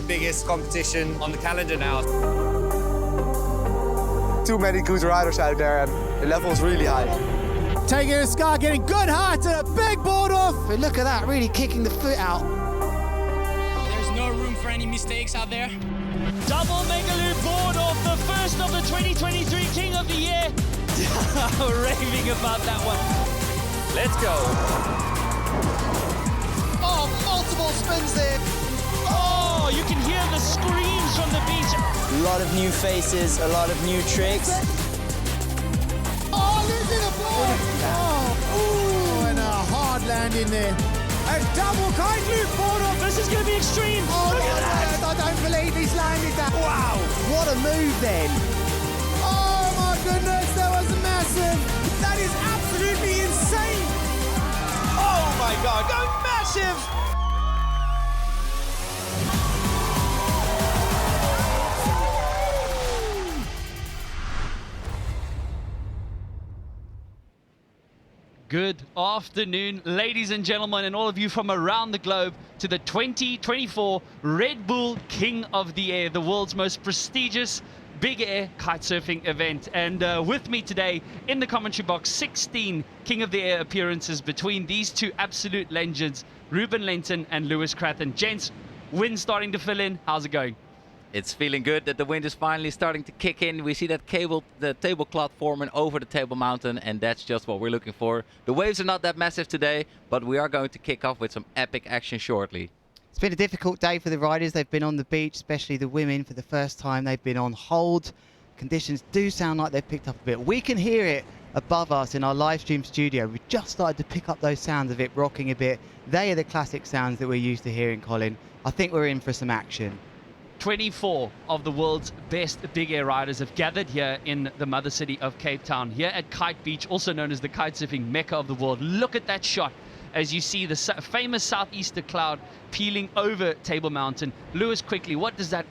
biggest competition on the calendar now. Too many good riders out there and the level is really high. Taking a sky, getting good height and a big board off. But look at that, really kicking the foot out. There's no room for any mistakes out there. Double mega loop board off, the first of the 2023 King of the Year. Raving about that one. Let's go. Oh, multiple spins there. Oh, you can hear the screams from the beach. A lot of new faces, a lot of new tricks. Oh, losing the board. Oh, ooh, and a hard landing there. A double kite loop board off. This is going to be extreme. Oh, look at that. I don't believe he's landed that. Wow. What a move then. Oh my goodness, that was massive. That is absolutely insane. Oh my God, go massive. Good afternoon, ladies and gentlemen, and all of you from around the globe to the 2024 Red Bull King of the Air, the world's most prestigious big air kitesurfing event. And with me today in the commentary box, 16 King of the Air appearances between these two absolute legends, Ruben Lenton and Lewis Cratton. Gents, wind starting to fill in. How's it going? It's feeling good that the wind is finally starting to kick in. We see that the tablecloth forming over the Table Mountain, and that's just what we're looking for. The waves are not that massive today, but we are going to kick off with some epic action shortly. It's been a difficult day for the riders. They've been on the beach, especially the women, for the first time. They've been on hold. Conditions do sound like they've picked up a bit. We can hear it above us in our live stream studio. We've just started to pick up those sounds of it rocking a bit. They are the classic sounds that we're used to hearing, Colin. I think we're in for some action. 24 of the world's best big air riders have gathered here in the mother city of Cape Town, here at Kite Beach, also known as the kitesurfing mecca of the world. Look at that shot as you see the famous southeaster cloud peeling over Table Mountain. Lewis, quickly, what does that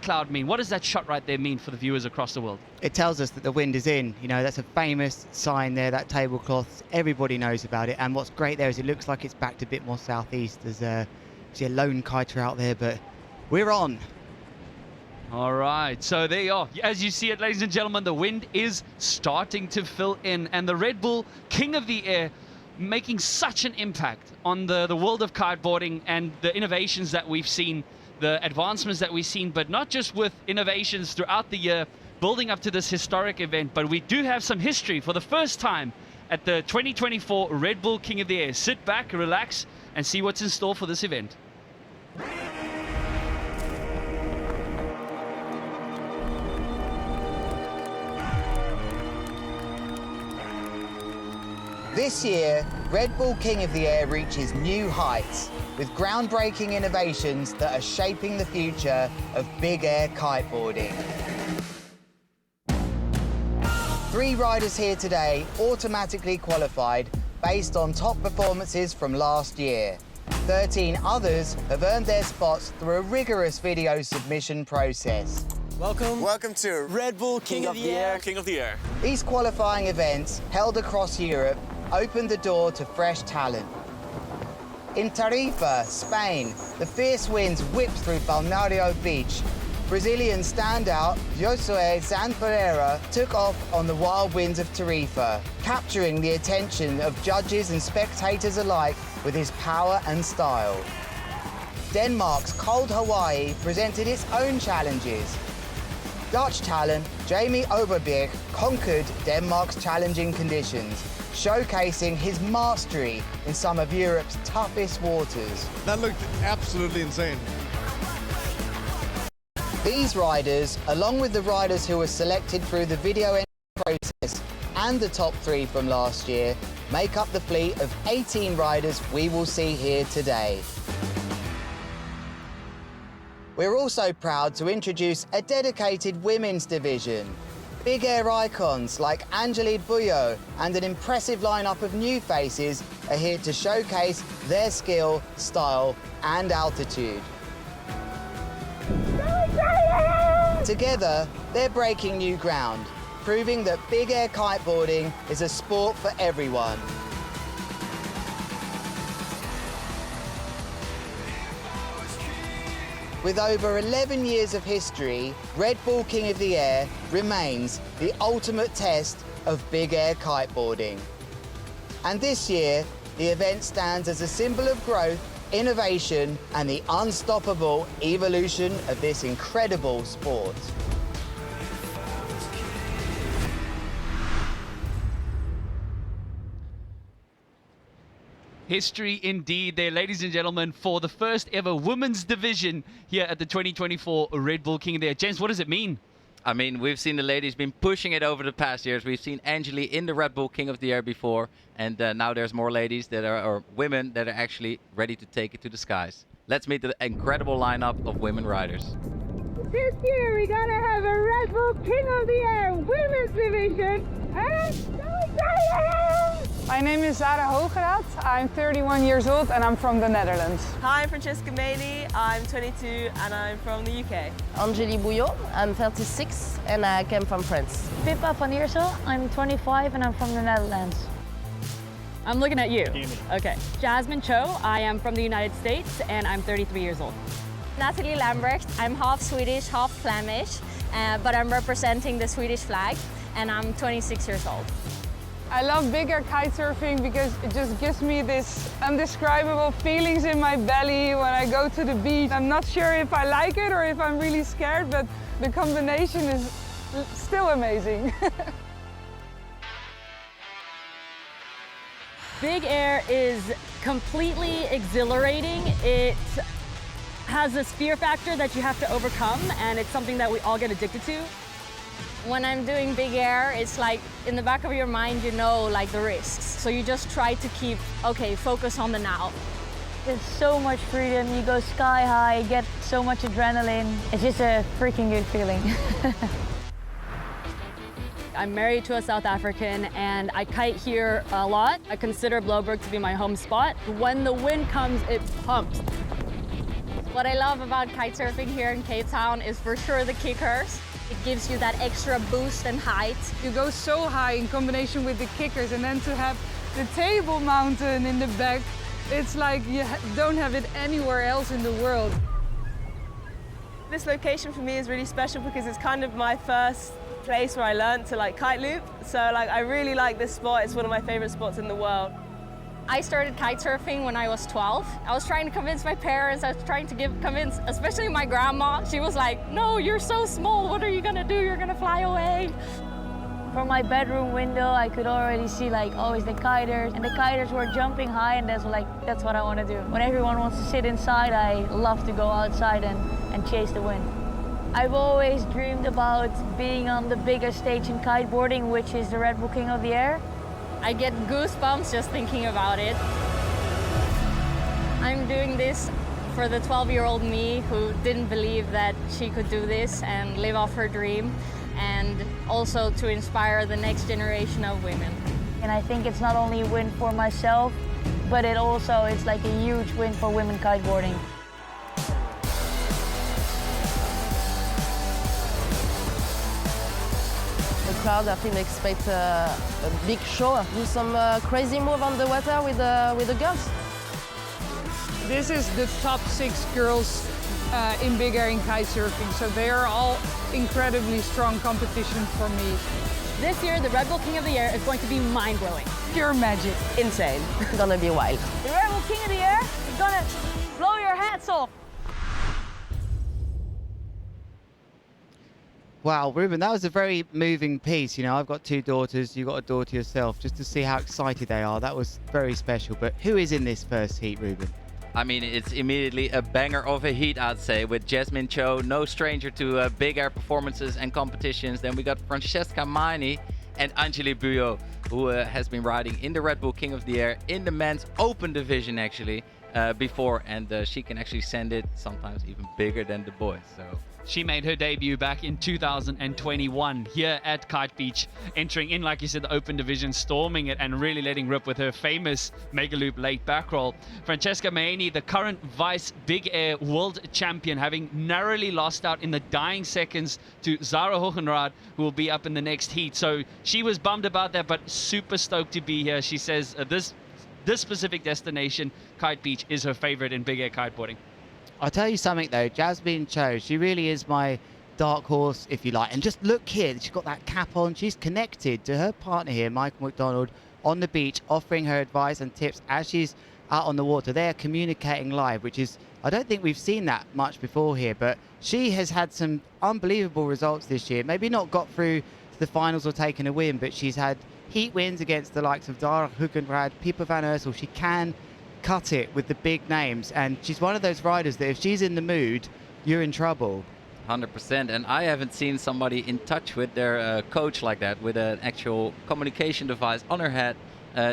cloud mean? What does that shot right there mean for the viewers across the world? It tells us that the wind is in. You know, that's a famous sign there, that tablecloth. Everybody knows about it. And what's great there is it looks like it's backed a bit more southeast. There's a lone kiter out there, but we're on. All right, so there you are. As you see it, ladies and gentlemen, the wind is starting to fill in, and the Red Bull King of the Air making such an impact on the world of kiteboarding and the innovations that we've seen, the advancements that we've seen, but not just with innovations throughout the year building up to this historic event, but we do have some history for the first time at the 2024 Red Bull King of the Air. Sit back, relax, and see what's in store for this event. This year, Red Bull King of the Air reaches new heights with groundbreaking innovations that are shaping the future of big air kiteboarding. 3 riders here today automatically qualified based on top performances from last year. 13 others have earned their spots through a rigorous video submission process. Welcome to Red Bull King of the Air. King of the Air. These qualifying events, held across Europe, opened the door to fresh talent. In Tarifa, Spain, the fierce winds whipped through Balneario Beach. Brazilian standout Josué Zanpereira took off on the wild winds of Tarifa, capturing the attention of judges and spectators alike with his power and style. Denmark's cold Hawaii presented its own challenges. Dutch talent Jamie Oberberg conquered Denmark's challenging conditions, showcasing his mastery in some of Europe's toughest waters. That looked absolutely insane. These riders, along with the riders who were selected through the video entry process and the top 3 from last year, make up the fleet of 18 riders we will see here today. We're also proud to introduce a dedicated women's division. Big air icons like Angelique Bouillot and an impressive lineup of new faces are here to showcase their skill, style and altitude. Together, they're breaking new ground, proving that big air kiteboarding is a sport for everyone. With over 11 years of history, Red Bull King of the Air remains the ultimate test of big air kiteboarding. And this year, the event stands as a symbol of growth, innovation, and the unstoppable evolution of this incredible sport. History indeed there, ladies and gentlemen, for the first ever women's division here at the 2024 Red Bull King of the Air. James, what does it mean? I mean, we've seen the ladies been pushing it over the past years. We've seen Angeli in the Red Bull King of the Air before, and now there's more ladies that are, or women that are actually ready to take it to the skies. Let's meet the incredible lineup of women riders. This year we're gonna have a Red Bull King of the Air women's division, and I'm so excited! My name is Zara Hogeraad. I'm 31 years old and I'm from the Netherlands. Hi, I'm Francesca Bailey. I'm 22 and I'm from the UK. Angeli Bouillon. I'm 36 and I came from France. Pippa van Iersel. I'm 25 and I'm from the Netherlands. I'm looking at you. Okay. Jasmine Cho. I am from the United States and I'm 33 years old. Natalie Lambrecht. I'm half Swedish, half Flemish, but I'm representing the Swedish flag and I'm 26 years old. I love big air kitesurfing because it just gives me this indescribable feelings in my belly when I go to the beach. I'm not sure if I like it or if I'm really scared, but the combination is still amazing. Big air is completely exhilarating. It has this fear factor that you have to overcome, and it's something that we all get addicted to. When I'm doing big air, it's like in the back of your mind, you know, like the risks. So you just try to keep, okay, focus on the now. It's so much freedom, you go sky high, get so much adrenaline. It's just a freaking good feeling. I'm married to a South African and I kite here a lot. I consider Bloberg to be my home spot. When the wind comes, it pumps. What I love about kitesurfing here in Cape Town is for sure the kickers. It gives you that extra boost and height. You go so high in combination with the kickers, and then to have the table mountain in the back, it's like you don't have it anywhere else in the world. This location for me is really special because it's kind of my first place where I learned to like kite loop. So like I really like this spot. It's one of my favorite spots in the world. I started kitesurfing when I was 12. I was trying to convince my parents, I was trying to convince, especially my grandma. She was like, no, you're so small, what are you gonna do? You're gonna fly away. From my bedroom window, I could already see like always the kiters, and the kiters were jumping high, and that's what I want to do. When everyone wants to sit inside, I love to go outside and chase the wind. I've always dreamed about being on the biggest stage in kiteboarding, which is the Red Bull King of the Air. I get goosebumps just thinking about it. I'm doing this for the 12-year-old me who didn't believe that she could do this and live off her dream, and also to inspire the next generation of women. And I think it's not only a win for myself, but it's like a huge win for women kiteboarding. The crowd, I think, expect a big show. Do some crazy move on the water with the girls. This is the top 6 girls in big air in kitesurfing, so they are all incredibly strong competition for me. This year, the Red Bull King of the Air is going to be mind-blowing. Pure magic. Insane. It's gonna be wild. The Red Bull King of the Air is gonna blow your hats off. Wow, Ruben, that was a very moving piece. You know, I've got 2 daughters, you've got a daughter yourself. Just to see how excited they are, that was very special. But who is in this first heat, Ruben? I mean, it's immediately a banger of a heat, I'd say, with Jasmine Cho, no stranger to big air performances and competitions. Then we got Francesca Maini and Angeli Bouillon, who has been riding in the Red Bull King of the Air in the men's open division, actually, before. And she can actually send it sometimes even bigger than the boys. So She made her debut back in 2021 here at Kite Beach, entering in, like you said, the open division, storming it and really letting rip with her famous mega loop late back roll. Francesca Maini, the current vice big air world champion, having narrowly lost out in the dying seconds to Zara Hogeraad, who will be up in the next heat. So she was bummed about that, but super stoked to be here. She says this specific destination, Kite Beach, is her favorite in big air kiteboarding. I'll tell you something though, Jasmine Cho, she really is my dark horse, if you like. And just look here, she's got that cap on. She's connected to her partner here, Michael McDonald, on the beach, offering her advice and tips as she's out on the water. They're communicating live, which is, I don't think we've seen that much before here, but she has had some unbelievable results this year. Maybe not got through to the finals or taken a win, but she's had heat wins against the likes of Dara Hugenrad, Pippa van Ursel. She can cut it with the big names, and she's one of those riders that if she's in the mood, you're in trouble. 100%, and I haven't seen somebody in touch with their coach like that, with an actual communication device on her head,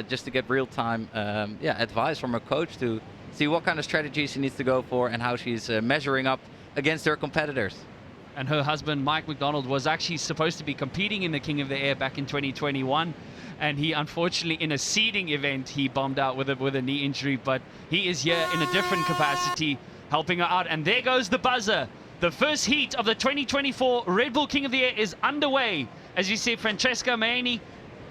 just to get real-time advice from her coach to see what kind of strategy she needs to go for and how she's measuring up against her competitors. And her husband, Mike McDonald, was actually supposed to be competing in the King of the Air back in 2021. And he, unfortunately, in a seeding event, he bombed out with a knee injury. But he is here in a different capacity, helping her out. And there goes the buzzer. The first heat of the 2024 Red Bull King of the Air is underway. As you see, Francesca Maini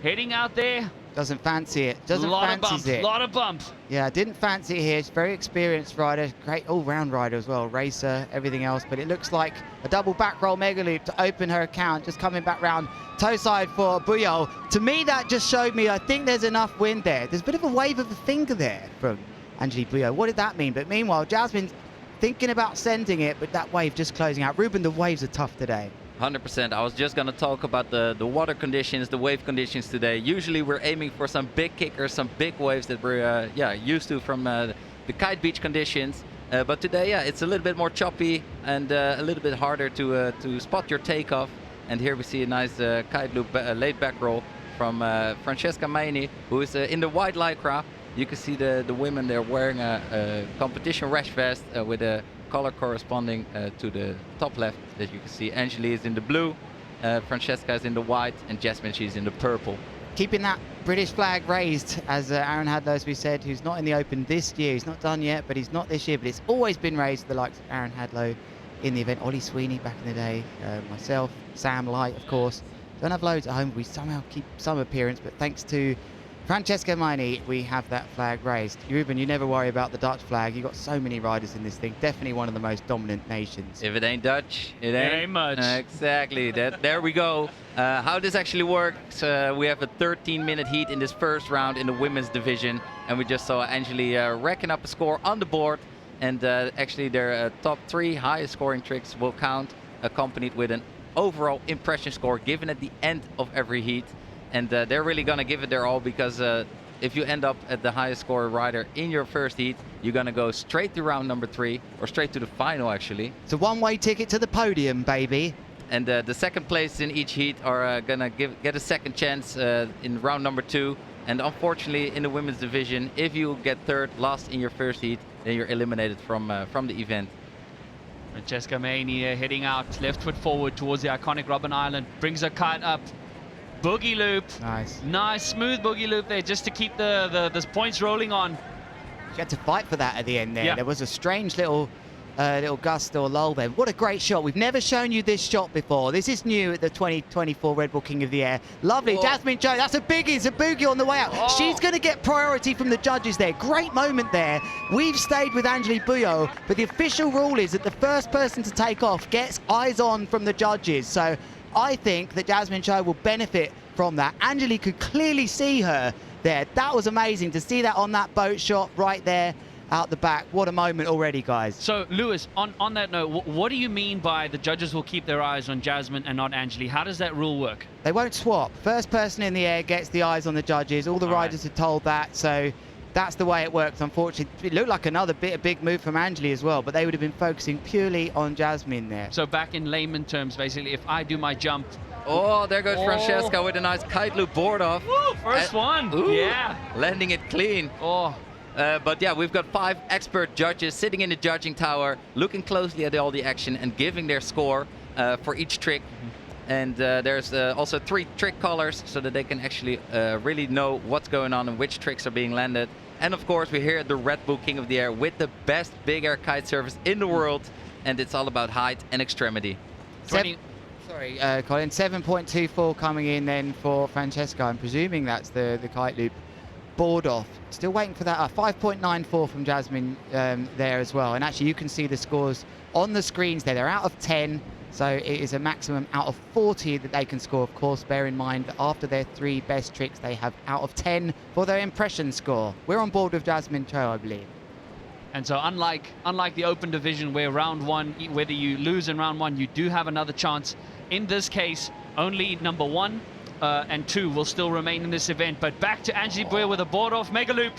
heading out there. Doesn't fancy it. Doesn't fancy it. Lot of bump. Yeah, didn't fancy it here. She's a very experienced rider, great all-round rider as well, racer, everything else. But it looks like a double back roll mega loop to open her account. Just coming back round toe side for Buyol. To me, that just showed me I think there's enough wind there. There's a bit of a wave of the finger there from Angelique Buyol. What did that mean? But meanwhile, Jasmine's thinking about sending it, but that wave just closing out. Ruben, the waves are tough today. 100%. I was just going to talk about the water conditions, the wave conditions today. Usually we're aiming for some big kickers, some big waves that we're used to from the kite beach conditions. But today, it's a little bit more choppy and a little bit harder to spot your takeoff. And here we see a nice kite loop laid back roll from Francesca Maini, who is in the white lycra. You can see the women, they're wearing a competition rash vest with a color corresponding to the top left that you can see. Angeli is in the blue, Francesca is in the white, and Jasmine, she's in the purple. Keeping that British flag raised, as Aaron Hadlow, as we said, who's not in the Open this year. He's not done yet, but he's not this year, but it's always been raised, the likes of Aaron Hadlow in the event. Ollie Sweeney back in the day, myself, Sam Light, of course. Don't have loads at home, we somehow keep some appearance, but thanks to Francesca Maini, we have that flag raised. Ruben, you never worry about the Dutch flag. You've got so many riders in this thing. Definitely one of the most dominant nations. If it ain't Dutch, it ain't much. Exactly. There we go. How this actually works, we have a 13-minute heat in this first round in the women's division. And we just saw Angeli racking up a score on the board. And actually their top 3 highest scoring tricks will count, accompanied with an overall impression score given at the end of every heat. And they're really going to give it their all, because if you end up at the highest score rider in your first heat, you're going to go straight to round number 3, or straight to the final, actually. It's a one-way ticket to the podium, baby. And the second place in each heat are going to get a second chance in round number 2. And unfortunately, in the women's division, if you get third, last in your first heat, then you're eliminated from the event. Francesca Maini heading out, left foot forward towards the iconic Robben Island, brings her kite up. Boogie loop. Nice smooth boogie loop there, just to keep the points rolling on. She had to fight for that at the end there. Yeah. There was a strange little gust or lull there. What a great shot. We've never shown you this shot before. This is new at the 2024 Red Bull King of the Air. Lovely. Whoa. Jasmine Cho, that's a biggie. It's a boogie on the way out. Oh. She's going to get priority from the judges there. Great moment there. We've stayed with Angelique Buyol, but the official rule is that the first person to take off gets eyes on from the judges. So I think that Jasmine Cho will benefit from that. Angelique could clearly see her there. That was amazing to see that on that boat shot right there out the back. What a moment already, guys. So, Lewis, on that note, what do you mean by the judges will keep their eyes on Jasmine and not Angelique? How does that rule work? They won't swap. First person in the air gets the eyes on the judges. All the riders are told that, so that's the way it works. Unfortunately, it looked like a big move from Angelique as well, but they would have been focusing purely on Jasmine there. So back in layman terms, basically, if I do my jump... Oh, there goes Francesca with a nice kite loop board off. Woo, first one. Ooh, yeah. Landing it clean. Oh. But yeah, we've got 5 expert judges sitting in the judging tower, looking closely at all the action and giving their score for each trick. And there's also 3 trick callers, so that they can actually really know what's going on and which tricks are being landed. And of course, we're here at the Red Bull King of the Air with the best big air kite service in the world. And it's all about height and extremity. Colin, 7.24 coming in then for Francesca. I'm presuming that's the kite loop board off. Still waiting for that 5.94 from Jasmine there as well. And actually you can see the scores on the screens there. They're out of 10. So it is a maximum out of 40 that they can score. Of course, bear in mind that after their 3 best tricks, they have out of 10 for their impression score. We're on board with Jasmine Cho, I believe. And so unlike the open division where round 1, whether you lose in round 1, you do have another chance. In this case, only number 1 and 2 will still remain in this event. But back to Angelique Bouillot with a board off mega loop.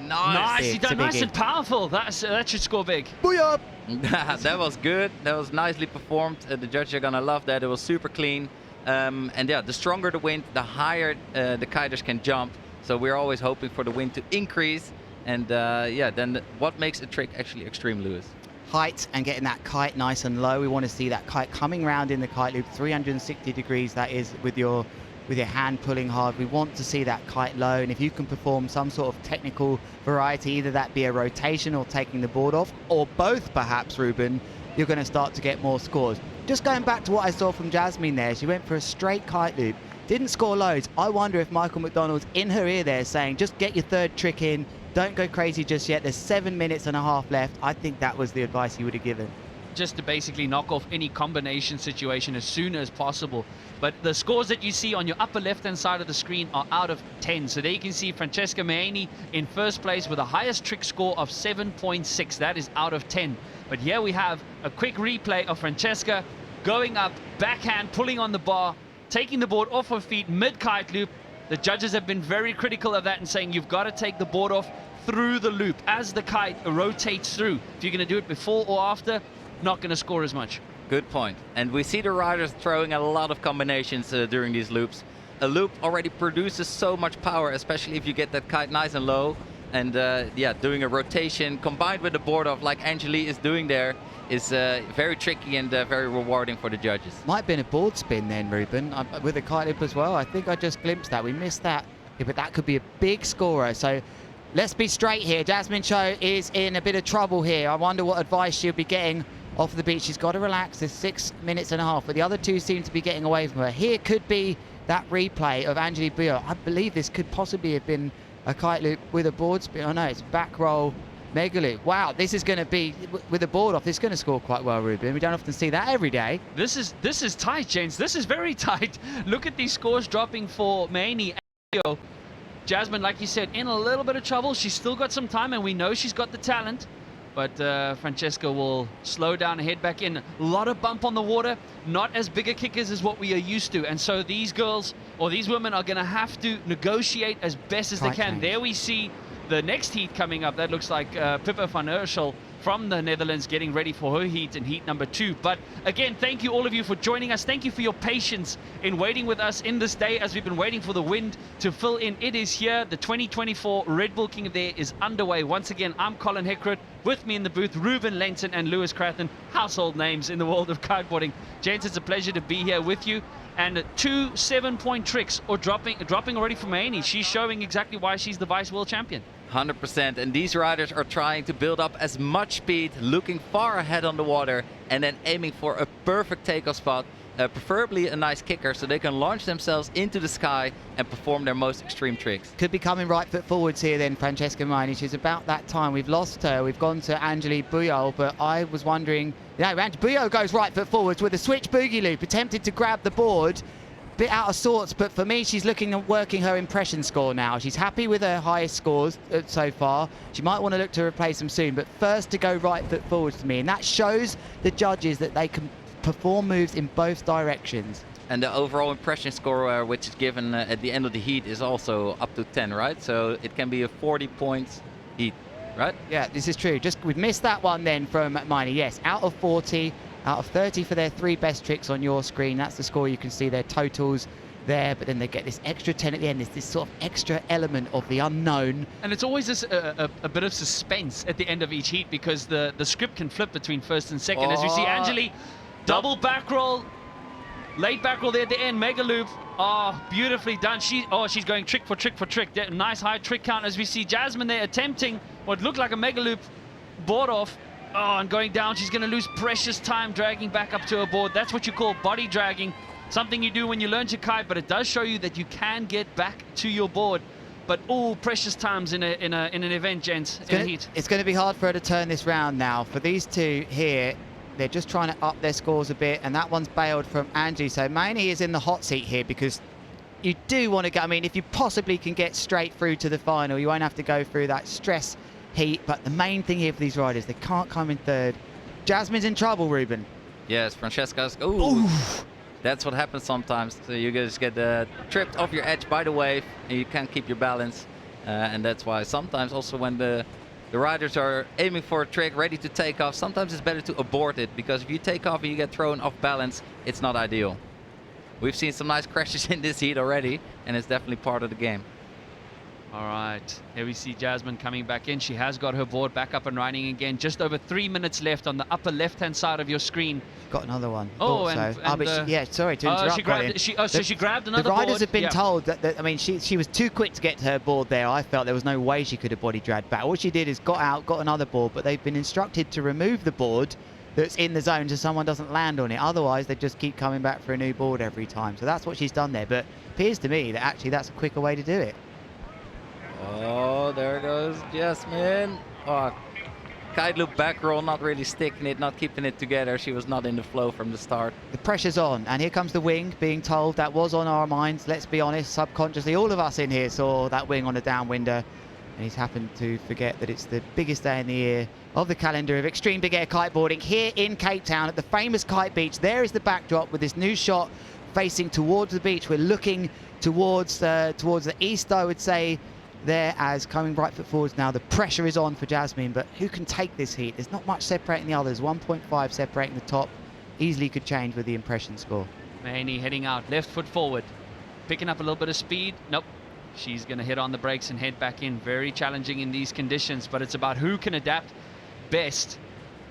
Nicely done, nice and powerful. That should score big. Booyah! That was good. That was nicely performed. The judges are gonna love that. It was super clean. And yeah, the stronger the wind, the higher the kiters can jump. So we're always hoping for the wind to increase. And yeah, then what makes a trick actually extreme, Lewis? Height and getting that kite nice and low. We want to see that kite coming round in the kite loop, 360 degrees that is, with your hand pulling hard. We want to see that kite low, and if you can perform some sort of technical variety, either that be a rotation or taking the board off, or both perhaps, Ruben, you're going to start to get more scores. Just going back to what I saw from Jasmine there, she went for a straight kite loop, didn't score loads. I wonder if Michael McDonald's in her ear there saying, just get your 3rd trick in, don't go crazy just yet, there's 7 minutes and a half left. I think that was the advice he would have given. Just to basically knock off any combination situation as soon as possible. But the scores that you see on your upper left-hand side of the screen are out of 10. So there you can see Francesca Meini in first place with the highest trick score of 7.6. That is out of 10. But here we have a quick replay of Francesca going up, backhand, pulling on the bar, taking the board off her feet, mid-kite loop. The judges have been very critical of that and saying you've got to take the board off through the loop as the kite rotates through. If you're going to do it before or after, not going to score as much. Good point. And we see the riders throwing a lot of combinations during these loops. A loop already produces so much power, especially if you get that kite nice and low. And yeah, doing a rotation combined with the board off like Angelique is doing there is very tricky and very rewarding for the judges. Might have been a board spin then, Ruben, with a kite loop as well. I think I just glimpsed that. We missed that. Yeah, but that could be a big scorer. So let's be straight here. Jasmine Cho is in a bit of trouble here. I wonder what advice she'll be getting off the beach. She's got to relax. There's 6 minutes and a half, but the other 2 seem to be getting away from her. Here could be that replay of Angelique Bouillot. I believe this could possibly have been a kite loop with a board spin. Oh no, it's back roll mega loop. Wow, this is going to be, with a board off, this is going to score quite well, Ruben. We don't often see that every day. This is tight, James. This is very tight. Look at these scores dropping for Meini and Bouillot. Jasmine, like you said, in a little bit of trouble. She's still got some time, and we know she's got the talent. But Francesca will slow down and head back in. A lot of bump on the water, not as big a kickers as what we are used to. And so these girls, or these women, are going to have to negotiate as best as they can. There we see the next heat coming up. That looks like Pippa van Herschel from the Netherlands getting ready for her heat in heat number 2. But again, thank you all of you for joining us. Thank you for your patience in waiting with us in this day as we've been waiting for the wind to fill in. It is here. The 2024 Red Bull King of the Air is underway. Once again, I'm Colin Heckrott. With me in the booth, Ruben Lenton and Lewis Crathen, household names in the world of kiteboarding. Gents, it's a pleasure to be here with you. And 2 7-point tricks or dropping already from Meini. She's showing exactly why she's the vice world champion. 100%, and these riders are trying to build up as much speed, looking far ahead on the water, and then aiming for a perfect takeoff spot, preferably a nice kicker, so they can launch themselves into the sky and perform their most extreme tricks. Could be coming right foot forwards here then, Francesca Meini. She's about that time. We've lost her. We've gone to Angelique Bouillot, but I was wondering, Bouillot goes right foot forwards with a switch boogie loop, attempted to grab the board. Bit out of sorts, but for me, she's looking at working her impression score now. She's happy with her highest scores so far. She might want to look to replace them soon, but first to go right foot forwards to me. And that shows the judges that they can perform moves in both directions. And the overall impression score, which is given at the end of the heat, is also up to 10, right? So it can be a 40 points heat, right? Yeah, this is true. We've missed that one then from Meini. Yes, out of 40. Out of 30 for their 3 best tricks on your screen. That's the score. You can see their totals there, but then they get this extra 10 at the end. There's this sort of extra element of the unknown. And it's always this, a bit of suspense at the end of each heat because the script can flip between first and second. As we see Angelique, double back roll, late back roll there at the end, mega loop. Oh, beautifully done. She's going trick for trick for trick. Nice high trick count as we see Jasmine there attempting what looked like a mega loop board off. Oh, and going down, she's going to lose precious time dragging back up to her board. That's what you call body dragging. Something you do when you learn to kite, but it does show you that you can get back to your board. but all precious times in an event, gents, in a heat. It's going to be hard for her to turn this round now. For these two here, they're just trying to up their scores a bit, and that one's bailed from Angie. So Manny is in the hot seat here because you do want to go. I mean, if you possibly can get straight through to the final, you won't have to go through that stress heat. But the main thing here for these riders, they can't come in third. Jasmine's in trouble, Ruben. Yes, Francesca's. Ooh. That's what happens sometimes. So you just get tripped off your edge by the wave, and you can't keep your balance. And that's why sometimes also when the riders are aiming for a trick, ready to take off, sometimes it's better to abort it, because if you take off and you get thrown off balance, it's not ideal. We've seen some nice crashes in this heat already, and it's definitely part of the game. All right, here we see Jasmine coming back in. She has got her board back up and running again. Just over 3 minutes left on the upper left-hand side of your screen. Got another one. Oh, yeah, sorry to interrupt. She grabbed, so she grabbed another board. The riders board. have been told that, I mean, she was too quick to get to her board there. I felt there was no way she could have body dragged back. All she did is got out, got another board, but they've been instructed to remove the board that's in the zone so someone doesn't land on it. Otherwise, they just keep coming back for a new board every time. So that's what she's done there. But it appears to me that actually that's a quicker way to do it. Oh, there goes Jasmine. Oh, kite loop back roll, not really sticking it, not keeping it together. She was not in the flow from the start. The pressure's on, and here comes the wing being told. That was on our minds, let's be honest, subconsciously. All of us in here saw that wing on a downwinder, and he's happened to forget that it's the biggest day in the year of the calendar of extreme big air kiteboarding here in Cape Town at the famous Kite Beach. There is the backdrop with this new shot facing towards the beach. We're looking towards the east, I would say, there, as coming right foot forwards now. The pressure is on for Jasmine, but who can take this heat? There's not much separating the others. 1.5 separating the top. Easily could change with the impression score. Maney heading out, left foot forward, picking up a little bit of speed. Nope, she's going to hit on the brakes and head back in. Very challenging in these conditions, but it's about who can adapt best.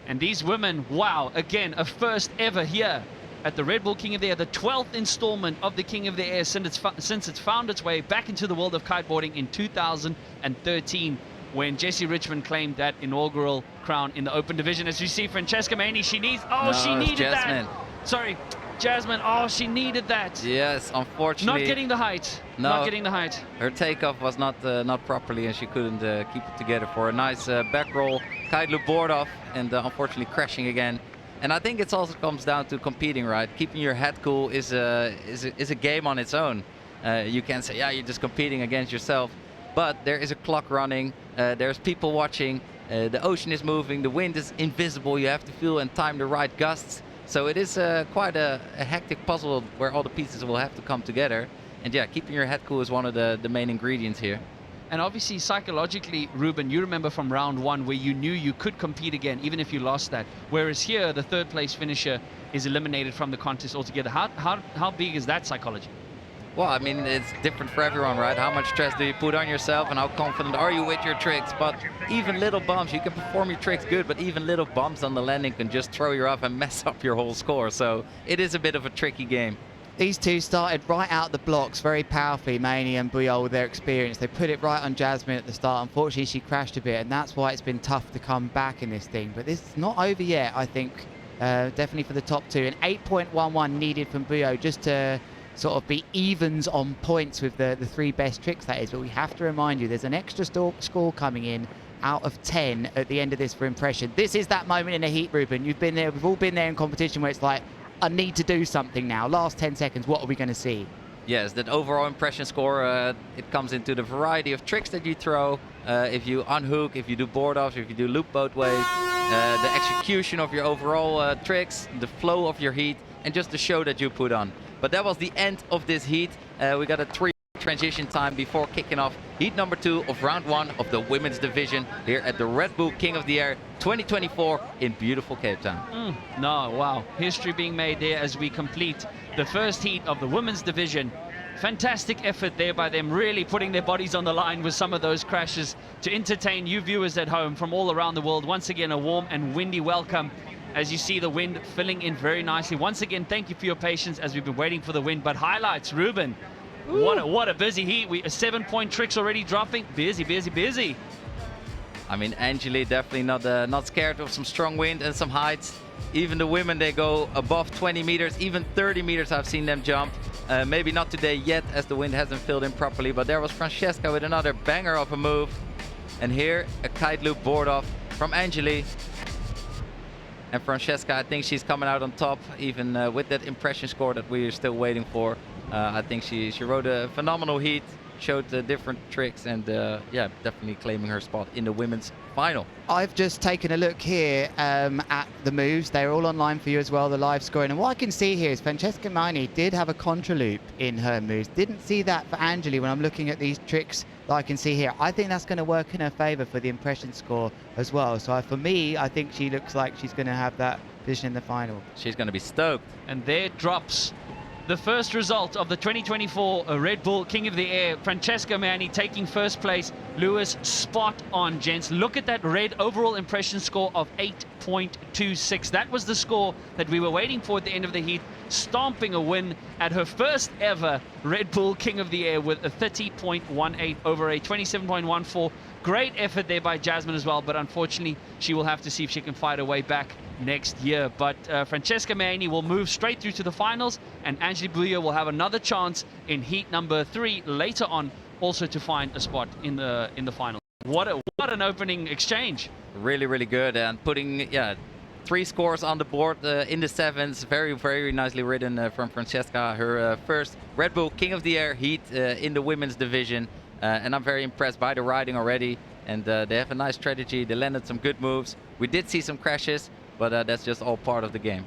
And these women, wow, again, a first ever here at the Red Bull King of the Air, the 12th installment of the King of the Air since it's found its way back into the world of kiteboarding in 2013, when Jessie Richmond claimed that inaugural crown in the open division. As you see, Francesca Maney, she needed Jasmine. that. Sorry, Jasmine, oh, she needed that. Yes, unfortunately. Not getting the height. No, not getting the height. Her takeoff was not properly, and she couldn't keep it together for a nice back roll. Kite loop board off, and unfortunately crashing again. And I think it also comes down to competing, right? Keeping your head cool is a game on its own. You can say, yeah, you're just competing against yourself, but there is a clock running. There's people watching. The ocean is moving. The wind is invisible. You have to feel and time the right gusts. So it is quite a hectic puzzle where all the pieces will have to come together. And yeah, keeping your head cool is one of the main ingredients here. And obviously, psychologically, Ruben, you remember from round one where you knew you could compete again, even if you lost that. Whereas here, the third place finisher is eliminated from the contest altogether. How big is that psychology? Well, I mean, it's different for everyone, right? How much stress do you put on yourself, and how confident are you with your tricks? But even little bumps, you can perform your tricks good, but even little bumps on the landing can just throw you off and mess up your whole score. So it is a bit of a tricky game. These two started right out the blocks very powerfully, Maney and Buyol, with their experience. They put it right on Jasmine at the start. Unfortunately, she crashed a bit, and that's why it's been tough to come back in this thing. But this is not over yet, I think, definitely for the top two. And 8.11 needed from Buyol just to sort of be evens on points with the three best tricks, that is. But we have to remind you, there's an extra score coming in out of 10 at the end of this for impression. This is that moment in the heat, Ruben. You've been there, we've all been there in competition where it's like, I need to do something now. Last 10 seconds, what are we going to see? Yes, that overall impression score, it comes into the variety of tricks that you throw. If you unhook, if you do board offs, if you do loop both ways, the execution of your overall tricks, the flow of your heat, and just the show that you put on. But that was the end of this heat. We got a 3 transition time before kicking off heat number 2 of round 1 of the women's division here at the Red Bull King of the Air 2024 in beautiful Cape Town. No, wow. History being made there as we complete the first heat of the women's division. Fantastic effort there by them, really putting their bodies on the line with some of those crashes to entertain you viewers at home from all around the world. Once again, a warm and windy welcome as you see the wind filling in very nicely. Once again, thank you for your patience as we've been waiting for the wind. But highlights, Ruben. What a busy heat. 7-point tricks already dropping. Busy. I mean, Angeli definitely not scared of some strong wind and some heights. Even the women, they go above 20 meters, even 30 meters I've seen them jump. Maybe not today yet, as the wind hasn't filled in properly, but there was Francesca with another banger of a move. And here, a kite loop board off from Angeli. And Francesca, I think she's coming out on top, even with that impression score that we're still waiting for. I think she rode a phenomenal heat, showed different tricks, and yeah, definitely claiming her spot in the women's final. I've just taken a look here at the moves. They're all online for you as well, the live scoring. And what I can see here is Francesca Maini did have a contra loop in her moves. Didn't see that for Angeli when I'm looking at these tricks that I can see here. I think that's going to work in her favor for the impression score as well. So for me, I think she looks like she's going to have that position in the final. She's going to be stoked. And there drops the first result of the 2024 Red Bull King of the Air. Francesca Maini taking first place. Lewis, spot on, gents. Look at that red overall impression score of 8.26. That was the score that we were waiting for at the end of the heat, stomping a win at her first ever Red Bull King of the Air with a 30.18 over a 27.14. Great effort there by Jasmine as well, but unfortunately she will have to see if she can fight her way back next year. But Francesca Maini will move straight through to the finals, and Angeli Bouillot will have another chance in heat number 3 later on, also to find a spot in the final. What an opening exchange! Really, really good, and putting 3 scores on the board in the 7s. Very, very nicely ridden from Francesca. Her first Red Bull King of the Air heat in the women's division. And I'm very impressed by the riding already. And they have a nice strategy. They landed some good moves. We did see some crashes, but that's just all part of the game.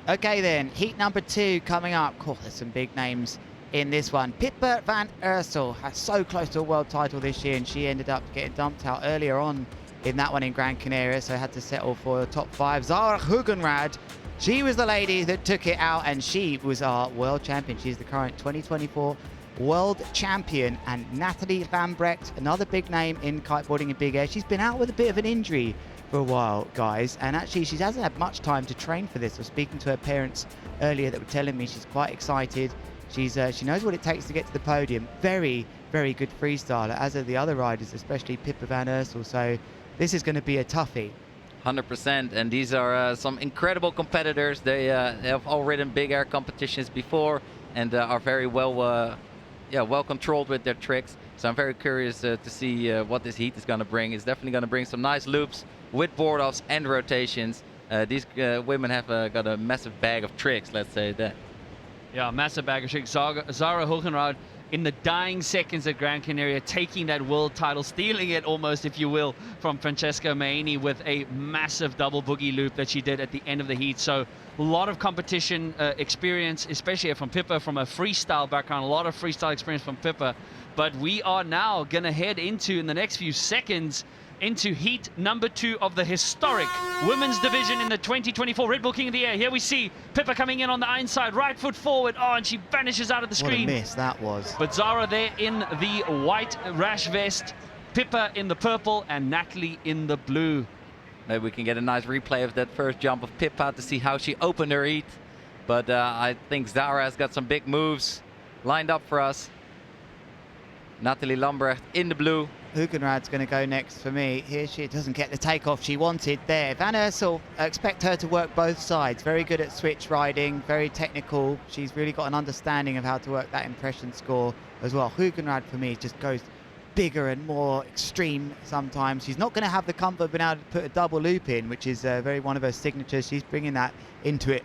Okay then, heat number 2 coming up. Cool, there's some big names in this one. Pippa van Ursel has so close to a world title this year, and she ended up getting dumped out earlier on in that one in Gran Canaria, so had to settle for the top 5. Zara Hugenrad, she was the lady that took it out, and she was our world champion. She's the current 2024 world champion. And Natalie Lambrecht, another big name in kiteboarding in big air. She's been out with a bit of an injury for a while, guys, and actually she hasn't had much time to train for this. I was speaking to her parents earlier that were telling me she's quite excited. She knows what it takes to get to the podium. Very, very good freestyler, as are the other riders, especially Pippa van Ursel. So this is going to be a toughie. 100%, and these are some incredible competitors. They have all ridden big air competitions before, and are very well controlled with their tricks. So I'm very curious to see what this heat is going to bring. It's definitely going to bring some nice loops with board offs and rotations. These women have got a massive bag of tricks, let's say that. Yeah, massive bag of tricks. Zara Hugenrad in the dying seconds at Gran Canaria, taking that world title, stealing it almost, if you will, from Francesca Maini with a massive double boogie loop that she did at the end of the heat. So a lot of competition experience, especially from Pippa, from a freestyle background, a lot of freestyle experience from Pippa. But we are now going to head into, in the next few seconds, into heat number 2 of the historic women's division in the 2024 Red Bull King of the Air. Here we see Pippa coming in on the inside, right foot forward. Oh, and she vanishes out of the screen. What a miss that was. But Zara there in the white rash vest, Pippa in the purple, and Natalie in the blue. Maybe we can get a nice replay of that first jump of Pippa to see how she opened her heat. But I think Zara has got some big moves lined up for us. Natalie Lambrecht in the blue. Hugenrad's going to go next for me. Here she doesn't get the takeoff she wanted there. Van Ursel, I expect her to work both sides. Very good at switch riding, very technical. She's really got an understanding of how to work that impression score as well. Hugenrad for me just goes bigger and more extreme sometimes. She's not going to have the comfort of being able to put a double loop in, which is very one of her signatures. She's bringing that into it.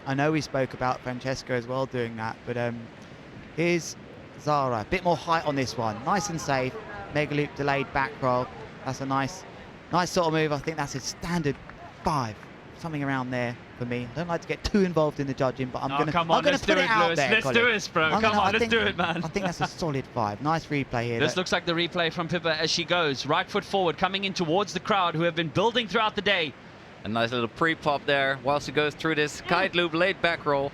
I know we spoke about Francesca as well doing that, but here's Zara. A bit more height on this one. Nice and safe. Mega loop delayed back roll. That's a nice sort of move. I think that's a standard 5, something around there for me. I don't like to get too involved in the judging, but I'm going to put it out there. Let's do it, bro. Come on, let's do it, man. I think that's a solid 5. Nice replay here. This looks like the replay from Pippa as she goes. Right foot forward, coming in towards the crowd who have been building throughout the day. A nice little pre-pop there while she goes through this kite loop late back roll.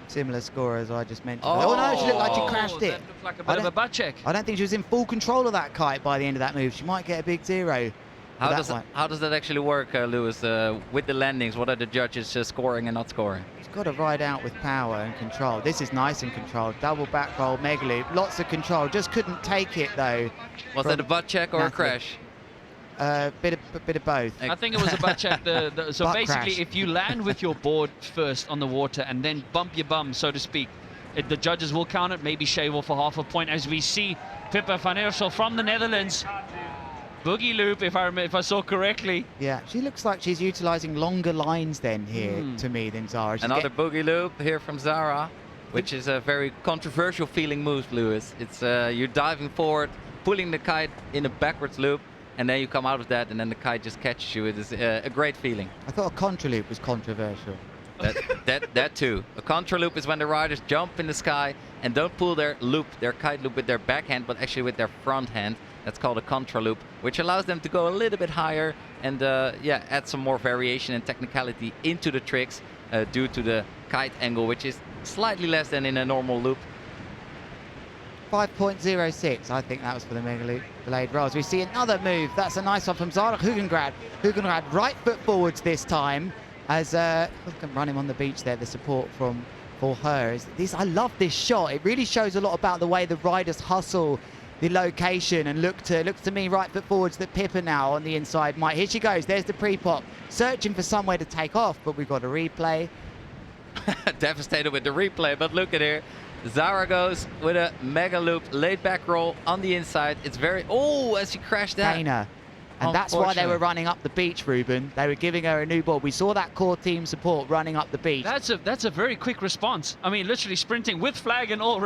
Similar score as I just mentioned. Oh no, she looked like she crashed it. That looked like a bit of a butt check. I don't think she was in full control of that kite by the end of that move. She might get a big 0. How does that actually work, Lewis, with the landings? What are the judges scoring and not scoring? She's got to ride out with power and control. This is nice and controlled. Double back roll, mega loop, lots of control. Just couldn't take it though. Was that a butt check or a crash? Bit of both. I think it was a butt check. So butt basically, crash. if you land with your board first on the water and then bump your bum, so to speak, The judges will count it, maybe shave off a half a point, as we see Pippa van Eersel from the Netherlands. Boogie loop, if I saw correctly. Yeah, she looks like she's utilising longer lines then here to me than Zara. Another boogie loop here from Zara, which is a very controversial feeling move, Lewis. It's you're diving forward, pulling the kite in a backwards loop, and then you come out of that, and then the kite just catches you. It is a great feeling. I thought a contra loop was controversial. That too. A contra loop is when the riders jump in the sky and don't pull their kite loop with their backhand, but actually with their front hand. That's called a contra loop, which allows them to go a little bit higher and add some more variation and technicality into the tricks due to the kite angle, which is slightly less than in a normal loop. 5.06, I think that was for the mega loop delayed rolls. We see another move. That's a nice one from Zara Hugengrad. Hugengrad right foot forwards this time, as look at run him on the beach there. The support for her is this. I love this shot. It really shows a lot about the way the riders hustle the location and looks to me right foot forwards that Pippa now on the inside might. Here she goes. There's the pre-pop, searching for somewhere to take off, but we've got a replay. Devastated with the replay, but look at here. Zara goes with a mega loop, laid back roll on the inside. It's very, as she crashed that. Kana. And that's why they were running up the beach, Ruben. They were giving her a new ball. We saw that core team support running up the beach. That's a very quick response. I mean, literally sprinting with flag and all,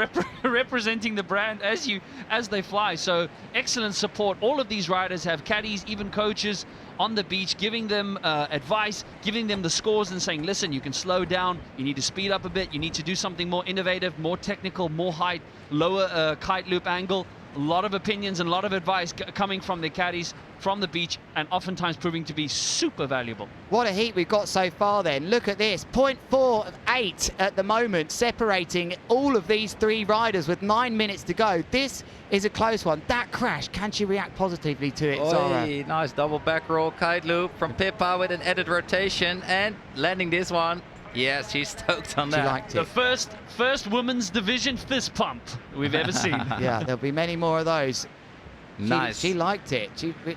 representing the brand as they fly. So excellent support. All of these riders have caddies, even coaches on the beach, giving them advice, giving them the scores and saying, listen, you can slow down, you need to speed up a bit, you need to do something more innovative, more technical, more height, lower kite loop angle. A lot of opinions and a lot of advice coming from the caddies from the beach, and oftentimes proving to be super valuable. What a heat we've got so far then. Look at this, 0.48 at the moment, separating all of these three riders with 9 minutes to go. This is a close one. That crash, can she react positively to it, Zara? Nice double back roll kite loop from Pippa with an added rotation and landing this one. Yes, she's stoked on that. She liked it. The first women's division fist pump we've ever seen. Yeah, there'll be many more of those. Nice. She liked it.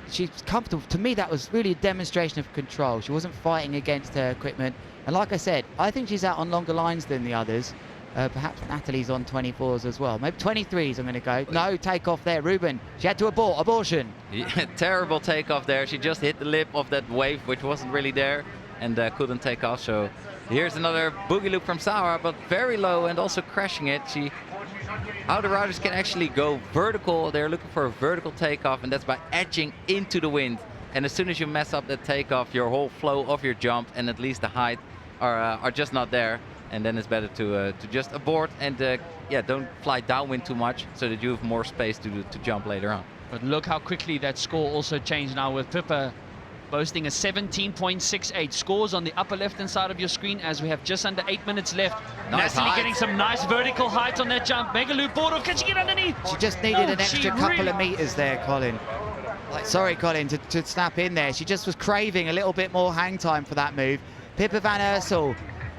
She's comfortable. To me, that was really a demonstration of control. She wasn't fighting against her equipment. And like I said, I think she's out on longer lines than the others. Perhaps Natalie's on 24s as well. Maybe 23s I'm going to go. No, take off there. Ruben, she had to abort. Abortion. Yeah, terrible takeoff there. She just hit the lip of that wave, which wasn't really there, and couldn't take off. So here's another boogie loop from Zara, but very low and also crashing it. How the riders can actually go vertical. They're looking for a vertical takeoff, and that's by edging into the wind. And as soon as you mess up that takeoff, your whole flow of your jump and at least the height are just not there. And then it's better to just abort and don't fly downwind too much, so that you have more space to jump later on. But look how quickly that score also changed now, with Pippa boasting a 17.68. Scores on the upper left-hand side of your screen as we have just under 8 minutes left. Nice Natalie height. getting some nice vertical height on that jump. Mega loop board off. Can she get underneath? She just needed an extra couple of meters there, Colin. Sorry, Colin, to snap in there. She just was craving a little bit more hang time for that move. Pippa van Eersel,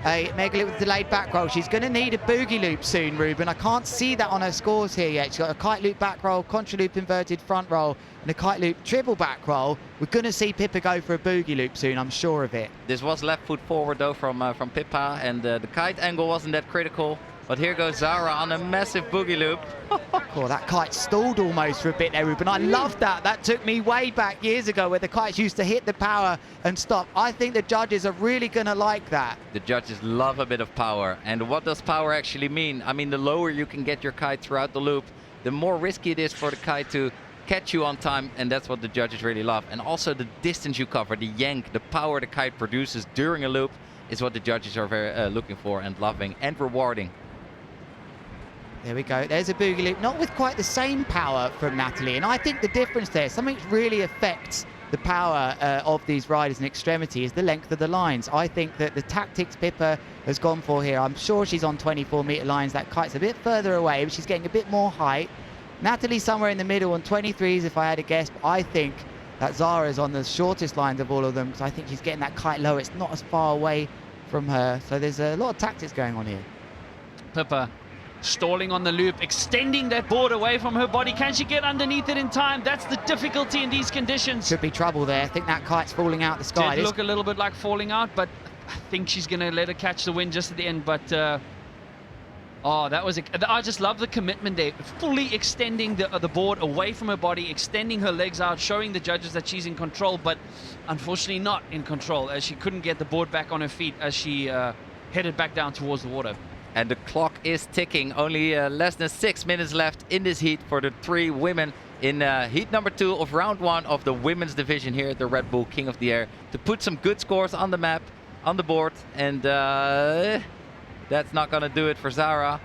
a mega loop with delayed back roll. She's going to need a boogie loop soon, Ruben. I can't see that on her scores here yet. She's got a kite loop back roll, contra loop inverted front roll, and a kite loop triple back roll. We're going to see Pippa go for a boogie loop soon, I'm sure of it. This was left foot forward though from Pippa, and the kite angle wasn't that critical. But here goes Zara on a massive boogie loop. Oh, that kite stalled almost for a bit there, Ruben. I love that. That took me way back years ago where the kites used to hit the power and stop. I think the judges are really going to like that. The judges love a bit of power. And what does power actually mean? I mean, the lower you can get your kite throughout the loop, the more risky it is for the kite to catch you on time, and that's what the judges really love. And also the distance you cover, the yank, the power the kite produces during a loop is what the judges are very looking for and loving and rewarding. There we go. There's a boogie loop, not with quite the same power from Natalie. And I think the difference there, something that really affects the power of these riders in extremity, is the length of the lines. I think that the tactics Pippa has gone for here, I'm sure she's on 24-meter lines. That kite's a bit further away, but she's getting a bit more height. Natalie's somewhere in the middle on 23s, if I had a guess. But I think that Zara's on the shortest lines of all of them, because I think she's getting that kite low. It's not as far away from her. So there's a lot of tactics going on here. Pippa stalling on the loop, extending that board away from her body. Can she get underneath it in time? That's the difficulty in these conditions. Could be trouble there. I think that kite's falling out the sky. Did look a little bit like falling out, but I think she's going to let her catch the wind just at the end. But Oh, that was I just love the commitment there. Fully extending the board away from her body, extending her legs out, showing the judges that she's in control, but unfortunately not in control, as she couldn't get the board back on her feet as she headed back down towards the water. And the clock is ticking. Only less than 6 minutes left in this heat for the 3 women in heat number 2 of round 1 of the women's division here at the Red Bull King of the Air, to put some good scores on the map, on the board. And that's not going to do it for Zara.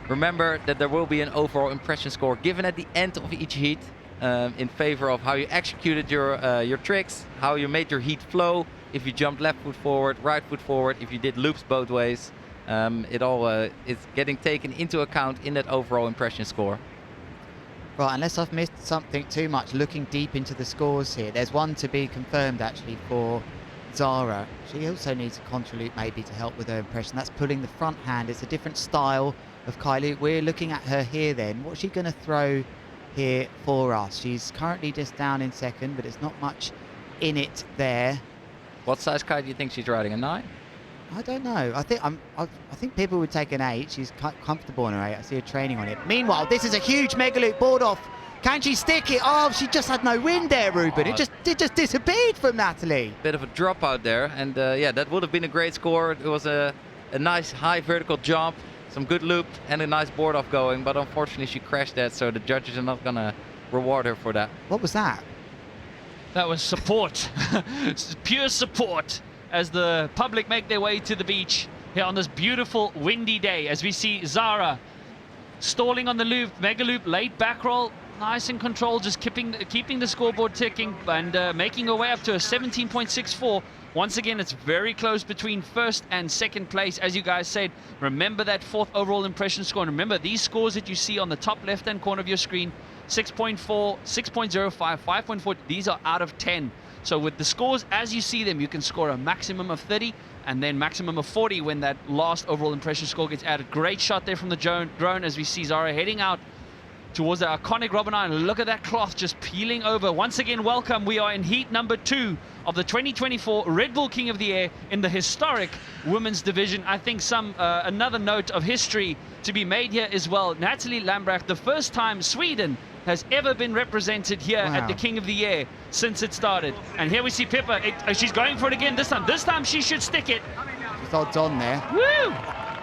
Remember that there will be an overall impression score given at the end of each heat in favor of how you executed your tricks, how you made your heat flow, if you jumped left foot forward, right foot forward, if you did loops both ways. It all is getting taken into account in that overall impression score. Right, unless I've missed something too much, looking deep into the scores here, there's one to be confirmed actually for Zara. She also needs a contra loop maybe to help with her impression. That's pulling the front hand. It's a different style of Kai loop. We're looking at her here then. What's she going to throw here for us? She's currently just down in second, but it's not much in it there. What size kite do you think she's riding? A 9? I don't know. I think people would take an 8. She's comfortable on her 8. I see her training on it. Meanwhile, this is a huge mega loop board off. Can she stick it? Oh, she just had no wind there, Ruben. It just disappeared from Natalie. Bit of a dropout there, and yeah, that would have been a great score. It was a nice high vertical jump, some good loop, and a nice board off going. But unfortunately, she crashed that, so the judges are not gonna reward her for that. What was that? That was support. Pure support as the public make their way to the beach here on this beautiful windy day, as we see Zara stalling on the loop, mega loop, late back roll, nice and control, just keeping the scoreboard ticking and making her way up to a 17.64. Once again, it's very close between first and second place, as you guys said. Remember that 4th overall impression score, and remember these scores that you see on the top left-hand corner of your screen, 6.4, 6.05, 5.4, these are out of 10. So with the scores as you see them, you can score a maximum of 30 and then maximum of 40 when that last overall impression score gets added. Great shot there from the drone as we see Zara heading out towards the iconic Robin Island. Look at that cloth just peeling over. Once again, welcome. We are in heat number 2 of the 2024 Red Bull King of the Air in the historic women's division. I think another note of history to be made here as well. Natalie Lambrecht, the first time Sweden has ever been represented here at the King of the Air since it started. And here we see Pippa. She's going for it again this time. This time she should stick it. She's odds on there. Woo!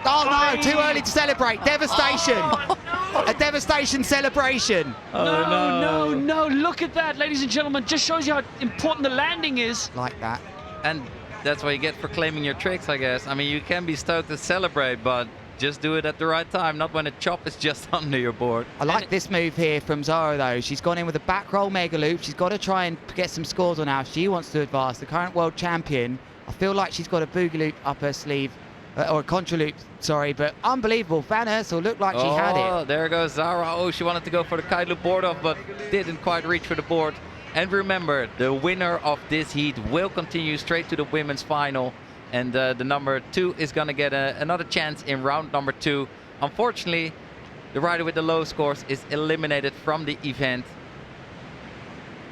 Oh no, too early to celebrate. Devastation. A devastation celebration. Oh, no. Look at that, ladies and gentlemen. Just shows you how important the landing is. Like that. And that's what you get for claiming your tricks, I guess. I mean, you can be stoked to celebrate, but just do it at the right time, not when a chop is just under your board. I like this move here from Zara though. She's gone in with a back roll mega loop. She's got to try and get some scores on how she wants to advance. The current world champion, I feel like she's got a boogie loop up her sleeve, or a contra loop, sorry, but unbelievable. Van Ursel looked like she had it. Oh, there goes Zara. Oh, she wanted to go for the kite loop board off, but didn't quite reach for the board. And remember, the winner of this heat will continue straight to the women's final. And the number 2 is going to get another chance in round number 2. Unfortunately, the rider with the low scores is eliminated from the event.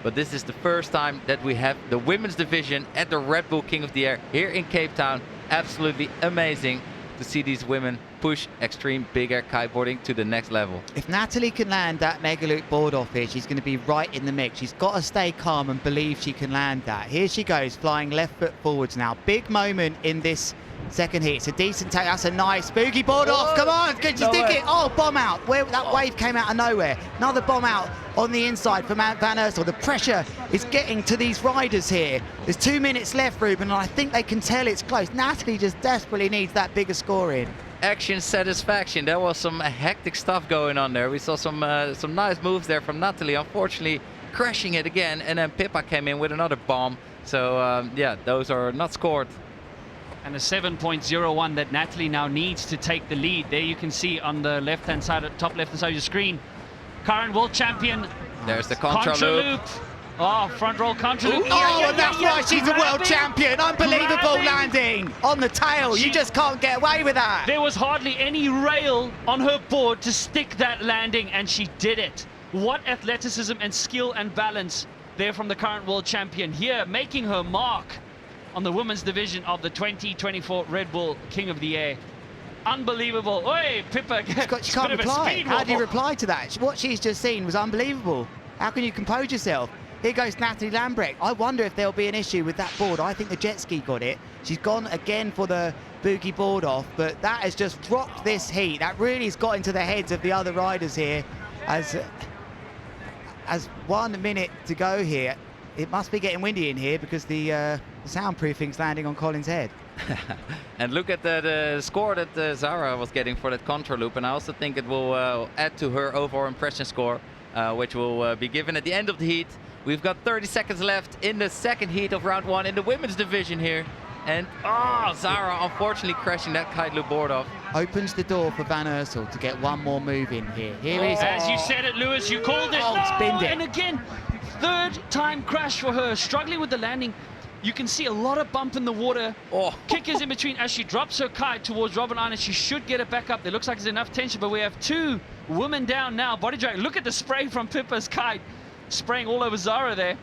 But this is the first time that we have the women's division at the Red Bull King of the Air here in Cape Town. Absolutely amazing to see these women push extreme big air kiteboarding to the next level. If Natalie can land that mega loop board off here, she's going to be right in the mix. She's got to stay calm and believe she can land that. Here she goes, flying left foot forwards now. Big moment in this second heat. It's a decent take. That's a nice boogie board off. Come on, can she stick it? Oh, bomb out. That wave came out of nowhere. Another bomb out on the inside for Van Ursel. The pressure is getting to these riders here. There's 2 minutes left, Ruben, and I think they can tell it's close. Natalie just desperately needs that bigger score in. Action satisfaction. There was some hectic stuff going on there. We saw some nice moves there from Natalie. Unfortunately, crashing it again, and then Pippa came in with another bomb. So yeah, those are not scored. And a 7.01 that Natalie now needs to take the lead. There you can see on the left-hand side, top left-hand side of your screen, current world champion. There's the contra loop. Oh, front roll contra loop. And that's why she's a world champion. Unbelievable landing on the tail. You just can't get away with that. There was hardly any rail on her board to stick that landing, and she did it. What athleticism and skill and balance there from the current world champion here, making her mark on the women's division of the 2024 Red Bull King of the Air. Unbelievable. Oi, Pippa She gets can't a bit of a reply. speed How do you wobble. reply to that? What she's just seen was unbelievable. How can you compose yourself? Here goes Natalie Lambrecht. I wonder if there'll be an issue with that board. I think the jet ski got it. She's gone again for the boogie board off, but that has just rocked this heat. That really has got into the heads of the other riders here. As 1 minute to go here, it must be getting windy in here because the soundproofing's landing on Colin's head. And look at the score that Zara was getting for that contra loop, and I also think it will add to her overall impression score, which will be given at the end of the heat. We've got 30 seconds left in the second heat of round 1 in the women's division here. And Zara unfortunately crashing that kite loop board off. Opens the door for Van Ursel to get one more move in here. Here is. As you said it, Lewis, you called it. Spinned it. And again, third time crash for her, struggling with the landing. You can see a lot of bump in the water. Kickers in between as she drops her kite towards Robin Island. She should get it back up. There looks like there's enough tension, but we have 2 women down now. Body drag. Look at the spray from Pippa's kite, spraying all over Zara there.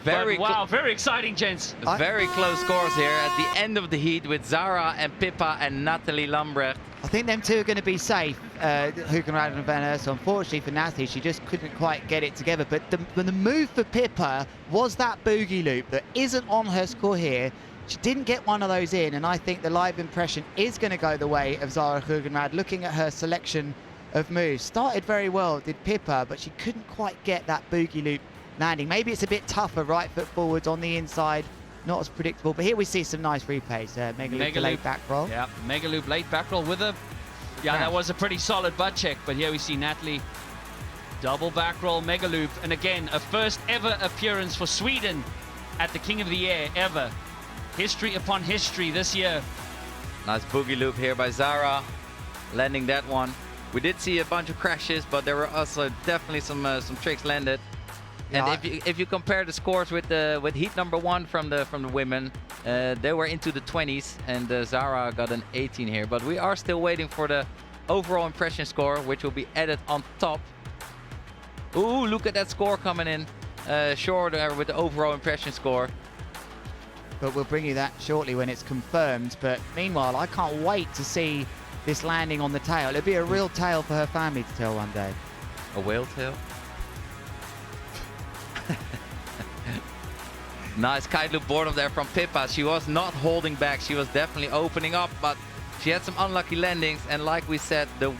Wow, very exciting, gents. Very close scores here at the end of the heat with Zara and Pippa and Natalie Lambrecht. I think them two are going to be safe, Hugenrad and Van Ursel. Unfortunately for Natalie, she just couldn't quite get it together. But the move for Pippa was that boogie loop that isn't on her score here. She didn't get one of those in, and I think the live impression is going to go the way of Zara Hugenrad, looking at her selection of moves. Started very well, did Pippa, but she couldn't quite get that boogie loop landing. Maybe it's a bit tougher, right foot forwards on the inside, not as predictable. But here we see some nice replays. Mega loop late back roll. Yeah, mega loop late back roll with a... Yeah, that was a pretty solid butt check. But here we see Natalie double back roll, mega loop. And again, a first ever appearance for Sweden at the King of the Air ever. History upon history this year. Nice boogie loop here by Zara, landing that one. We did see a bunch of crashes, but there were also definitely some tricks landed. Yeah, and if you compare the scores with heat number 1 from the women, they were into the 20s, and Zara got an 18 here. But we are still waiting for the overall impression score, which will be added on top. Ooh, look at that score coming in short with the overall impression score. But we'll bring you that shortly when it's confirmed. But meanwhile, I can't wait to see this landing on the tail. It'll be a real tale for her family to tell one day. A whale tail? Nice kite loop board up there from Pippa. She was not holding back. She was definitely opening up, but she had some unlucky landings. And like we said, the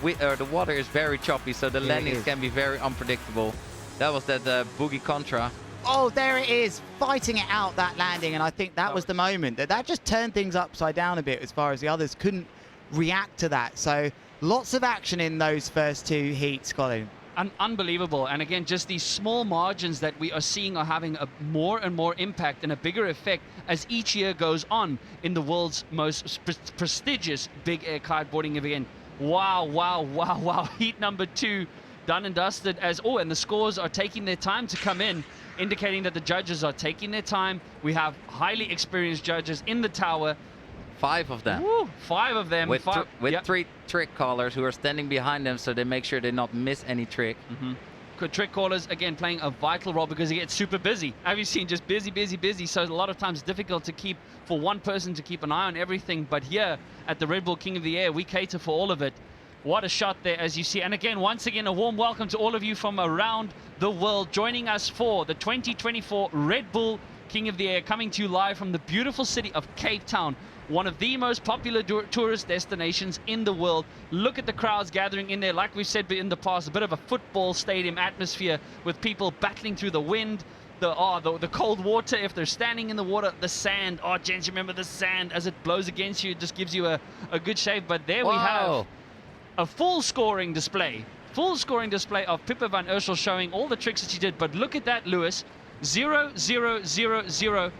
water is very choppy, so the landings can be very unpredictable. That was that boogie contra. Oh, there it is, fighting it out, that landing. And I think that was the moment. That just turned things upside down a bit as far as the others couldn't react to that. So lots of action in those first 2 heats, Colin. Unbelievable. And again, just these small margins that we are seeing are having a more and more impact and a bigger effect as each year goes on in the world's most prestigious big air kiteboarding event. Wow, wow, wow, wow. Heat number 2 done and dusted and the scores are taking their time to come in, indicating that the judges are taking their time. We have highly experienced judges in the tower. 5 of them. Woo, 5 of them. With 3 trick callers who are standing behind them, so they make sure they not miss any trick. Good trick callers, again, playing a vital role because it gets super busy. Have you seen just busy, busy, busy? So a lot of times it's difficult to keep, for one person to keep an eye on everything. But here at the Red Bull King of the Air, we cater for all of it. What a shot there, as you see. And again, once again, a warm welcome to all of you from around the world joining us for the 2024 Red Bull King of the Air, coming to you live from the beautiful city of Cape Town, one of the most popular tourist destinations in the world. Look at the crowds gathering in there. Like we've said in the past, a bit of a football stadium atmosphere with people battling through the wind, the cold water if they're standing in the water, the sand. Oh, gents, remember the sand as it blows against you, it just gives you a good shave. But there we have a full scoring display of Pippa Van Ursel showing all the tricks that she did. But look at that, Lewis. 0, 0, 0, 0.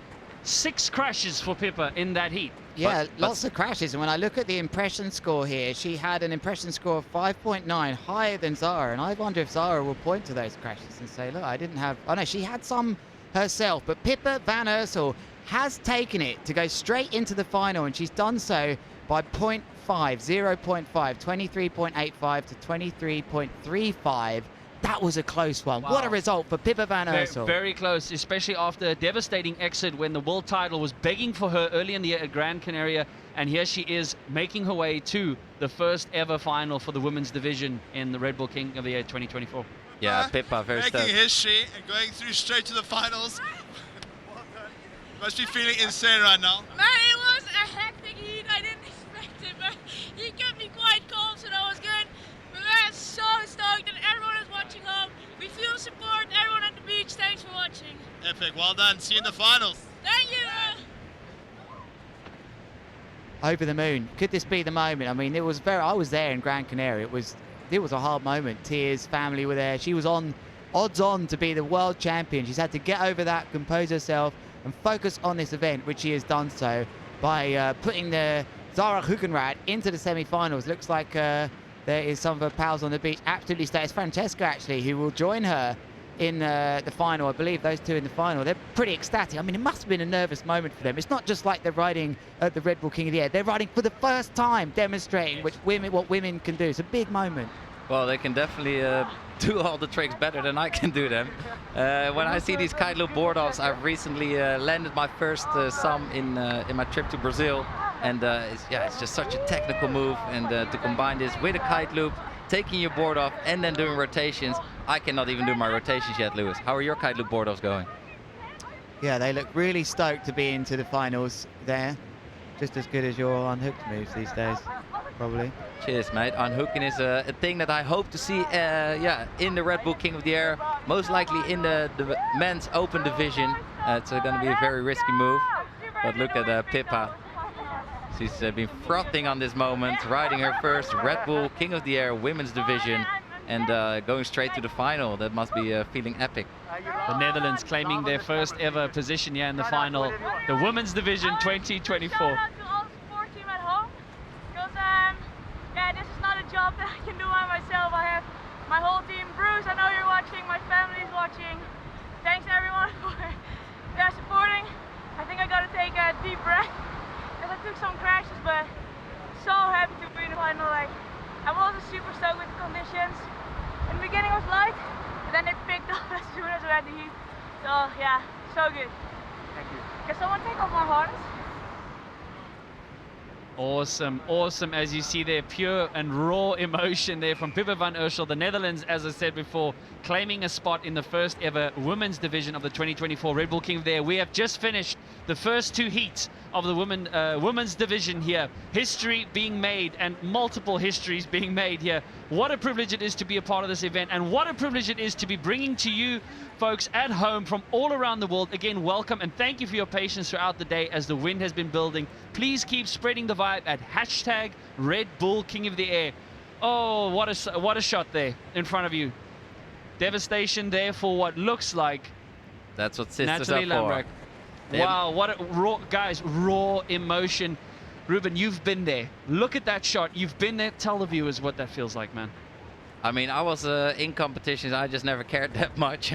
6 crashes for Pippa in that heat. Yeah, lots of crashes. And when I look at the impression score here, she had an impression score of 5.9, higher than Zara. And I wonder if Zara will point to those crashes and say, look, I didn't have... Oh, no, she had some herself. But Pippa Van Ursel has taken it to go straight into the final. And she's done so by 0.5, 23.85 to 23.35. That was a close one. What a result for Pippa van Ursel. Very close, especially after a devastating exit when the world title was begging for her early in the year at Gran Canaria. And here she is making her way to the first ever final for the women's division in the Red Bull King of the Year 2024. Yeah, Pippa, very making stoked. history and going through straight to the finals. Must be feeling insane right now. Man, it was a hectic heat. I didn't expect it, but he kept me quite calm, so that was good. But man, so stoked and everyone is watching home. We feel support, everyone at the beach. Thanks for watching. Epic, well done. See you in the finals. Thank you. Over the moon. Could this be the moment? I mean, it was I was there in Gran Canaria. It was a hard moment. Tears, family were there. She was odds on to be the world champion. She's had to get over that, compose herself, and focus on this event, which she has done so by putting the Zara Hugenrad into the semi-finals. Looks like there is some of her pals on the beach. Absolutely stay. It's Francesca, actually, who will join her in the final. I believe those two in the final. They're pretty ecstatic. I mean, it must have been a nervous moment for them. It's not just like they're riding at the Red Bull King of the Air. They're riding for the first time, demonstrating what women can do. It's a big moment. Well, they can definitely do all the tricks better than I can do them. When I see these kite loop board offs, I've recently landed my first some in my trip to Brazil, and it's just such a technical move. And to combine this with a kite loop, taking your board off, and then doing rotations. I cannot even do my rotations yet, Lewis. How are your kite loop board offs going? Yeah, they look really stoked to be into the finals there. Just as good as your unhooked moves these days, probably. Cheers, mate. Unhooking is a thing that I hope to see in the Red Bull King of the Air. Most likely in the men's open division. It's going to be a very risky move. But look at Pippa. She's been frothing on this moment, riding her first Red Bull King of the Air women's division and going straight to the final. That must be feeling epic. The Netherlands claiming their first ever position here in the final, the women's division 2024. Shout out to all the support team at home, because yeah, this is not a job that I can do by myself. I have my whole team. Bruce, I know you're watching, my family is watching. Thanks everyone for supporting. I think I gotta take a deep breath, because I took some crashes, but so happy to be in the final. Like, I'm also super stoked with the conditions. In the beginning it was light, but then it picked up as soon as we had the heat. So yeah, so good. Thank you. Can someone take off my harness? Awesome, awesome. As you see there, pure and raw emotion there from Pippa van Ursel. The Netherlands, as I said before, claiming a spot in the first ever women's division of the 2024 Red Bull King of the Air. We have just finished the first two heats of the women's division here. History being made and multiple histories being made here. What a privilege it is to be a part of this event, and what a privilege it is to be bringing to you folks at home from all around the world. Again, welcome and thank you for your patience throughout the day as the wind has been building. Please keep spreading the vibe at hashtag Red Bull King of the Air. Oh, what a shot there in front of you. Devastation there for what looks like That's what sisters Natalie are for. Lambrecht. Wow, what a raw emotion. Ruben, you've been there. Look at that shot. You've been there. Tell the viewers what that feels like, man. I mean, I was in competitions. I just never cared that much.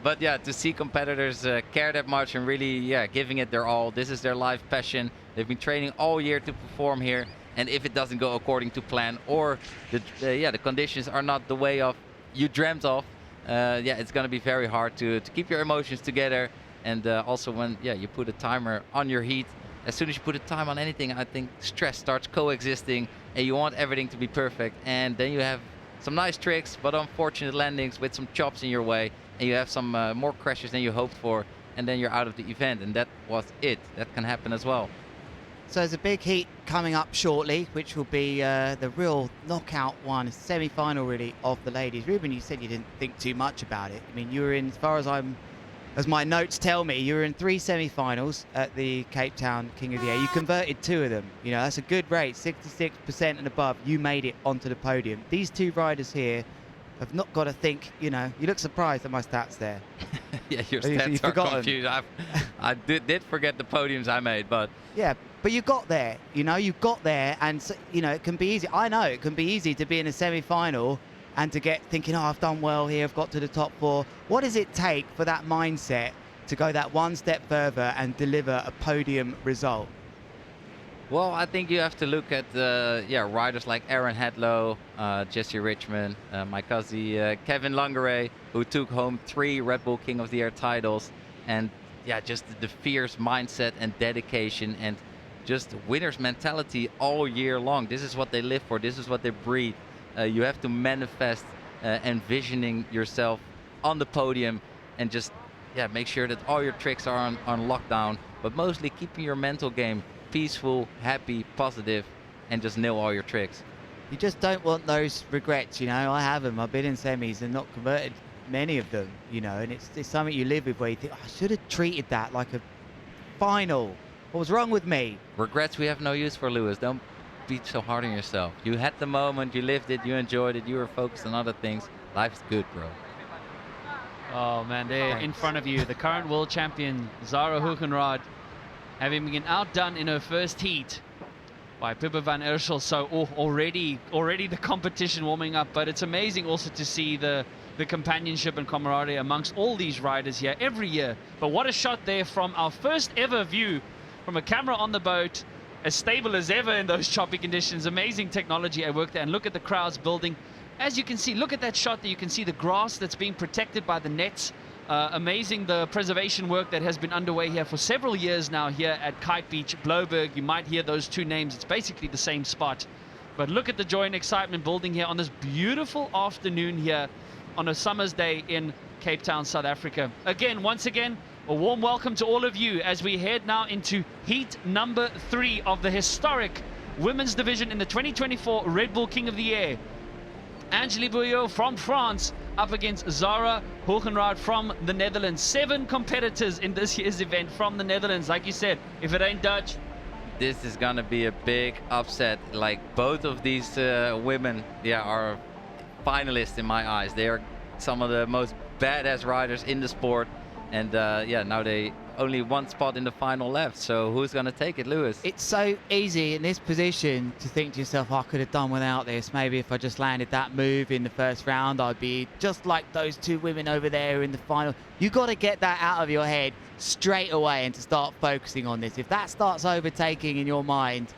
But yeah, to see competitors care that much and really, giving it their all. This is their life passion. They've been training all year to perform here. And if it doesn't go according to plan, or the conditions are not the way of you dreamt of, it's going to be very hard to keep your emotions together. And also when you put a timer on your heat, as soon as you put a time on anything, I think stress starts coexisting and you want everything to be perfect. And then you have some nice tricks, but unfortunate landings with some chops in your way, and you have some more crashes than you hoped for, and then you're out of the event, and that was it. That can happen as well. So there's a big heat coming up shortly, which will be the real knockout one, semi-final really, of the ladies. Ruben, you said you didn't think too much about it. I mean, you were in, as my notes tell me, you were in 3 semi-finals at the Cape Town King of the Air. You converted 2 of them. You know, that's a good rate, 66% and above. You made it onto the podium. These 2 riders here have not got to think, you know, you look surprised at my stats there. Yeah, your stats are confused. I did forget the podiums I made, but... Yeah, but you got there, you know, you got there, and, so, you know, it can be easy. I know it can be easy to be in a semi-final and to get thinking, oh, I've done well here, I've got to the top 4. What does it take for that mindset to go that one step further and deliver a podium result? Well, I think you have to look at riders like Aaron Hadlow, Jesse Richmond, my cousin Kevin Langeray, who took home 3 Red Bull King of the Air titles, and just the fierce mindset and dedication and just winner's mentality all year long. This is what they live for. This is what they breathe. You have to manifest envisioning yourself on the podium and just make sure that all your tricks are on lockdown, but mostly keeping your mental game peaceful, happy, positive, and just nail all your tricks. You just don't want those regrets, you know. I have them. I've been in semis and not converted many of them, you know, and it's something you live with where you think, I should have treated that like a final. What was wrong with me? Regrets we have no use for, Lewis. Don't be so hard on yourself. You had the moment, you lived it, you enjoyed it, you were focused on other things. Life's good, bro. Oh man, there in front of you, the current world champion, Zara Hoegenrad, having been outdone in her first heat by Pippa van Ursel. So already the competition warming up, but it's amazing also to see the companionship and camaraderie amongst all these riders here every year. But what a shot there from our first ever view from a camera on the boat, as stable as ever in those choppy conditions. Amazing technology at work there, and look at the crowds building. As you can see, look at that shot there. You can see the grass that's being protected by the nets. Amazing the preservation work that has been underway here for several years now here at Kite Beach, Bloberg. You might hear those two names. It's basically the same spot. But look at the joy and excitement building here on this beautiful afternoon here on a summer's day in Cape Town, South Africa. Once again, a warm welcome to all of you as we head now into heat number 3 of the historic women's division in the 2024 Red Bull King of the Air. Angelique Bouillot from France up against Zara Hoegenrad from the Netherlands. 7 competitors in this year's event from the Netherlands. Like you said, if it ain't Dutch, this is gonna be a big upset. Like, both of these women are finalists in my eyes. They are some of the most badass riders in the sport, and now they only one spot in the final left. So who's gonna take it, Lewis? It's so easy in this position to think to yourself, I could have done without this. Maybe if I just landed that move in the first round, I'd be just like those 2 women over there in the final. You got to get that out of your head straight away and to start focusing on this. If that starts overtaking in your mind,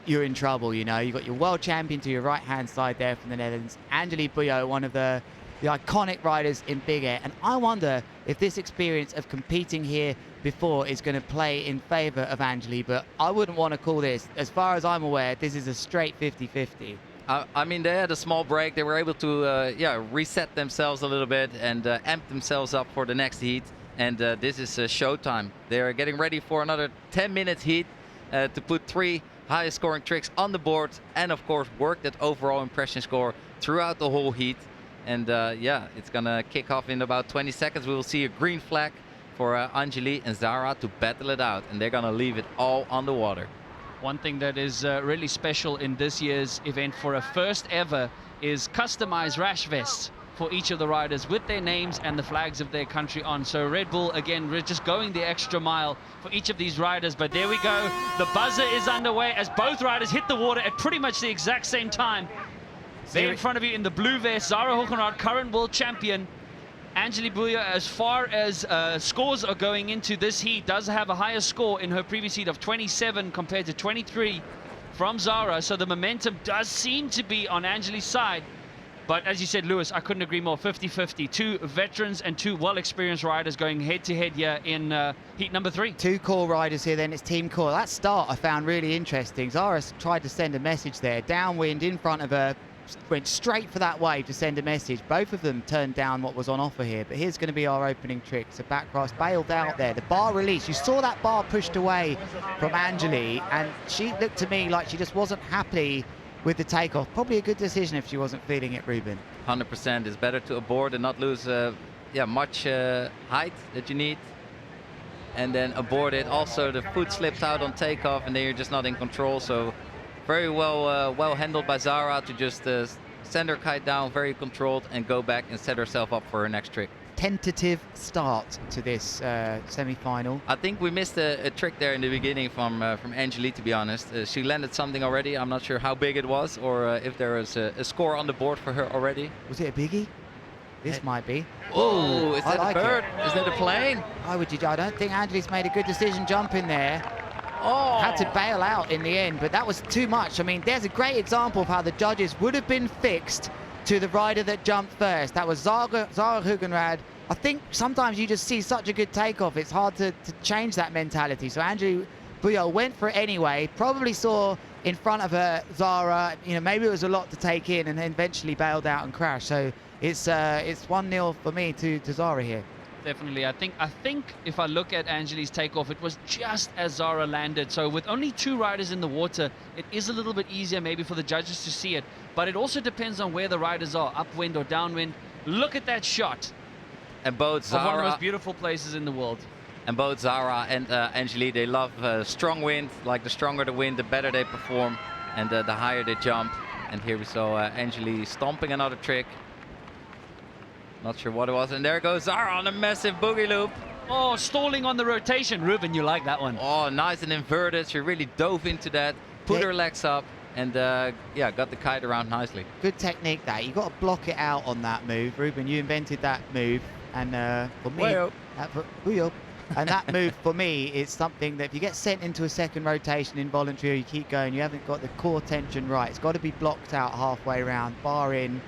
you're in trouble. You know, you've got your world champion to your right hand side there from the Netherlands, Angelique Bouillot, one of the iconic riders in big air. And I wonder if this experience of competing here before is going to play in favor of Angelique, but I wouldn't want to call this. As far as I'm aware, this is a straight 50-50. I mean, they had a small break. They were able to reset themselves a little bit and amp themselves up for the next heat. And this is showtime. They're getting ready for another 10 minutes heat to put 3 highest scoring tricks on the board, and of course work that overall impression score throughout the whole heat. And it's gonna kick off in about 20 seconds. We will see a green flag for Angelique and Zara to battle it out, and they're gonna leave it all on the water. one thing that is really special in this year's event for a first ever is customized rash vests for each of the riders with their names and the flags of their country on. So Red Bull, again, we're just going the extra mile for each of these riders. But there we go. The buzzer is underway as both riders hit the water at pretty much the exact same time. There in front of you in the blue vest, Zara Hoegenrad, current world champion. Angelique Bouillot, as far as scores are going into this heat, does have a higher score in her previous heat of 27 compared to 23 from Zara. So the momentum does seem to be on Angelique's side. But as you said, Lewis, I couldn't agree more. 50-50. Two veterans and two well-experienced riders going head-to-head here in heat number 3. Two core riders here, then it's team core. That start I found really interesting. Zara's tried to send a message there. Downwind in front of her, went straight for that wave to send a message. Both of them turned down what was on offer here. But here's going to be our opening trick. So backcross bailed out there. The bar released. You saw that bar pushed away from Angelique, and she looked to me like she just wasn't happy with the takeoff. Probably a good decision if she wasn't feeling it, Ruben. 100%. It's better to abort and not lose much height that you need, and then abort it. Also, the foot slipped out on takeoff, and then you're just not in control. So very well handled by Zara to just send her kite down, very controlled, and go back and set herself up for her next trick. Tentative start to this semi-final. I think we missed a trick there in the beginning from Angelique, to be honest. She landed something already. I'm not sure how big it was, or if there was a score on the board for her already. Was it a biggie? This might be. Oh, is that a bird? Is that a plane? I don't think Angelique's made a good decision jumping there. Had to bail out in the end, but that was too much. I mean, there's a great example of how the judges would have been fixed to the rider that jumped first. That was Zara Hugenrad. I think sometimes you just see such a good takeoff, it's hard to change that mentality. So Angelique Buyot went for it anyway, probably saw in front of her Zara, you know, maybe it was a lot to take in, and then eventually bailed out and crashed. So it's 1-0 for me to Zara here. Definitely. I think if I look at Angelique's takeoff, it was just as Zara landed. So with only 2 riders in the water, it is a little bit easier maybe for the judges to see it. But it also depends on where the riders are, upwind or downwind. Look at that shot. And both Zara... One of the most beautiful places in the world. And both Zara and Angelique, they love strong wind. Like the stronger the wind, the better they perform. And the higher they jump. And here we saw Angelique stomping another trick. Not sure what it was. And there goes Zara on a massive boogie loop. Oh, stalling on the rotation. Ruben, you like that one. Oh, nice and inverted. She really dove into that, put her legs up, and yeah, got the kite around nicely. Good technique that. You got to block it out on that move. Ruben, you invented that move. And for me, and that move for me is something that if you get sent into a second rotation involuntary or you keep going, you haven't got the core tension right. It's got to be blocked out halfway around, bar in.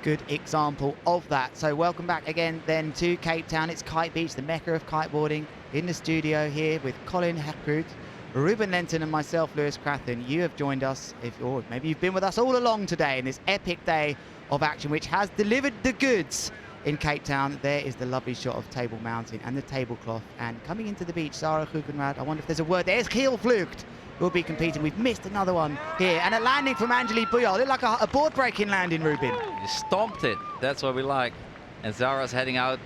Good example of that. So welcome back again then to Cape Town. It's Kite Beach, the mecca of kiteboarding. In the studio here with Colin Heckrut, Ruben Lenton and myself, Lewis Crathen. You have joined us, or maybe you've been with us all along today in this epic day of action which has delivered the goods in Cape Town. There is the lovely shot of Table Mountain and the tablecloth. And coming into the beach, Zara Hugenrad. I wonder if there's a word. There's Keelflucht. Will be competing. We've missed another one here. And a landing from Angelique Buyot. Looked like a board-breaking landing, Ruben. You stomped it. That's what we like. And Zara's heading out.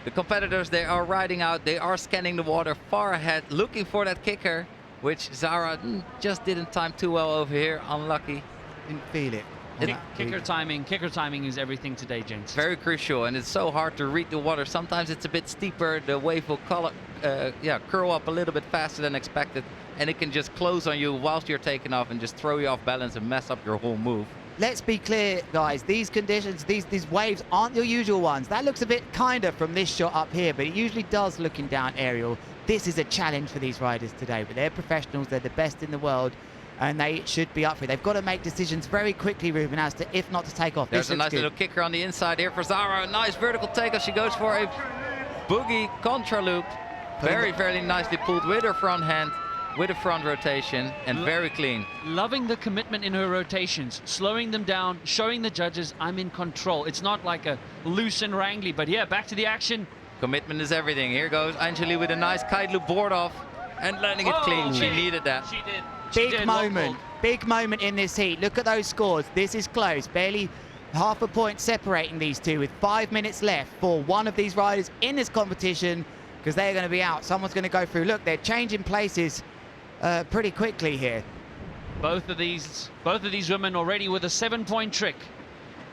The competitors, they are riding out. They are scanning the water far ahead, looking for that kicker, which Zara just didn't time too well over here. Unlucky. Didn't feel it. Kicker timing is everything today, gents. Very crucial, and it's so hard to read the water. Sometimes it's a bit steeper. The wave will curl up a little bit faster than expected, and it can just close on you whilst you're taking off and just throw you off balance and mess up your whole move. Let's be clear, guys. These conditions, these waves aren't your usual ones. That looks a bit kinder from this shot up here, but it usually does looking down aerial. This is a challenge for these riders today, but they're professionals. They're the best in the world. And they should be up for it. They've got to make decisions very quickly, Ruben, as to if not to take off. There's a nice little kicker on the inside here for Zara. A nice vertical takeoff. She goes for a boogie contra loop. Very, very nicely pulled with her front hand, with a front rotation, and very clean. Loving the commitment in her rotations, slowing them down, showing the judges I'm in control. It's not like a loose and wrangly, but yeah, back to the action. Commitment is everything. Here goes Angelique with a nice kite loop board off and landing it clean. She needed that. She did. Big moment in this heat. Look at those scores. This is close. Barely half a point separating these two with 5 minutes left for one of these riders in this competition, because they're going to be out. Someone's going to go through. Look, they're changing places pretty quickly here. Both of these women already with a 7-point trick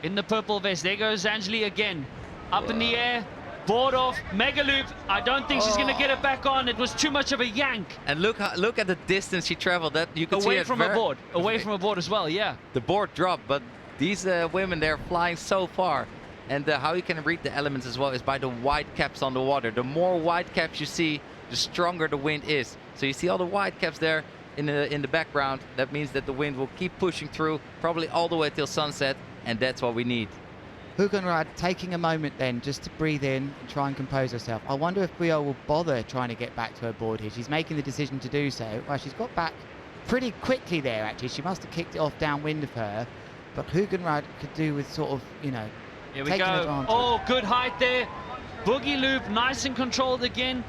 in the purple vest. There goes Angelique again. Up in the air. Board off, mega loop. I don't think she's going to get it back on. It was too much of a yank. And look at the distance she traveled. That you can see away from her board. Away from her board as well. Yeah. The board dropped, but these women, they're flying so far. And how you can read the elements as well is by the white caps on the water. The more white caps you see, the stronger the wind is. So you see all the white caps there in the background. That means that the wind will keep pushing through, probably all the way till sunset, and that's what we need. Hugenrad taking a moment then just to breathe in and try and compose herself. I wonder if Buyot will bother trying to get back to her board here. She's making the decision to do so. Well, she's got back pretty quickly there, actually. She must have kicked it off downwind of her. But Hugenrad could do with sort of, you know, here we taking go. advantage. Oh, good height there. Boogie loop, nice and controlled again.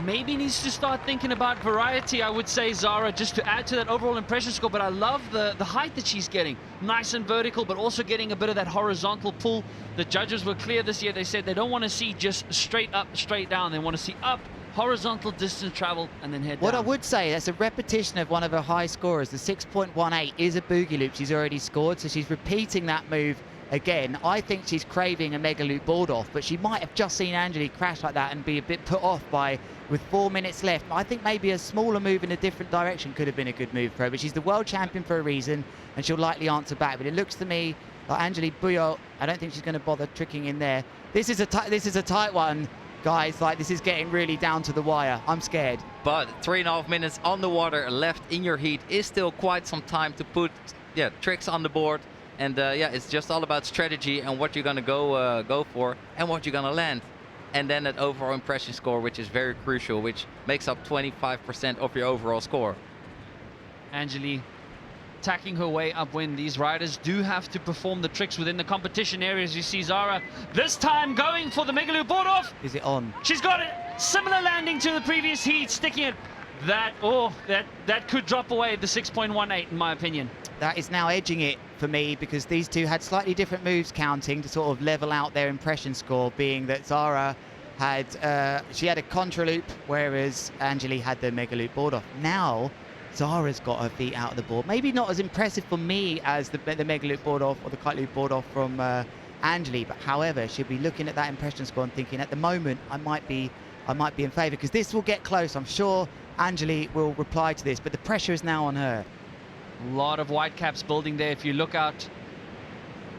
Maybe needs to start thinking about variety, I would say, Zara, just to add to that overall impression score. But I love the height that she's getting. Nice and vertical, but also getting a bit of that horizontal pull. The judges were clear this year. They said they don't want to see just straight up, straight down. They want to see up, horizontal distance travel, and then head down. What I would say, that's a repetition of one of her high scorers. The 6.18 is a boogie loop she's already scored, so she's repeating that move again. I think she's craving a mega loop board off, but she might have just seen Angelique crash like that and be a bit put off by, with 4 minutes left. I think maybe a smaller move in a different direction could have been a good move for her, but she's the world champion for a reason, and she'll likely answer back. But it looks to me like Angelique Buyot, I don't think she's going to bother tricking in there. This is a tight one. Guys, like, this is getting really down to the wire. I'm scared. But 3.5 minutes on the water left in your heat is still quite some time to put tricks on the board. And yeah, it's just all about strategy and what you're going to go for and what you're going to land. And then that overall impression score, which is very crucial, which makes up 25% of your overall score. Angeli tacking her way upwind. These riders do have to perform the tricks within the competition areas. You see Zara this time going for the mega loop board off. Is it on? She's got it. Similar landing to the previous heat, sticking it. That could drop away the 6.18 in my opinion. That is now edging it for me, because these two had slightly different moves counting to sort of level out their impression score, being that Zara had she had a contra loop, whereas Angeli had the mega loop board off. Now Zara's got her feet out of the board. Maybe not as impressive for me as the mega loop board off or the kite loop board off from Angeli, but however, she'll be looking at that impression score and thinking, at the moment, I might be in favour, because this will get close. I'm sure Angeli will reply to this, but the pressure is now on her. A lot of white caps building there. If you look out,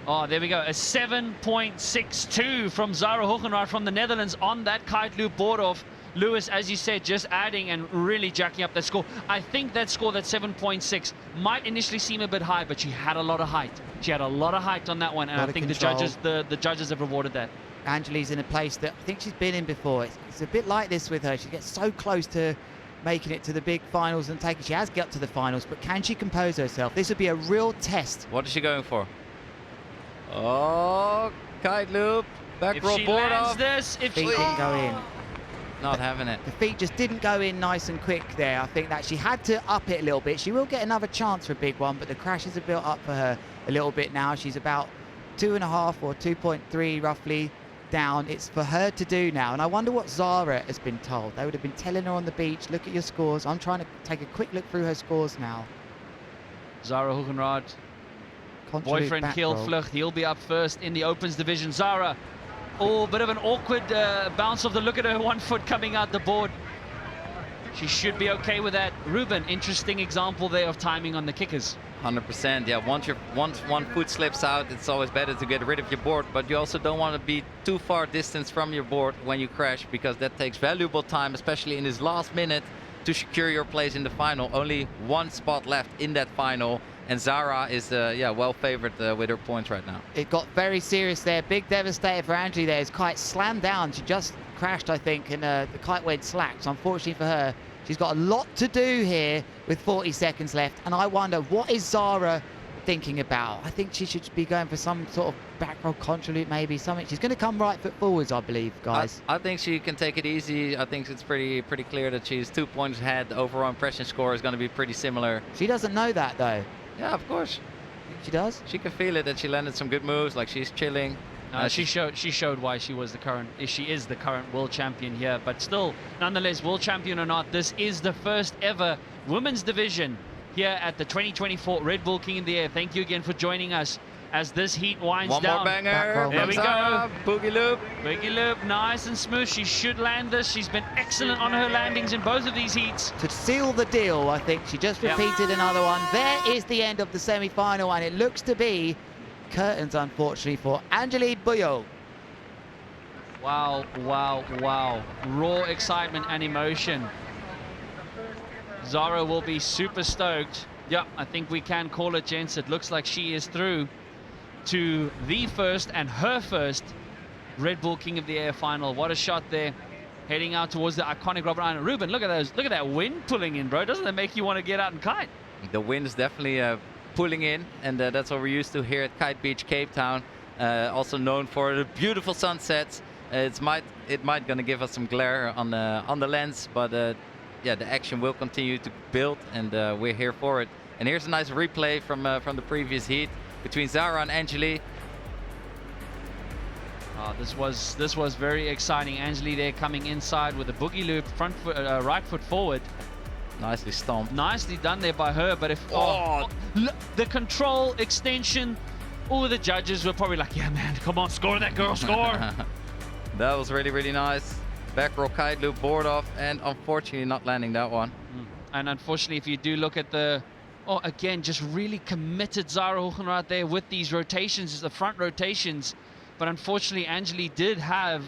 oh, there we go, a 7.62 from Zara Hogenraad from the Netherlands on that kite loop board off. Lewis, as you said, just adding and really jacking up that score. I think that score, that 7.6, might initially seem a bit high, but she had a lot of height. She had a lot of height on that one, and I think the judges have rewarded that. Angeli's in a place that I think she's been in before. It's a bit like this with her. She gets so close to making it to the big finals and taking. She has got to the finals, but can she compose herself? This would be a real test. What is she going for? Oh, kite loop, back roll board off. Feet didn't go in. Not having it. The feet just didn't go in nice and quick there. I think that she had to up it a little bit. She will get another chance for a big one, but the crashes have built up for her a little bit now. She's about 2.5 or 2.3 roughly down. It's for her to do now, and I wonder what Zara has been told. They would have been telling her on the beach, look at your scores. I'm trying to take a quick look through her scores now. Zara Hogenraad, boyfriend Kiel Vlucht, he'll be up first in the opens division. Zara, oh, bit of an awkward bounce of the look at her 1 foot coming out the board. She should be okay with that. Ruben, interesting example there of timing on the kickers. 100%, yeah. Once 1 foot slips out, it's always better to get rid of your board, but you also don't want to be too far distance from your board when you crash, because that takes valuable time, especially in this last minute, to secure your place in the final. Only 1 spot left in that final, and Zara is well favored with her points right now. It got very serious there. Big devastator for Angeli there. His kite slammed down. She just crashed, I think, and the kite went slack. So unfortunately for her, she's got a lot to do here with 40 seconds left. And I wonder, what is Zara thinking about? I think she should be going for some sort of back roll contra loop, maybe something. She's going to come right foot forwards, I believe, guys. I think she can take it easy. I think it's pretty clear that she's 2 points ahead. The overall impression score is going to be pretty similar. She doesn't know that, though. Yeah, of course. She does? She can feel it, that she landed some good moves, like she's chilling. She showed why she is the current world champion here, but still, nonetheless, world champion or not, this is the first ever women's division here at the 2024 Red Bull King of the Air. Thank you again for joining us as this heat winds down. One more banger. There we go. Boogie loop. Boogie loop, nice and smooth. She should land this. She's been excellent on her landings in both of these heats. To seal the deal, I think she just repeated another one. There is the end of the semi-final, and it looks to be curtains, unfortunately, for Angeli Bouillot. Wow, wow, wow. Raw excitement and emotion. Zara will be super stoked. Yeah, I think we can call it, gents. It looks like she is through to the first and her first Red Bull King of the Air final. What a shot there. Heading out towards the iconic Robert Island. Ruben, look at those. Look at that wind pulling in, bro. Doesn't that make you want to get out and kite? The wind is definitely pulling in, and that's what we're used to here at Kite Beach, Cape Town. Also known for the beautiful sunsets. It might gonna give us some glare on the lens, but yeah, the action will continue to build, and we're here for it. And here's a nice replay from the previous heat between Zara and Angeli. This was very exciting. Angeli there coming inside with a boogie loop, front foot, right foot forward. Nicely stomped. Nicely done there by her, but if the control extension, all the judges were probably like, yeah man, come on, score that girl, score. That was really, really nice. Back roll kite loop board off, and unfortunately not landing that one. And unfortunately, if you do look at the, again, just really committed Zara Hogenraad there with these rotations, the front rotations. But unfortunately, Angeli did have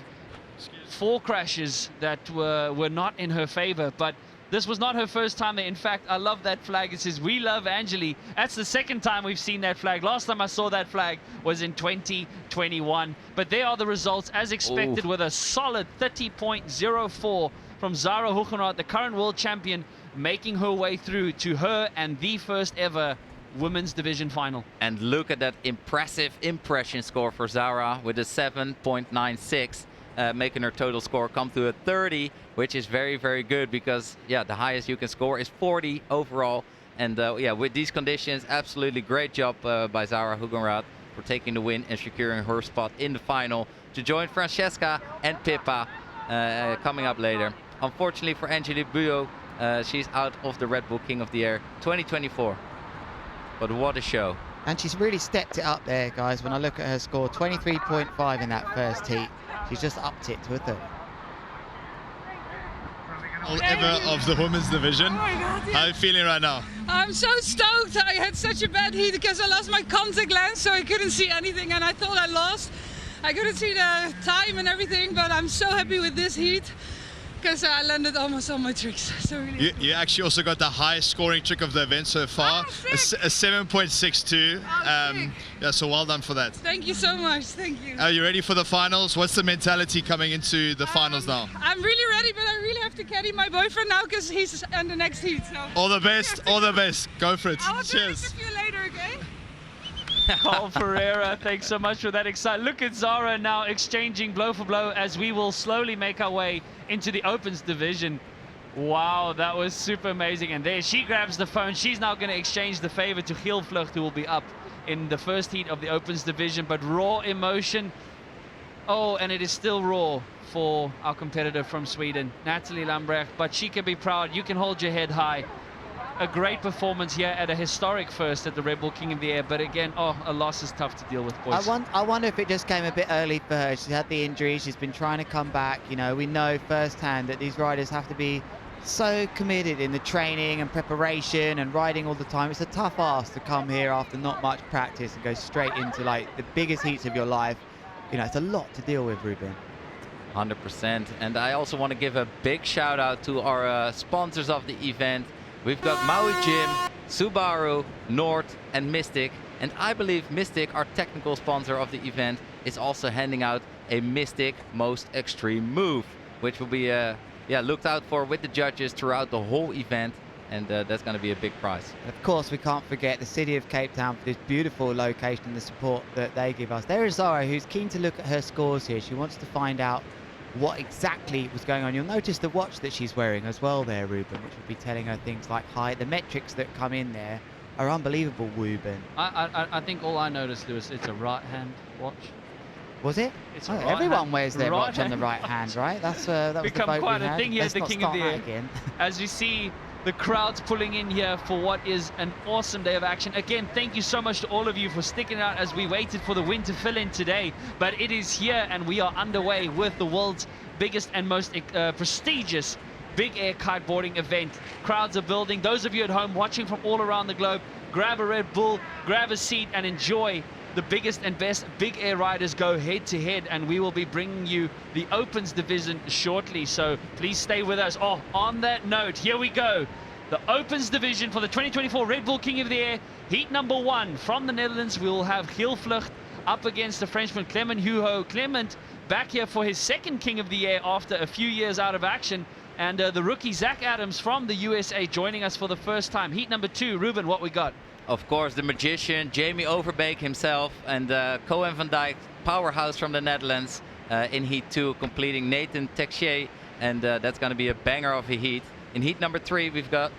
4 crashes that were not in her favor, but this was not her first time there. In fact, I love that flag. It says, "We love Angeli." That's the second time we've seen that flag. Last time I saw that flag was in 2021. But there are the results as expected. Ooh. With a solid 30.04 from Zara Hugenrath, the current world champion, making her way through to her and the first ever women's division final. And look at that impressive impression score for Zara with a 7.96. Making her total score come to a 30, which is very, very good because, yeah, the highest you can score is 40 overall. And, yeah, with these conditions, absolutely great job by Zara Hugenrath for taking the win and securing her spot in the final to join Francesca and Pippa coming up later. Unfortunately for Angeli Buo, she's out of the Red Bull King of the Air 2024. But what a show. And she's really stepped it up there, guys. When I look at her score, 23.5 in that first heat. She's just upped it to a 30. Ever of the women's division. Oh my God, yeah. How are you feeling right now? I'm so stoked. I had such a bad heat because I lost my contact lens, so I couldn't see anything, and I thought I lost. I couldn't see the time and everything, but I'm so happy with this heat because I landed almost all my tricks. So really you actually also got the highest scoring trick of the event so far, a 7.62. Yeah, so well done for that. Thank you so much. Thank you. Are you ready for the finals? What's the mentality coming into the finals now? I'm really ready, but I really have to carry my boyfriend now because he's in the next heat. So. All the best. All the best. Go for it. I will Cheers. do you later, okay? Carl Ferreira, thanks so much for that excitement. Look at Zara now exchanging blow for blow as we will slowly make our way into the Opens division. Wow, that was super amazing. And there she grabs the phone. She's now going to exchange the favor to Gielvlucht, who will be up in the first heat of the Opens division. But raw emotion. Oh, and it is still raw for our competitor from Sweden, Natalie Lambrecht. But she can be proud. You can hold your head high. A great performance here at a historic first at the Red Bull King of the Air, but again, oh, a loss is tough to deal with, boys. I wonder if it just came a bit early for her. She's had the injury, she's been trying to come back. You know, we know firsthand that these riders have to be so committed in the training and preparation and riding all the time. It's a tough ask to come here after not much practice and go straight into like the biggest heats of your life. You know, it's a lot to deal with, Ruben. 100%. And I also want to give a big shout out to our sponsors of the event. We've got Maui Gym, Subaru, Nord, and Mystic. And I believe Mystic, our technical sponsor of the event, is also handing out a Mystic Most Extreme Move, which will be looked out for with the judges throughout the whole event. And that's going to be a big prize. Of course, we can't forget the City of Cape Town for this beautiful location and the support that they give us. There is Zara, who's keen to look at her scores here. She wants to find out what exactly was going on. You'll notice the watch that she's wearing as well there, Ruben, which will be telling her things like height. The metrics that come in there are unbelievable, Ruben. I think all I noticed was it's a right-hand watch. Was it? It's oh, everyone wears their watch on the right hand, right? That's that was become the vote quite we a had. thing here at Let's the not King of start the that Air. again. As you see the crowds pulling in here for what is an awesome day of action. Again, thank you so much to all of you for sticking out as we waited for the wind to fill in today. But it is here and we are underway with the world's biggest and most prestigious big air kiteboarding event. Crowds are building. Those of you at home watching from all around the globe, grab a Red Bull, grab a seat and enjoy the biggest and best big air riders go head to head, and we will be bringing you the Opens division shortly, so please stay with us. Oh, on that note, here we go. The Opens division for the 2024 Red Bull King of the Air, heat number 1 from the Netherlands. We will have Gielvlucht up against the Frenchman Clement Hugo. Clement back here for his second King of the Air after a few years out of action, and the rookie Zach Adams from the USA joining us for the first time. Heat number 2, Ruben, what we got? Of course, the magician, Jamie Overbeek himself, and Cohen van Dijk, powerhouse from the Netherlands, in Heat 2, completing Nathan Texier, and that's going to be a banger of a heat. In Heat number 3, we've got...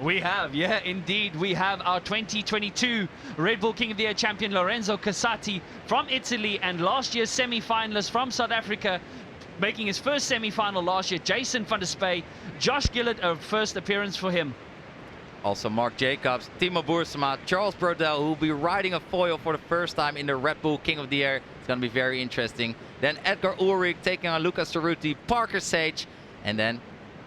We have, yeah, indeed, we have our 2022 Red Bull King of the Air champion, Lorenzo Casati from Italy, and last year's semi-finalist from South Africa, making his first semi-final last year, Jason van der Spey. Josh Gillett, a first appearance for him. Also Mark Jacobs, Timo Boersma, Charles Brodel, who will be riding a foil for the first time in the Red Bull King of the Air. It's going to be very interesting. Then Edgar Ulrich taking on Lucas Cerruti, Parker Sage, and then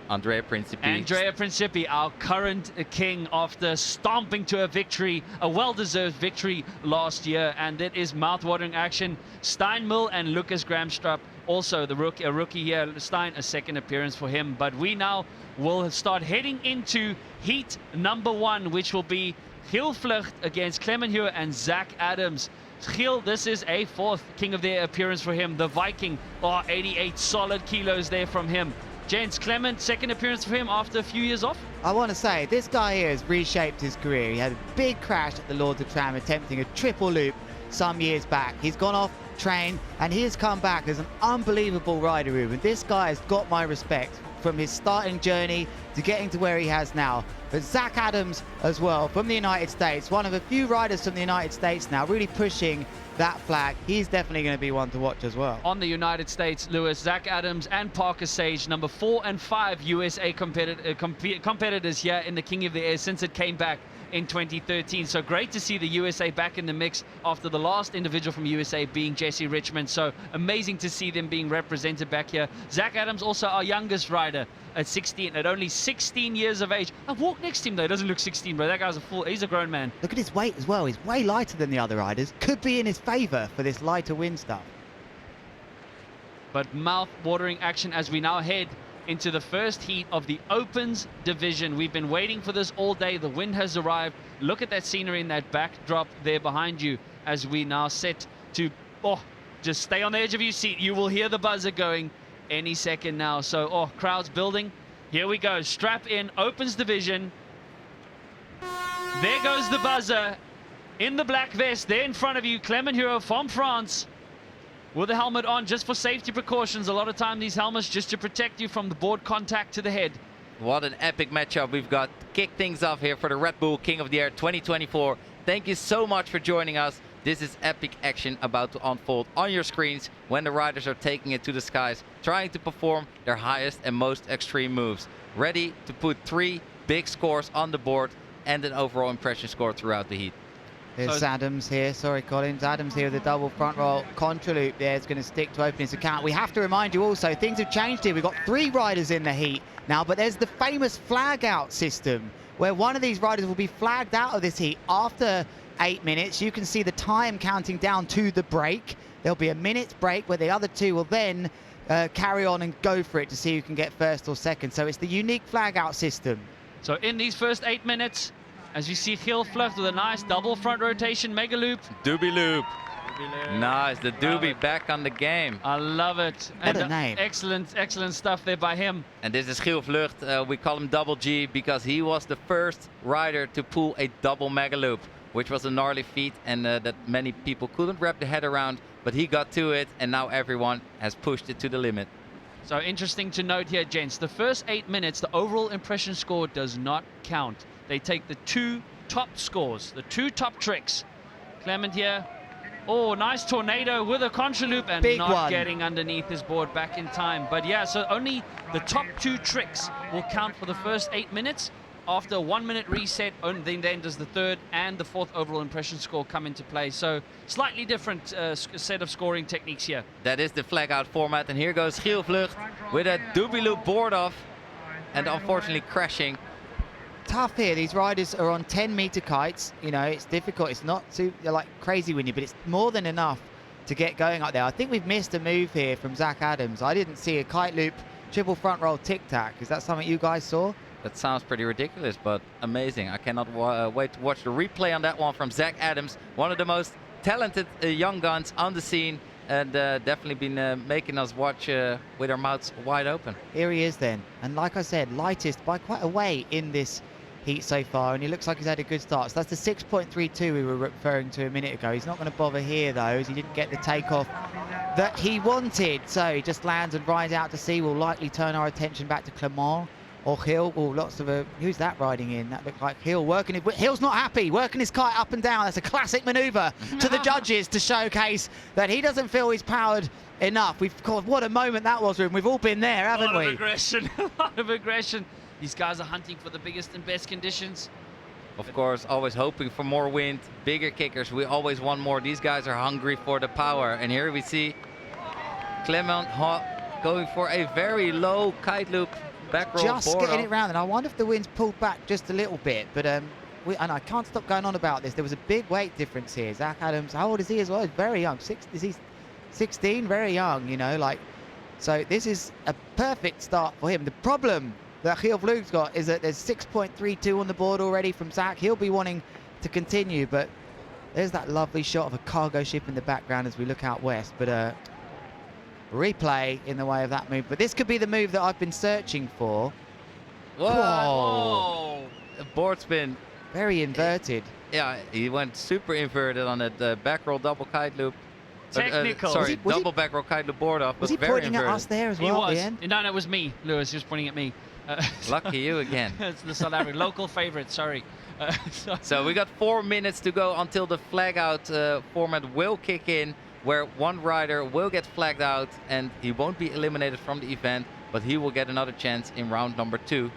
Andrea Principi. Andrea Principi, our current king after stomping to a victory, a well-deserved victory last year. And it is mouth-watering action. Stein Mill and Lucas Gramstrup Also, the rookie here, Stein, a second appearance for him. But we now will start heading into heat number 1, which will be Hylvlucht against Clement Heuer and Zach Adams. Giel, this is a 4th King of the Air appearance for him. The Viking, 88 solid kilos there from him. Gents, Clement, second appearance for him after a few years off. I want to say, this guy here has reshaped his career. He had a big crash at the Lords of Tram, attempting a triple loop some years back. He's gone off, trained, and he has come back as an unbelievable rider, Ruben. This guy has got my respect from his starting journey to getting to where he has now. But Zach Adams as well, from the United States, one of a few riders from the United States now, really pushing that flag. He's definitely going to be one to watch as well. On the United States, Lewis, Zach Adams and Parker Sage, number 4 and 5 USA competitors here in the King of the Air since it came back in 2013. So great to see the USA back in the mix after the last individual from USA being Jesse Richmond. So amazing to see them being represented back here. Zach Adams, also our youngest rider at only 16 years of age. I walk next to him though, he doesn't look 16, bro. That guy's he's a grown man. Look at his weight as well. He's way lighter than the other riders. Could be in his favor for this lighter wind stuff. But mouth-watering action as we now head into the first heat of the Opens division. We've been waiting for this all day. The wind has arrived. Look at that scenery in that backdrop there behind you as we now set to, just stay on the edge of your seat. You will hear the buzzer going any second now. So, crowds building. Here we go. Strap in, Opens division. There goes the buzzer in the black vest there in front of you. Clement Heuer from France, with the helmet on just for safety precautions. A lot of time these helmets just to protect you from the board contact to the head. What an epic matchup we've got to kick things off here for the Red Bull King of the Air 2024. Thank you so much for joining us. This is epic action about to unfold on your screens when the riders are taking it to the skies, trying to perform their highest and most extreme moves. Ready to put 3 big scores on the board and an overall impression score throughout the heat. There's Adams here, sorry Collins, Adams here with the double front roll contra loop there is going to stick to open his account. We have to remind you also, things have changed here. We've got 3 riders in the heat now, but there's the famous flag out system where one of these riders will be flagged out of this heat after 8 minutes. You can see the time counting down to the break. There'll be a minute's break where the other 2 will then carry on and go for it to see who can get first or second. So it's the unique flag out system. So in these first 8 minutes, as you see Hylvlucht with a nice double front rotation mega loop. Doobie loop. Nice, the Doobie back on the game. I love it. What a name. Excellent stuff there by him. And this is Hylvlucht. We call him Double G because he was the first rider to pull a double mega loop, which was a gnarly feat and that many people couldn't wrap their head around, but he got to it and now everyone has pushed it to the limit. So interesting to note here, gents, the first 8 minutes, the overall impression score does not count. They take the 2 top scores, the 2 top tricks. Clement here, nice tornado with a contra loop and Big not one. getting underneath his board back in time. But yeah, so only the top 2 tricks will count for the first 8 minutes. After a 1 minute reset, only then does the 3rd and the 4th overall impression score come into play. So slightly different set of scoring techniques here. That is the flag out format, and here goes Hylvlucht with a Doobie loop board off and unfortunately crashing. Tough here. These riders are on 10-meter kites. You know, it's difficult. It's not too crazy windy, but it's more than enough to get going up there. I think we've missed a move here from Zach Adams. I didn't see a kite loop triple front roll tic-tac. Is that something you guys saw? That sounds pretty ridiculous, but amazing. I cannot wait to watch the replay on that one from Zach Adams, one of the most talented young guns on the scene, and definitely been making us watch with our mouths wide open. Here he is then, and like I said, lightest by quite a way in this heat so far, and he looks like he's had a good start. So that's the 6.32 we were referring to a minute ago. He's not going to bother here though, as he didn't get the takeoff that he wanted. So he just lands and rides out to sea. We'll likely turn our attention back to Clement or Hill. Lots of who's that riding in? That looked like Hill working. Hill's not happy, working his kite up and down. That's a classic manoeuvre to the judges to showcase that he doesn't feel he's powered enough. What a moment that was, Ruben. We've all been there, haven't we? A lot of aggression. These guys are hunting for the biggest and best conditions. Of course, always hoping for more wind, bigger kickers. We always want more. These guys are hungry for the power. And here we see Clement going for a very low kite loop. Back roll just getting it round, and I wonder if the wind's pulled back just a little bit, but and I can't stop going on about this. There was a big weight difference here. Zach Adams, how old is he as well? He's very young. Is he 16? Very young, you know, like So this is a perfect start for him. The problem that Giel Vloeg's got is that there's 6.32 on the board already from Zach. He'll be wanting to continue, but there's that lovely shot of a cargo ship in the background as we look out west. But replay in the way of that move. But this could be the move that I've been searching for. Whoa! Whoa. The board spin. Very inverted. Yeah, he went super inverted on that back roll double kite loop. Technical. Sorry, double back roll kite loop board off. Was he very pointing inverted. at us there as well at the end? No, it was me, Lewis. He was pointing at me. Lucky you again. It's the South African local favorite, sorry. So we got 4 minutes to go until the flag out format will kick in, where one rider will get flagged out and he won't be eliminated from the event, but he will get another chance in round number 2.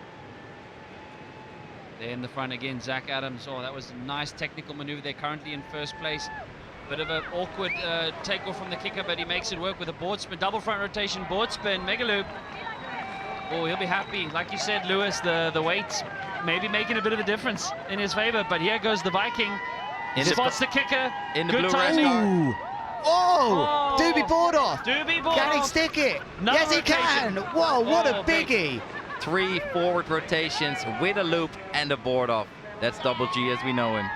There in the front again, Zach Adams. Oh, that was a nice technical maneuver. They're currently in first place. Bit of an awkward takeoff from the kicker, but he makes it work with a board spin, double front rotation, board spin, mega loop. Oh, he'll be happy. Like you said, Lewis, the weight maybe making a bit of a difference in his favor, but here goes the Viking. Spots the kicker. In the Good blue timing. race car. Oh! Doobie board off. Doobie board Can he off. stick it? Another Yes, he rotation. can. Whoa, what a Oh, big. biggie. 3 forward rotations with a loop and a board off. That's Double G as we know him.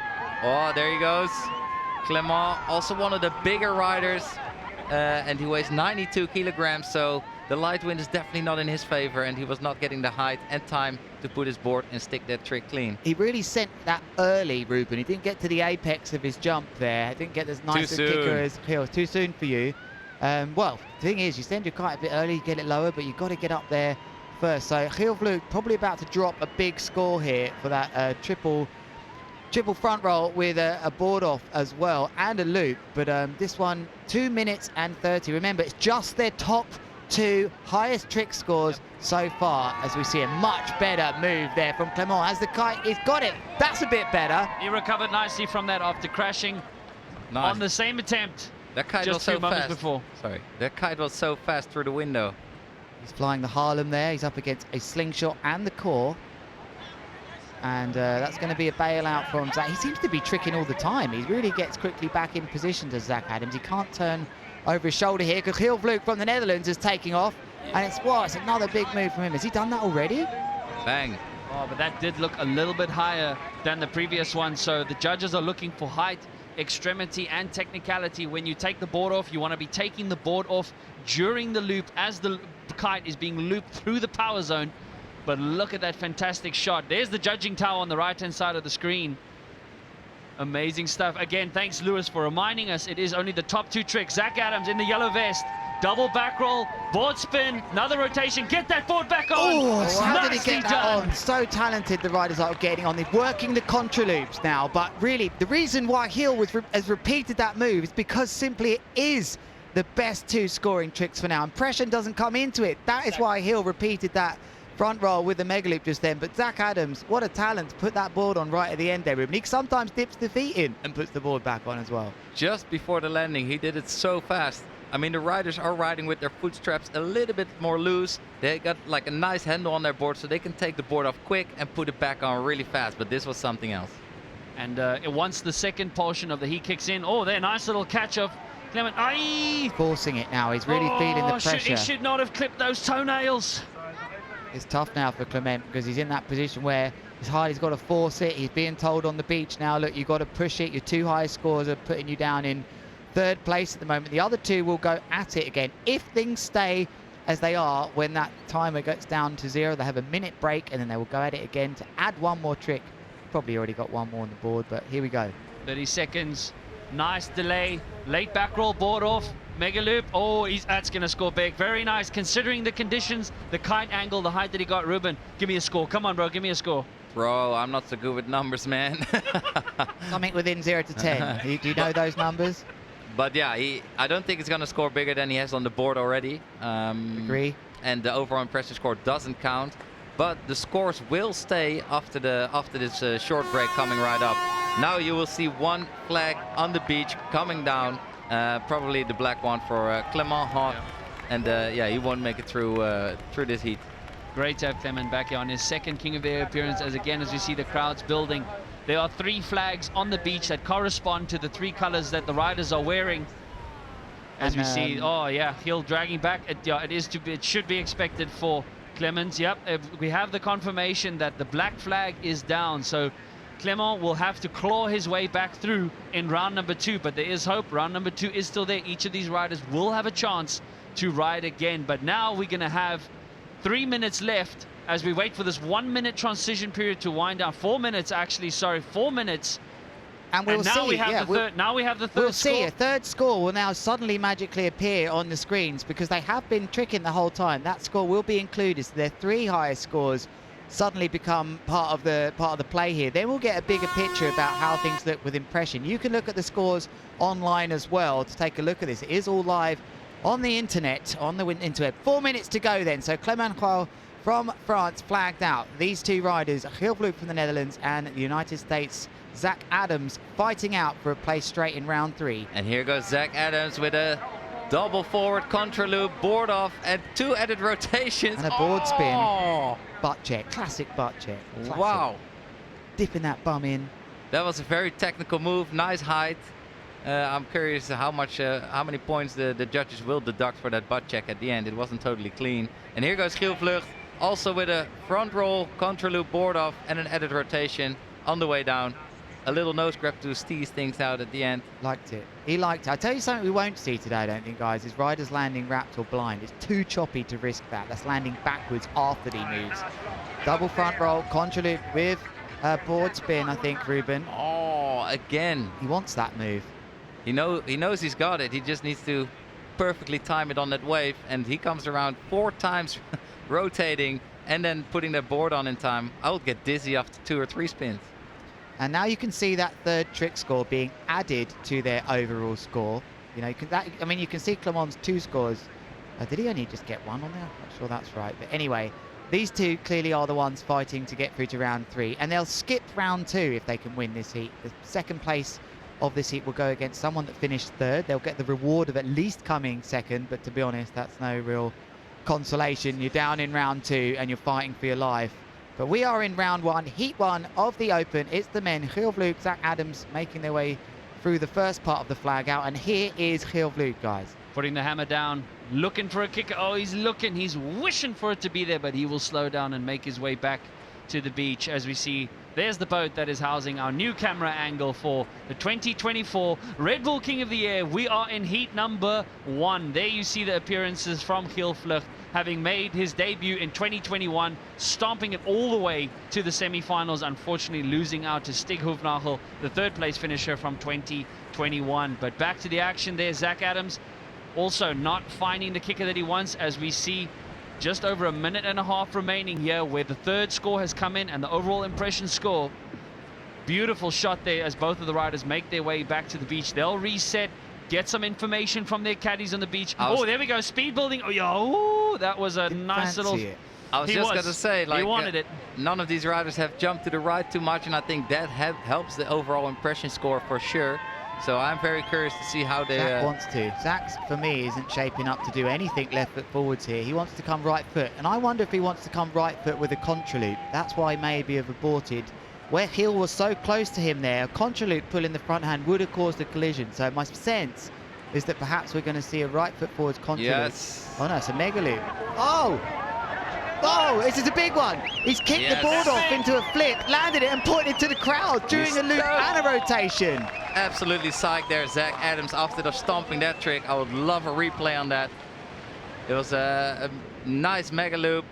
Oh, there he goes. Clement, also one of the bigger riders, and he weighs 92 kilograms, so the light wind is definitely not in his favor, and he was not getting the height and time to put his board and stick that trick clean. He really sent that early, Ruben. He didn't get to the apex of his jump there. He didn't get as nice a kicker as Giel. Too soon for you. Well, the thing is, you send your kite a bit early, you get it lower, but you've got to get up there first. So Giel Vloeg probably about to drop a big score here for that triple front roll with a board off as well and a loop. But this one, 2 minutes and 30. Remember, it's just their top 2 highest trick scores so far, as we see a much better move there from Clement. As the kite, he's got it. That's a bit better. He recovered nicely from that after crashing on the same attempt. That kite just was so a few moments fast. before. Sorry, that kite was so fast through the window. He's flying the Harlem there. He's up against a slingshot and the core. And that's going to be a bailout from Zach. He seems to be tricking all the time. He really gets quickly back in position to Zach Adams. He can't turn over his shoulder here because Giel Vloeg from the Netherlands is taking off. And it's another big move from him. Has he done that already? Bang. Oh, but that did look a little bit higher than the previous one. So the judges are looking for height, extremity, and technicality. When you take the board off, you want to be taking the board off during the loop as the kite is being looped through the power zone. But look at that fantastic shot. There's the judging tower on the right-hand side of the screen. Amazing stuff. Again, thanks, Lewis, for reminding us it is only the top 2 tricks. Zach Adams in the yellow vest. Double back roll, board spin, another rotation. Get that board back on. Oh, how did he Nicely get that done. on? So talented, the riders are getting on. They're working the contra loops now. But really, the reason why Giel has repeated that move is because simply it is the best 2 scoring tricks for now. And pressure doesn't come into it. That is why Giel repeated that front roll with the mega loop just then. But Zach Adams, what a talent to put that board on right at the end there, Ruben. He sometimes dips the feet in and puts the board back on as well. Just before the landing, he did it so fast. I mean, the riders are riding with their foot straps a little bit more loose. They got like a nice handle on their board, so they can take the board off quick and put it back on really fast. But this was something else. And once the second portion of the heat kicks in, oh, there, nice little catch of Clement. Aye! Forcing it now. He's really feeling the pressure. He should not have clipped those toenails. It's tough now for Clement because he's in that position where it's hard. He's got to force it. He's being told on the beach now, look, you've got to push it. Your 2 high scores are putting you down in 3rd place at the moment. The other 2 will go at it again. If things stay as they are, when that timer gets down to 0, they have a minute break and then they will go at it again to add 1 more trick. Probably already got 1 more on the board, but here we go. 30 seconds. Nice delay. Late back roll, board off. Mega loop. Oh, that's going to score big. Very nice. Considering the conditions, the kite angle, the height that he got. Ruben, give me a score. Come on, bro. Give me a score. Bro, I'm not so good with numbers, man. Something within 0 to 10. Do you know those numbers? But yeah, I don't think it's going to score bigger than he has on the board already. Agree. And the overall impressive score doesn't count. But the scores will stay after this short break coming right up. Now you will see 1 flag on the beach coming down. Probably the black one for Clement Hart. And yeah, he won't make it through this heat. Great to have Clement back here on his 2nd King of the Air appearance. As we see the crowds building. There are 3 flags on the beach that correspond to the 3 colors that the riders are wearing. As we see, oh yeah, heel dragging back. It should be expected for Clemens. Yep, we have the confirmation that the black flag is down. So Clement will have to claw his way back through in round number 2, but there is hope. Round number 2 is still there. Each of these riders will have a chance to ride again. But now we're going to have 3 minutes left as we wait for this 1 minute transition period to wind down. 4 minutes, actually, sorry, 4 minutes. And we'll now see. We have the third. Now we have the third. We'll score. see. A third score will now suddenly magically appear on the screens because they have been tricking the whole time. That score will be included. So their 3 highest scores suddenly become part of the play here. Then we'll get a bigger picture about how things look with impression. You can look at the scores online as well to take a look at this. It is all live on the internet, on the internet. 4 minutes to go then. So Clement Roel from France flagged out. These 2 riders, Gil Vloek from the Netherlands and the United States, Zach Adams, fighting out for a place straight in round 3. And here goes Zach Adams with a double forward contra loop, board off, and 2 added rotations. And a board spin. Butt check, classic butt check. Classic. Wow. Dipping that bum in. That was a very technical move, nice height. I'm curious how many points the judges will deduct for that butt check at the end. It wasn't totally clean. And here goes Gil Vlucht, also with a front roll, contra loop, board off, and an added rotation on the way down. A little nose grab to tease things out at the end. Liked it. He liked it. I'll tell you something we won't see today, I don't think, guys, is riders landing wrapped or blind. It's too choppy to risk that. That's landing backwards after he moves. Double front roll, contra loop with a board spin, I think, Ruben. Oh, again. He wants that move. He knows he's got it. He just needs to perfectly time it on that wave. And he comes around 4 times rotating and then putting that board on in time. I would get dizzy after 2 or 3 spins. And now you can see that third trick score being added to their overall score. You know, you can see Clement's 2 scores. Did he only just get 1 on there? I'm not sure that's right. But anyway, these 2 clearly are the ones fighting to get through to round 3. And they'll skip round 2 if they can win this heat. The second place of this heat will go against someone that finished 3rd. They'll get the reward of at least coming 2nd. But to be honest, that's no real consolation. You're down in round 2 and you're fighting for your life. But we are in round 1, heat 1 of the Open. It's the men, Gil Vloek, Zach Adams, making their way through the first part of the flag out. And here is Gil Vloek, guys. Putting the hammer down, looking for a kicker. Oh, he's looking, he's wishing for it to be there, but he will slow down and make his way back to the beach. As we see, there's the boat that is housing our new camera angle for the 2024 Red Bull King of the Air. We are in heat number 1. There you see the appearances from Gil Vloek, having made his debut in 2021, stomping it all the way to the semi-finals, unfortunately losing out to Stig Hoefnagel, the 3rd place finisher from 2021. But back to the action there, Zach Adams also not finding the kicker that he wants, as we see just over a minute and a half remaining here, where the 3rd score has come in and the overall impression score. Beautiful shot there as both of the riders make their way back to the beach. They'll reset, get some information from their caddies on the beach. Oh, there we go, speed building. Oh, yeah, that was a nice little... I was just going to say, like, he wanted it. None of these riders have jumped to the right too much, and I think that helps the overall impression score for sure. So I'm very curious to see how they... Zach wants to. Zach, for me, isn't shaping up to do anything left foot forwards here. He wants to come right foot. And I wonder if he wants to come right foot with a contra loop. That's why maybe have aborted. Where Gil was so close to him there, a contra loop pulling the front hand would have caused a collision. So my sense is that perhaps we're going to see a right foot forwards contra loop. Oh no, it's a mega loop. Oh! Oh, this is a big one. He's kicked the board off into a flip, landed it and put it to the crowd during a loop and a rotation. Absolutely psyched there, Zach Adams, after the stomping that trick. I would love a replay on that. It was a nice mega loop,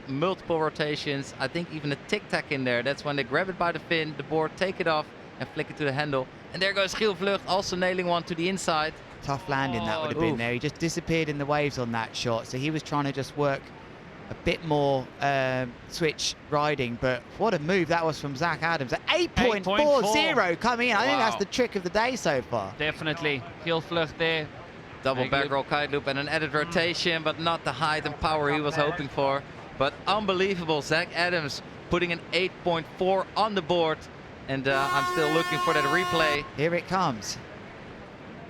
multiple rotations. I think even a tic-tac in there. That's when they grab it by the fin, the board, take it off and flick it to the handle. And there goes Gil Vlucht, also nailing one to the inside. Tough landing that would have been there. He just disappeared in the waves on that shot. So he was trying to just work a bit more switch riding, but what a move that was from Zach Adams. At 8.40 coming in. I think that's the trick of the day so far. Definitely. Gil Vlucht there. Double back roll kite loop and an added rotation, but not the height and power he was hoping for. But unbelievable. Zach Adams putting an 8.4 on the board. And I'm still looking for that replay. Here it comes.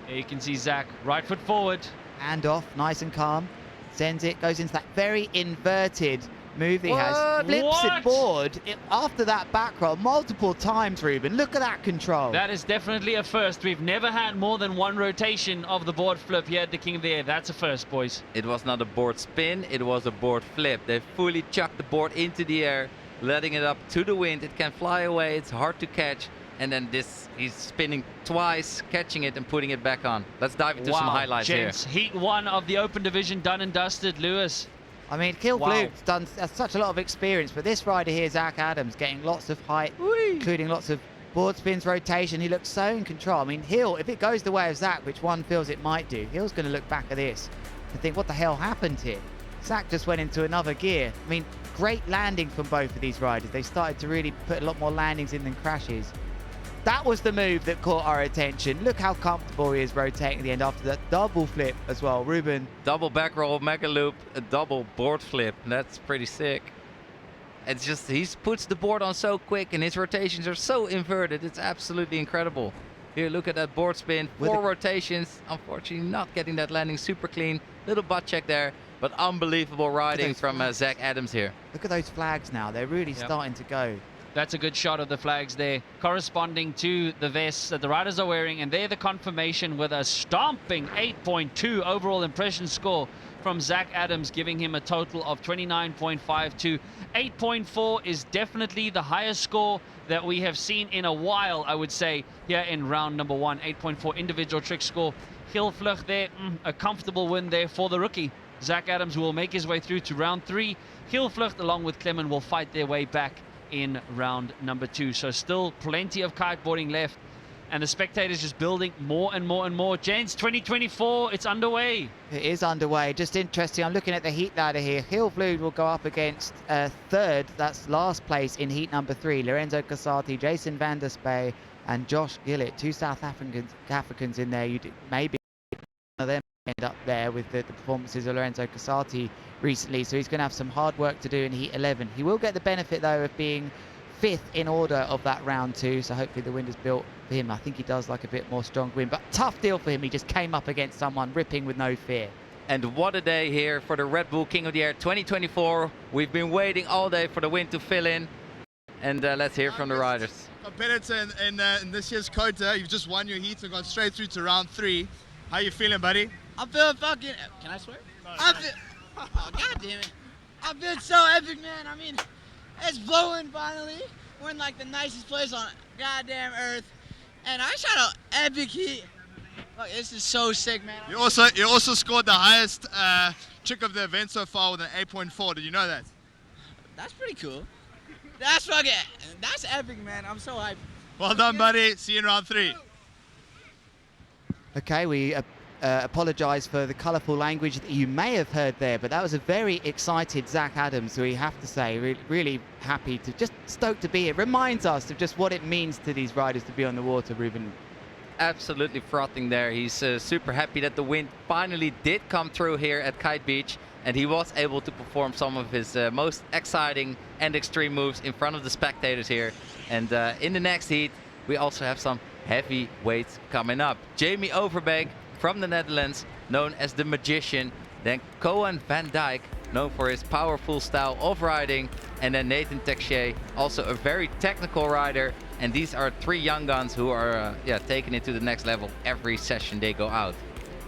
Here you can see Zach right foot forward. Hand off, nice and calm. Sends it, goes into that very inverted move that he has. Flips it board after that back roll multiple times, Ruben. Look at that control. That is definitely a first. We've never had more than one rotation of the board flip here at the King of the Air. That's a first, boys. It was not a board spin, it was a board flip. They fully chucked the board into the air, letting it up to the wind. It can fly away, it's hard to catch. And then he's spinning twice, catching it and putting it back on. Let's dive into some highlights gents, here. Heat 1 of the Open Division done and dusted. Lewis. I mean, Kilflute's done such a lot of experience, but this rider here, Zach Adams, getting lots of height, including lots of board spins, rotation. He looks so in control. I mean, Hill, if it goes the way of Zach, which one feels it might do, Hill's going to look back at this and think, what the hell happened here? Zach just went into another gear. I mean, great landing from both of these riders. They started to really put a lot more landings in than crashes. That was the move that caught our attention. Look how comfortable he is rotating at the end after that double flip as well. Ruben. Double back roll, mega loop, a double board flip. That's pretty sick. It's just, he puts the board on so quick and his rotations are so inverted. It's absolutely incredible. Here, look at that board spin. 4 rotations. Unfortunately, not getting that landing super clean. Little butt check there, but unbelievable riding from Zach Adams here. Look at those flags now. They're really starting to go. That's a good shot of the flags there, corresponding to the vests that the riders are wearing, and they're the confirmation with a stomping 8.2 overall impression score from Zach Adams, giving him a total of 29.52. 8.4 is definitely the highest score that we have seen in a while, I would say, here in round number 1. 8.4 individual trick score. Hilfluch there, a comfortable win there for the rookie. Zach Adams will make his way through to round 3. Hilfluch, along with Clement, will fight their way back in round number 2. So still plenty of kiteboarding left, and the spectators just building more and more and more. Gents, 2024, it's underway. It is underway. Just interesting, I'm looking at the heat ladder here. Hilfluch will go up against third, that's last place in heat number 3. Lorenzo Casati, Jason van der Spey and Josh Gillett, 2 South Africans in there. Maybe one of them end up there with the performances of Lorenzo Casati recently, so he's going to have some hard work to do in heat 11. He will get the benefit though of being 5th in order of that round 2, so hopefully the wind is built for him. I think he does like a bit more strong wind, but tough deal for him. He just came up against someone ripping with no fear. And what a day here for the Red Bull King of the Air 2024. We've been waiting all day for the wind to fill in, and let's hear from the riders. Competitor in this year's Kota, you've just won your heat and gone straight through to round 3. How you feeling, buddy? I'm feeling fucking... Can I swear? Oh, God damn it. I'm feeling so epic, man. I mean, it's blowing finally. We're in like the nicest place on goddamn earth. And I shot an epic heat. Look, this is so sick, man. You also scored the highest trick of the event so far with an 8.4. Did you know that? That's pretty cool. That's epic, man. I'm so hyped. Well done, buddy. See you in round 3. Okay, we apologise for the colourful language that you may have heard there, but that was a very excited Zach Adams, who we have to say, really happy to, just stoked to be here. Reminds us of just what it means to these riders to be on the water, Ruben. Absolutely frothing there. He's super happy that the wind finally did come through here at Kite Beach, and he was able to perform some of his most exciting and extreme moves in front of the spectators here. And in the next heat, we also have some heavy weights coming up. Jamie Overbeek from the Netherlands, known as the Magician. Then Koen van Dijk, known for his powerful style of riding. And then Nathan Texier, also a very technical rider. And these are 3 young guns who are taking it to the next level every session they go out.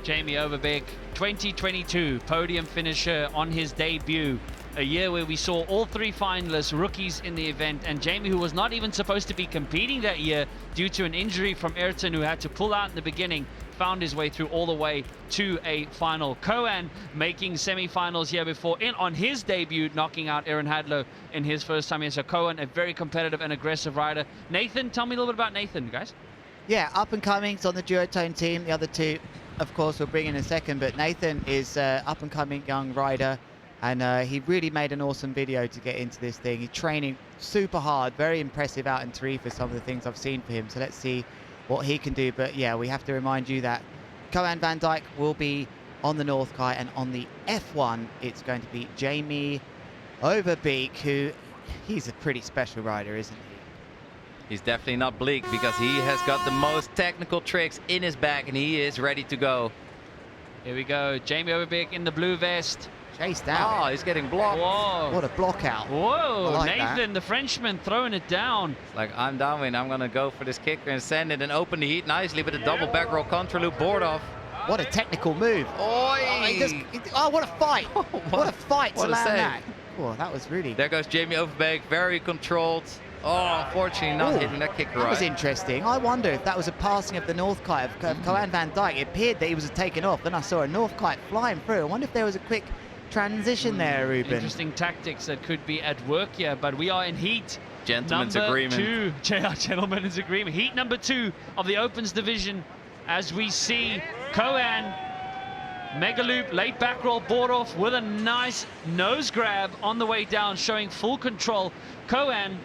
Jamie Overbeek, 2022 podium finisher on his debut. A year where we saw all 3 finalists, rookies in the event, and Jamie, who was not even supposed to be competing that year due to an injury from Ayrton, who had to pull out in the beginning, found his way through all the way to a final. Koen making semi-finals here before, on his debut, knocking out Aaron Hadlow in his first time here. So Koen, a very competitive and aggressive rider. Nathan, tell me a little bit about Nathan, guys. Yeah, up and coming. He's on the duotone team. The other 2, of course, we'll bring in a second, but Nathan is up and coming young rider. And he really made an awesome video to get into this thing. He's training super hard, very impressive out in Tenerife for some of the things I've seen for him. So let's see what he can do. But yeah, we have to remind you that Koen van Dijk will be on the North Kite, and on the F1, it's going to be Jamie Overbeek, who he's a pretty special rider, isn't he? He's definitely not bleak because he has got the most technical tricks in his bag and he is ready to go. Here we go, Jamie Overbeek in the blue vest. chased out. Oh, he's getting blocked. Whoa. What a block out. Whoa, like Nathan, the Frenchman, throwing it down. It's like, I'm downwind. I'm going to go for this kicker and send it and open the heat nicely with a double back roll contra loop board off. What a technical move. What a fight. What a fight to land that. Oh, that was really... There goes Jamie Overbeek, very controlled. Oh, unfortunately not hitting that kick right. That was interesting. I wonder if that was a passing of the North Kite of Koan van Dijk. It appeared that he was taken off. Then I saw a North Kite flying through. I wonder if there was a quick transition there, Ruben. Interesting tactics that could be at work here, but we are in heat. Gentlemen's number agreement. 2. Gentlemen's agreement. Heat number 2 of the Opens division, as we see Koan mega loop, late back roll, board off with a nice nose grab on the way down, showing full control. Koan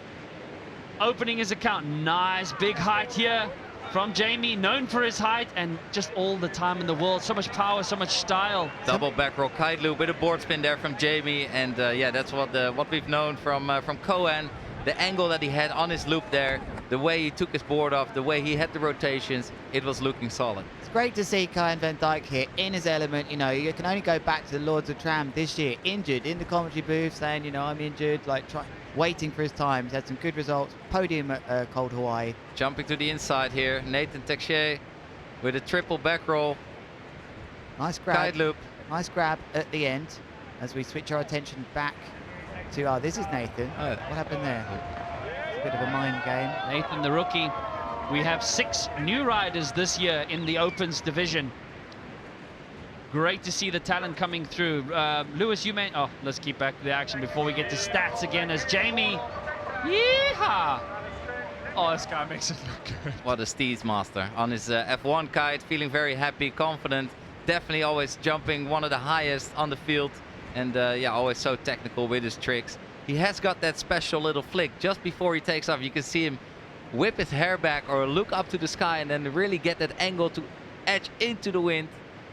opening his account. Nice big height here from Jamie, known for his height and just all the time in the world. So much power, so much style. Double back roll kite loop with a board spin there from Jamie, and yeah, that's what we've known from Koan. The angle that he had on his loop there, the way he took his board off, the way he had the rotations, it was looking solid. It's great to see Koan van Dijk here in his element. You know, you can only go back to the Lords of Tram this year, injured in the commentary booth, saying, you know, I'm injured, like waiting for his time. He's had some good results. Podium at Cold Hawaii. Jumping to the inside here, Nathan Texier with a triple back roll. Nice grab. Kite loop. Nice grab at the end as we switch our attention back to, this is Nathan. What happened there? It's a bit of a mind game. Nathan, the rookie. We have 6 new riders this year in the Opens division. Great to see the talent coming through. Lewis, you may... Oh, let's keep back to the action before we get to stats again as Jamie... Yeehaw! Oh, this guy makes it look good. What a steez master. On his F1 kite, feeling very happy, confident. Definitely always jumping one of the highest on the field. And yeah, always so technical with his tricks. He has got that special little flick just before he takes off. You can see him whip his hair back or look up to the sky and then really get that angle to edge into the wind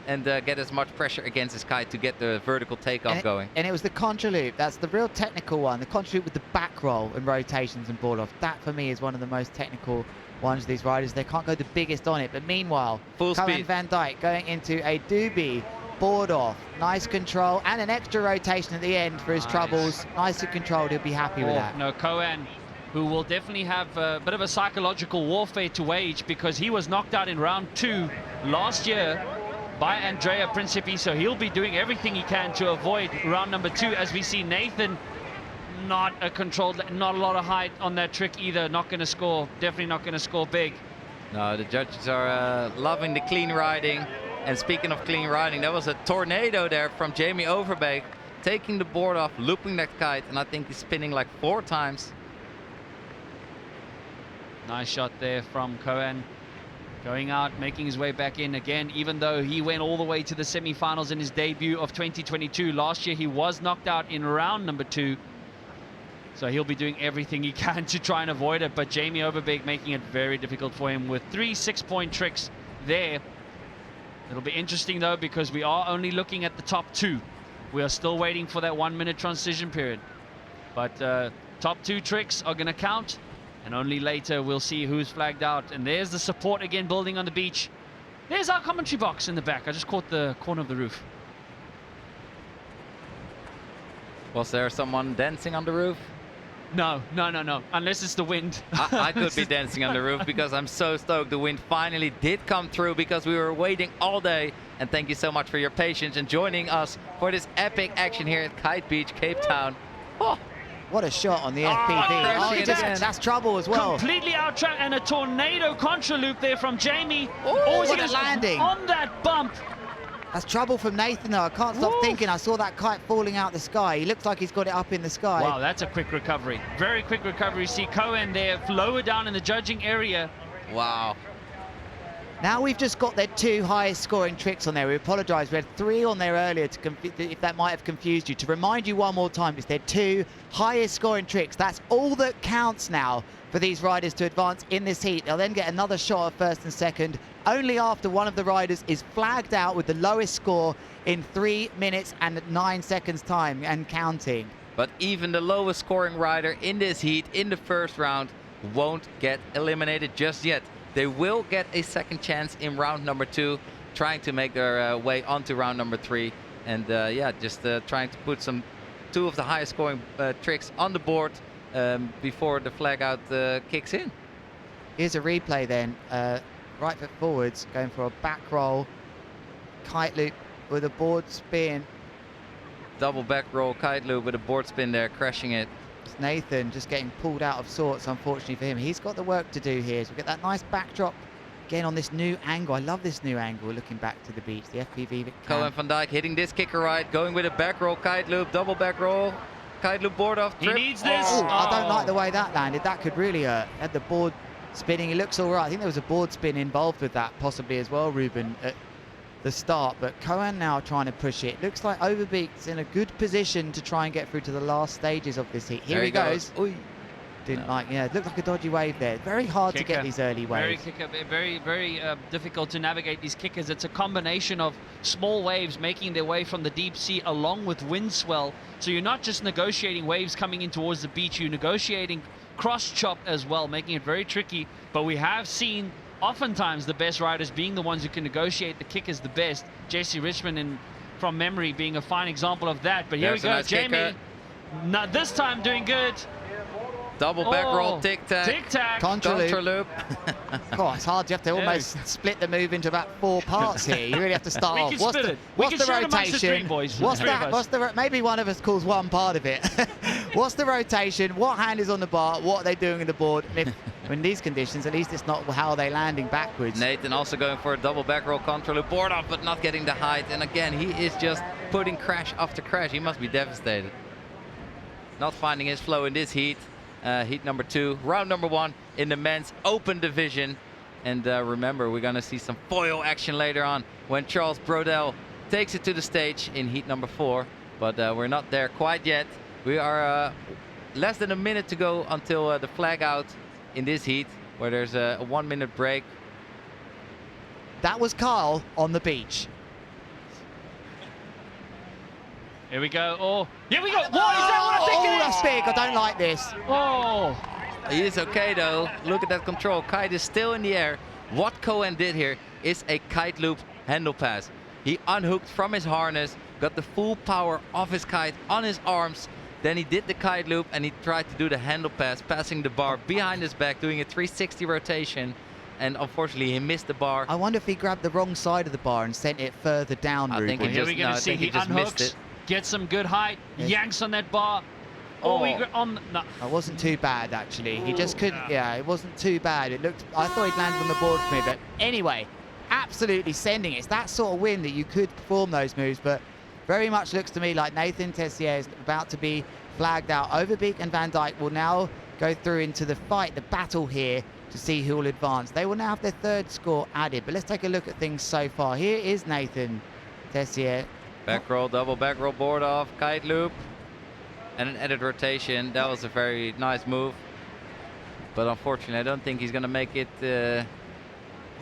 and get as much pressure against his kite to get the vertical takeoff going. And it was the contra loop. That's the real technical one. The contra loop with the back roll and rotations and board off. That for me is one of the most technical ones of these riders. They can't go the biggest on it. But meanwhile, Koan van Dijk going into a doobie. Board off, nice control, and an extra rotation at the end for his troubles. Nicely controlled, he'll be happy with that. No, Koan, who will definitely have a bit of a psychological warfare to wage because he was knocked out in round 2 last year by Andrea Principi, so he'll be doing everything he can to avoid round number 2 as we see Nathan not a controlled, not a lot of height on that trick either, not going to score, definitely not going to score big. No, the judges are loving the clean riding. And speaking of clean riding, there was a tornado there from Jamie Overbeek, taking the board off, looping that kite, and I think he's spinning like 4 times. Nice shot there from Koan. Going out, making his way back in again, even though he went all the way to the semi-finals in his debut of 2022. Last year, he was knocked out in round number 2. So he'll be doing everything he can to try and avoid it. But Jamie Overbeek making it very difficult for him with 3 6-point tricks there. It'll be interesting though because we are only looking at the top 2. We are still waiting for that 1-minute transition period. But top 2 tricks are going to count, and only later we'll see who's flagged out. And there's the support again building on the beach. There's our commentary box in the back. I just caught the corner of the roof. Was there someone dancing on the roof? No. Unless it's the wind. I could be dancing on the roof because I'm so stoked. The wind finally did come through because we were waiting all day. And thank you so much for your patience and joining us for this epic action here at Kite Beach, Cape Town. Oh. What a shot on the FPV. That's trouble as well. Completely out track, and a tornado contra loop there from Jamie. What a landing. On that bump. That's trouble from Nathan though. I can't stop thinking. I saw that kite falling out the sky. He looks like he's got it up in the sky. Wow, that's a quick recovery. Very quick recovery. See Koan there lower down in the judging area. Wow. Now we've just got their 2 highest scoring tricks on there. We apologise. We had 3 on there earlier if that might have confused you. To remind you one more time, it's their 2 highest scoring tricks. That's all that counts now for these riders to advance in this heat. They'll then get another shot at first and second only after one of the riders is flagged out with the lowest score in 3 minutes and 9 seconds time and counting. But even the lowest scoring rider in this heat in the first round won't get eliminated just yet. They will get a second chance in round number 2, trying to make their way onto round number 3. And yeah, just trying to put two of the highest scoring tricks on the board before the flag out kicks in. Here's a replay then. Right foot forwards, going for a back roll. Kite loop with a board spin. Double back roll kite loop with a board spin there, crashing it. It's Nathan just getting pulled out of sorts, unfortunately for him. He's got the work to do here. So we get that nice backdrop again on this new angle. I love this new angle looking back to the beach, the FPV. Cohen van Dijk hitting this kicker right, going with a back roll kite loop, double back roll, kite loop board off trip. He needs this. Oh, I don't like the way that landed. That could really hurt. Had the board spinning. It looks all right. I think there was a board spin involved with that possibly as well, Ruben, at the start. But Cohen now trying to push it. Looks like Overbeek's in a good position to try and get through to the last stages of this heat. Here there he goes. Oy. Didn't like, yeah, it looked like a dodgy wave there. Very hard to get these early waves. Very difficult to navigate these kickers. It's a combination of small waves making their way from the deep sea along with wind swell. So you're not just negotiating waves coming in towards the beach, you're negotiating cross chop as well, making it very tricky. But we have seen oftentimes the best riders being the ones who can negotiate the kickers the best. Jesse Richmond, from memory, being a fine example of that. But here we go, nice Jamie. kicker. Not this time doing good. Double back roll, tic-tac. Tic-tac. Contra loop. Oh, it's hard. You have to almost split the move into about 4 parts here. You really have to start off. What's the rotation? Maybe one of us calls one part of it. What's the rotation? What hand is on the bar? What are they doing in the board? And if, in these conditions, at least it's not how they're landing backwards. Nathan also going for a double back roll contra loop board off, but not getting the height. And again, he is just putting crash after crash. He must be devastated. Not finding his flow in this heat. Heat number 2, round number 1 in the men's open division. And remember, we're going to see some foil action later on when Charles Brodel takes it to the stage in heat number 4. But we're not there quite yet. We are less than a minute to go until the flag out in this heat, where there's a 1-minute break. That was Carl on the beach. Here we go. Oh, here we go. What is that? What I think it is? That's big. I don't like this. Oh. He is okay though. Look at that control. Kite is still in the air. What Cohen did here is a kite loop handle pass. He unhooked from his harness, got the full power of his kite on his arms. Then he did the kite loop and he tried to do the handle pass, passing the bar behind his back, doing a 360 rotation. And unfortunately, he missed the bar. I wonder if he grabbed the wrong side of the bar and sent it further down. I think here we're going to see he unhooks, missed it. Gets some good height, yanks on that bar. No. It wasn't too bad actually. He just couldn't. Yeah, it wasn't too bad. It looked. I thought he'd landed on the board for me, but anyway, absolutely sending it. It's that sort of wind that you could perform those moves, but very much looks to me like Nathan Tessier is about to be flagged out. Overbeek and Van Dijk will now go through into the fight, the battle here to see who will advance. They will now have their 3rd score added, but let's take a look at things so far. Here is Nathan Tessier. Back roll, double back roll board off, kite loop, and an added rotation. That was a very nice move. But unfortunately, I don't think he's going to make it. I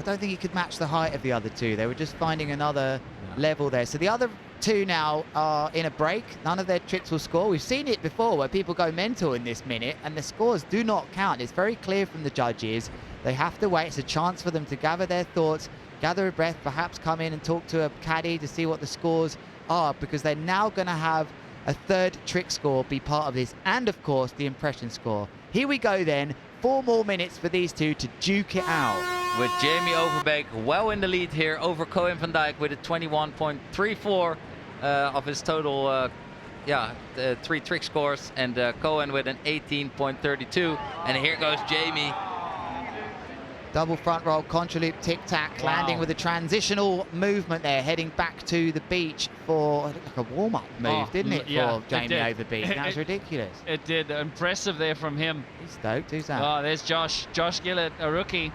don't think he could match the height of the other 2. They were just finding another level there. So the other 2 now are in a break. None of their tricks will score. We've seen it before where people go mental in this minute and the scores do not count. It's very clear from the judges. They have to wait. It's a chance for them to gather their thoughts, gather a breath, perhaps come in and talk to a caddy to see what the scores are, because they're now going to have a 3rd trick score be part of this, and of course the impression score. Here we go then. 4 more minutes for these 2 to duke it out. With Jamie Overbeek well in the lead here over Cohen van Dijk with a 21.34 of his total 3 trick scores, and Cohen with an 18.32. And here goes Jamie. Double front roll, contra loop, tic-tac, landing with a transitional movement there, heading back to the beach for like a warm-up move, didn't it, for Jamie Overbeek? That was ridiculous. It did. Impressive there from him. He's stoked. Who's that? Oh, there's Josh Gillett, a rookie.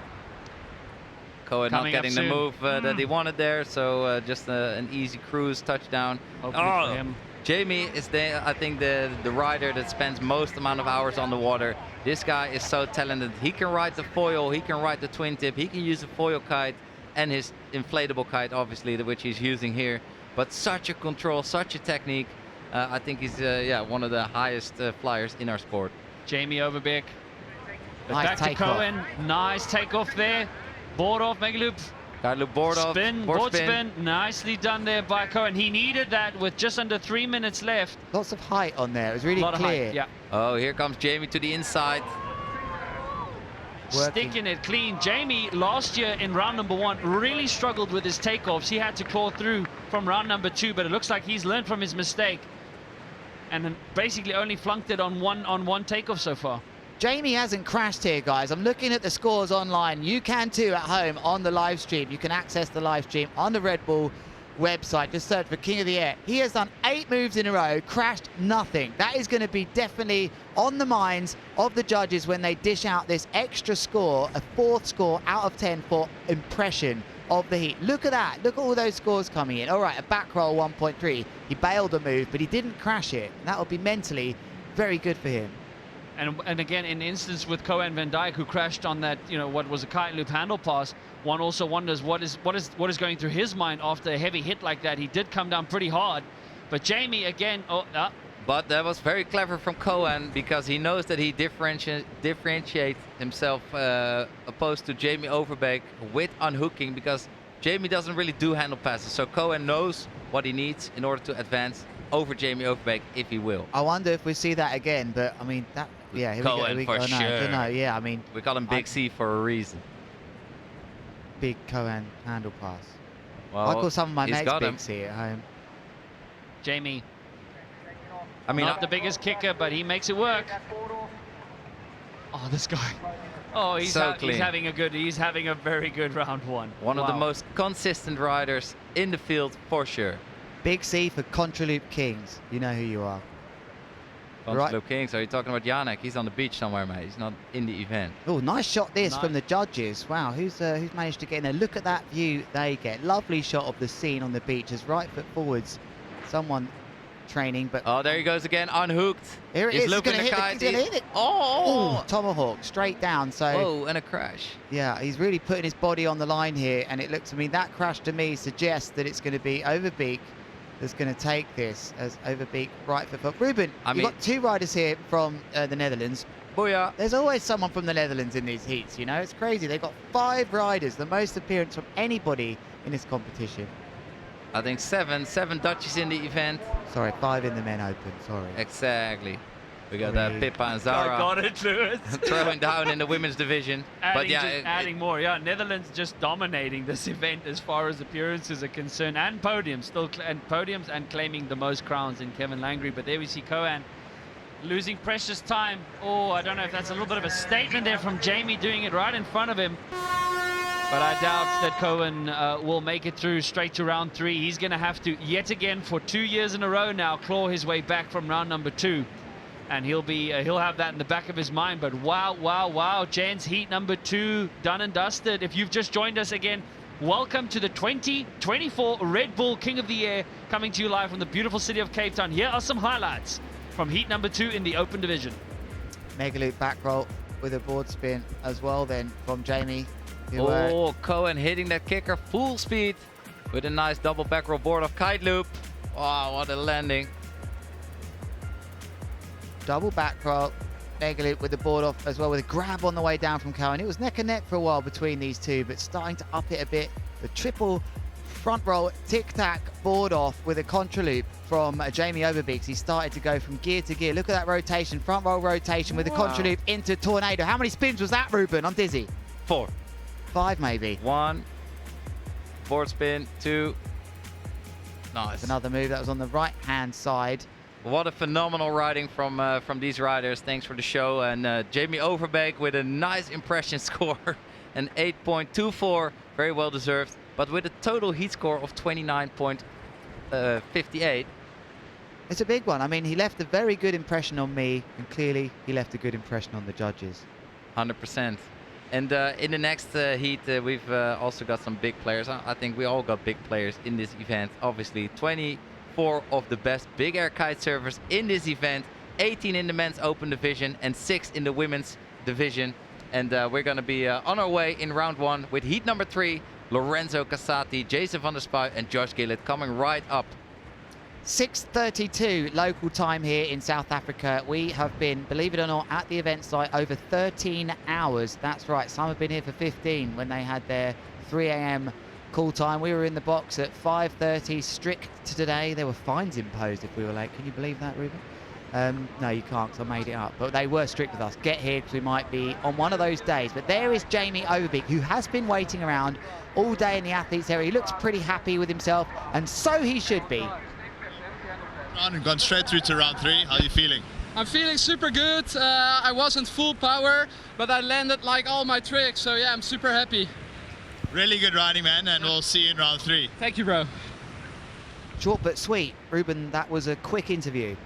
Cohen not getting the move that he wanted there, so just an easy cruise touchdown. Hopefully for him. Jamie is, I think, the rider that spends most amount of hours on the water. This guy is so talented. He can ride the foil, he can ride the twin tip, he can use a foil kite and his inflatable kite, obviously, which he's using here. But such a control, such a technique. I think he's one of the highest flyers in our sport. Jamie Overbeek. Nice Back to Cohen. Nice takeoff there. Board off, mega loop. Kite board off. Spin, board spin. Nicely done there by Cohen. He needed that with just under 3 minutes left. Lots of height on there. It was really A lot clear. of height, yeah. Oh, here comes Jamie to the inside. Sticking it clean. Jamie, last year in round number 1, really struggled with his takeoffs. He had to claw through from round number 2, but it looks like he's learned from his mistake. And then basically only flunked it on one takeoff so far. Jamie hasn't crashed here, guys. I'm looking at the scores online. You can too at home on the live stream. You can access the live stream on the Red Bull website. Just search for King of the Air. He has done 8 moves in a row, crashed nothing. That is going to be definitely on the minds of the judges when they dish out this extra score, a 4th score out of 10 for impression of the heat. Look at that. Look at all those scores coming in. All right, a back roll 1.3. He bailed a move, but he didn't crash it. That would be mentally very good for him. And again, in the instance with Cohen Van Dijk, who crashed on that, what was a kite loop handle pass, one also wonders what is going through his mind after a heavy hit like that. He did come down pretty hard, but Jamie again. But that was very clever from Cohen, because he knows that he differentiates himself opposed to Jamie Overbeek with unhooking, because Jamie doesn't really do handle passes. So Cohen knows what he needs in order to advance over Jamie Overbeek if he will. I wonder if we see that again, but I mean that. Yeah, here Cohen we go. for sure. No, yeah, I mean we call him Big C for a reason. Big Cohen handle pass. Well, I call some of my mates Big him. C at home. Jamie. I mean, not the biggest kicker, but he makes it work. Oh, this guy. Oh, he's having a very good round 1. One of the most consistent riders in the field for sure. Big C for Contraloop Kings. You know who you are. Contraloop Kings. Are you talking about Yannick? He's on the beach somewhere, mate. He's not in the event. Oh, nice shot this from the judges. Wow, who's managed to get in there? Look at that view they get. Lovely shot of the scene on the beach as right foot forwards. Someone training, but oh, there he goes again, unhooked. Here it he's is. Looking He's going to hit it. Oh, tomahawk straight down. So oh, and a crash. Yeah, he's really putting his body on the line here, and it looks to me that crash to me suggests that it's going to be Overbeek that's going to take this as Overbeek right foot. Ruben, you've got 2 riders here from the Netherlands. Booyah. There's always someone from the Netherlands in these heats, it's crazy. They've got 5 riders, the most appearance from anybody in this competition. I think 7 Dutchies in the event. Sorry, 5 in the men open, sorry. Exactly. We got Pippa and Zara. I got it, Lewis. Throwing down in the women's division. Adding more. Yeah, Netherlands just dominating this event as far as appearances are concerned, and podiums, and claiming the most crowns in Kevin Langry. But there we see Cohen losing precious time. Oh, I don't know if that's a little bit of a statement there from Jamie doing it right in front of him. But I doubt that Cohen will make it through straight to round 3. He's going to have to, yet again, for 2 years in a row now, claw his way back from round number 2. And he'll have that in the back of his mind. But wow, gents, heat number 2 done and dusted. If you've just joined us again, welcome to the 2024 Red Bull King of the Air, coming to you live from the beautiful city of Cape Town. Here are some highlights from heat number 2 in the open division. Mega loop back roll with a board spin as well then from Jamie. Oh, Cohen hitting that kicker full speed with a nice double back roll board of kite loop. Wow, what a landing. Double back roll, mega loop with the board off as well, with a grab on the way down from Cohen. It was neck and neck for a while between these two, but starting to up it a bit. The triple front roll tic-tac board off with a contra loop from Jamie Overbeek. He started to go from gear to gear. Look at that rotation, front roll rotation with the contra loop into tornado. How many spins was that, Ruben? I'm dizzy. 4. 5 maybe. 1. Board spin. 2. Nice. That's another move that was on the right-hand side. What a phenomenal riding from these riders. Thanks for the show. And Jamie Overbeek with a nice impression score, an 8.24, very well deserved, but with a total heat score of 29.58. It's a big one. I mean, he left a very good impression on me, and clearly he left a good impression on the judges. 100%. And in the next heat, we've also got some big players. I think we all got big players in this event. Obviously, 24 of the best big air kite surfers in this event, 18 in the men's open division and 6 in the women's division. And we're going to be on our way in round 1 with heat number 3, Lorenzo Cassati, Jason van der Spuy and Josh Gillett coming right up. 6:32 local time here in South Africa. We have been, believe it or not, at the event site over 13 hours. That's right, some have been here for 15 when they had their 3 a.m. call time. We were in the box at 5:30, strict today. There were fines imposed if we were late. Can you believe that, Ruben? No, you can't, because I made it up. But they were strict with us. Get here, because we might be on one of those days. But there is Jamie Overbeek, who has been waiting around all day in the athletes area. He looks pretty happy with himself, and so he should be. And gone straight through to round 3. How are you feeling? I'm feeling super good. I wasn't full power, but I landed like all my tricks. So yeah, I'm super happy. Really good riding, man, and we'll see you in round 3. Thank you, bro. Short but sweet. Ruben, that was a quick interview.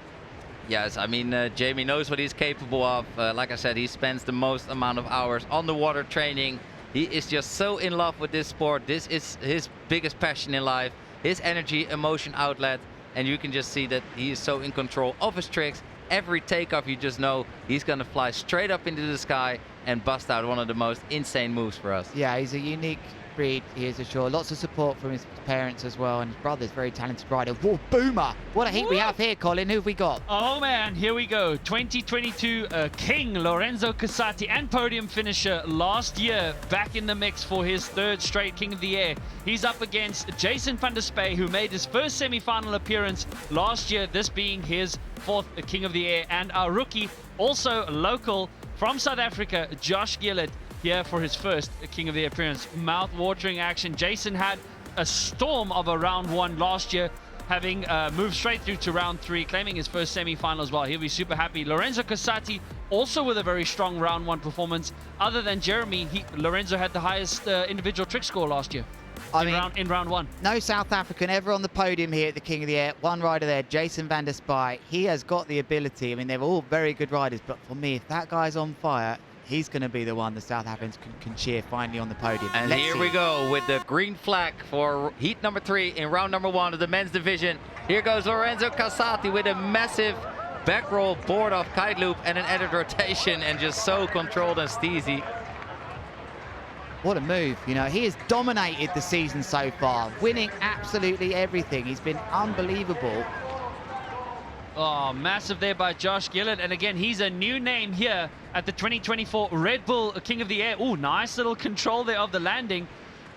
Yes, I mean, Jamie knows what he's capable of. Like I said, he spends the most amount of hours on the water training. He is just so in love with this sport. This is his biggest passion in life, his energy, emotion outlet. And you can just see that he is so in control of his tricks. Every takeoff, you just know he's going to fly straight up into the sky and bust out one of the most insane moves for us. Yeah, he's a unique breed, he is for sure. Lots of support from his parents as well, and his brother's very talented rider. Whoa, boomer! What a heat we have here, Colin. Who have we got? Oh man, here we go. 2022 King Lorenzo Casati and podium finisher last year, back in the mix for his 3rd straight King of the Air. He's up against Jason van der Spey, who made his first semi-final appearance last year, this being his 4th King of the Air, and our rookie, also local from South Africa, Josh Gillett, here for his first King of the Air appearance. Mouth-watering action. Jason had a storm of a round 1 last year, having moved straight through to round 3, claiming his first semi-final as well. He'll be super happy. Lorenzo Casati also with a very strong round 1 performance. Other than Jeremy, Lorenzo had the highest individual trick score last year. In round 1. No South African ever on the podium here at the King of the Air. One rider there, Jason van der Spey. He has got the ability. I mean, they're all very good riders, but for me, if that guy's on fire, he's going to be the one the South Africans can cheer finally on the podium. And here we go with the green flag for heat number 3 in round number 1 of the men's division. Here goes Lorenzo Casati with a massive back roll, board off kite loop, and an added rotation, and just so controlled and steezy. What a move. You know, he has dominated the season so far, winning absolutely everything. He's been unbelievable. Oh, massive there by Josh Gillett. And again, he's a new name here at the 2024 Red Bull King of the Air. Oh, nice little control there of the landing.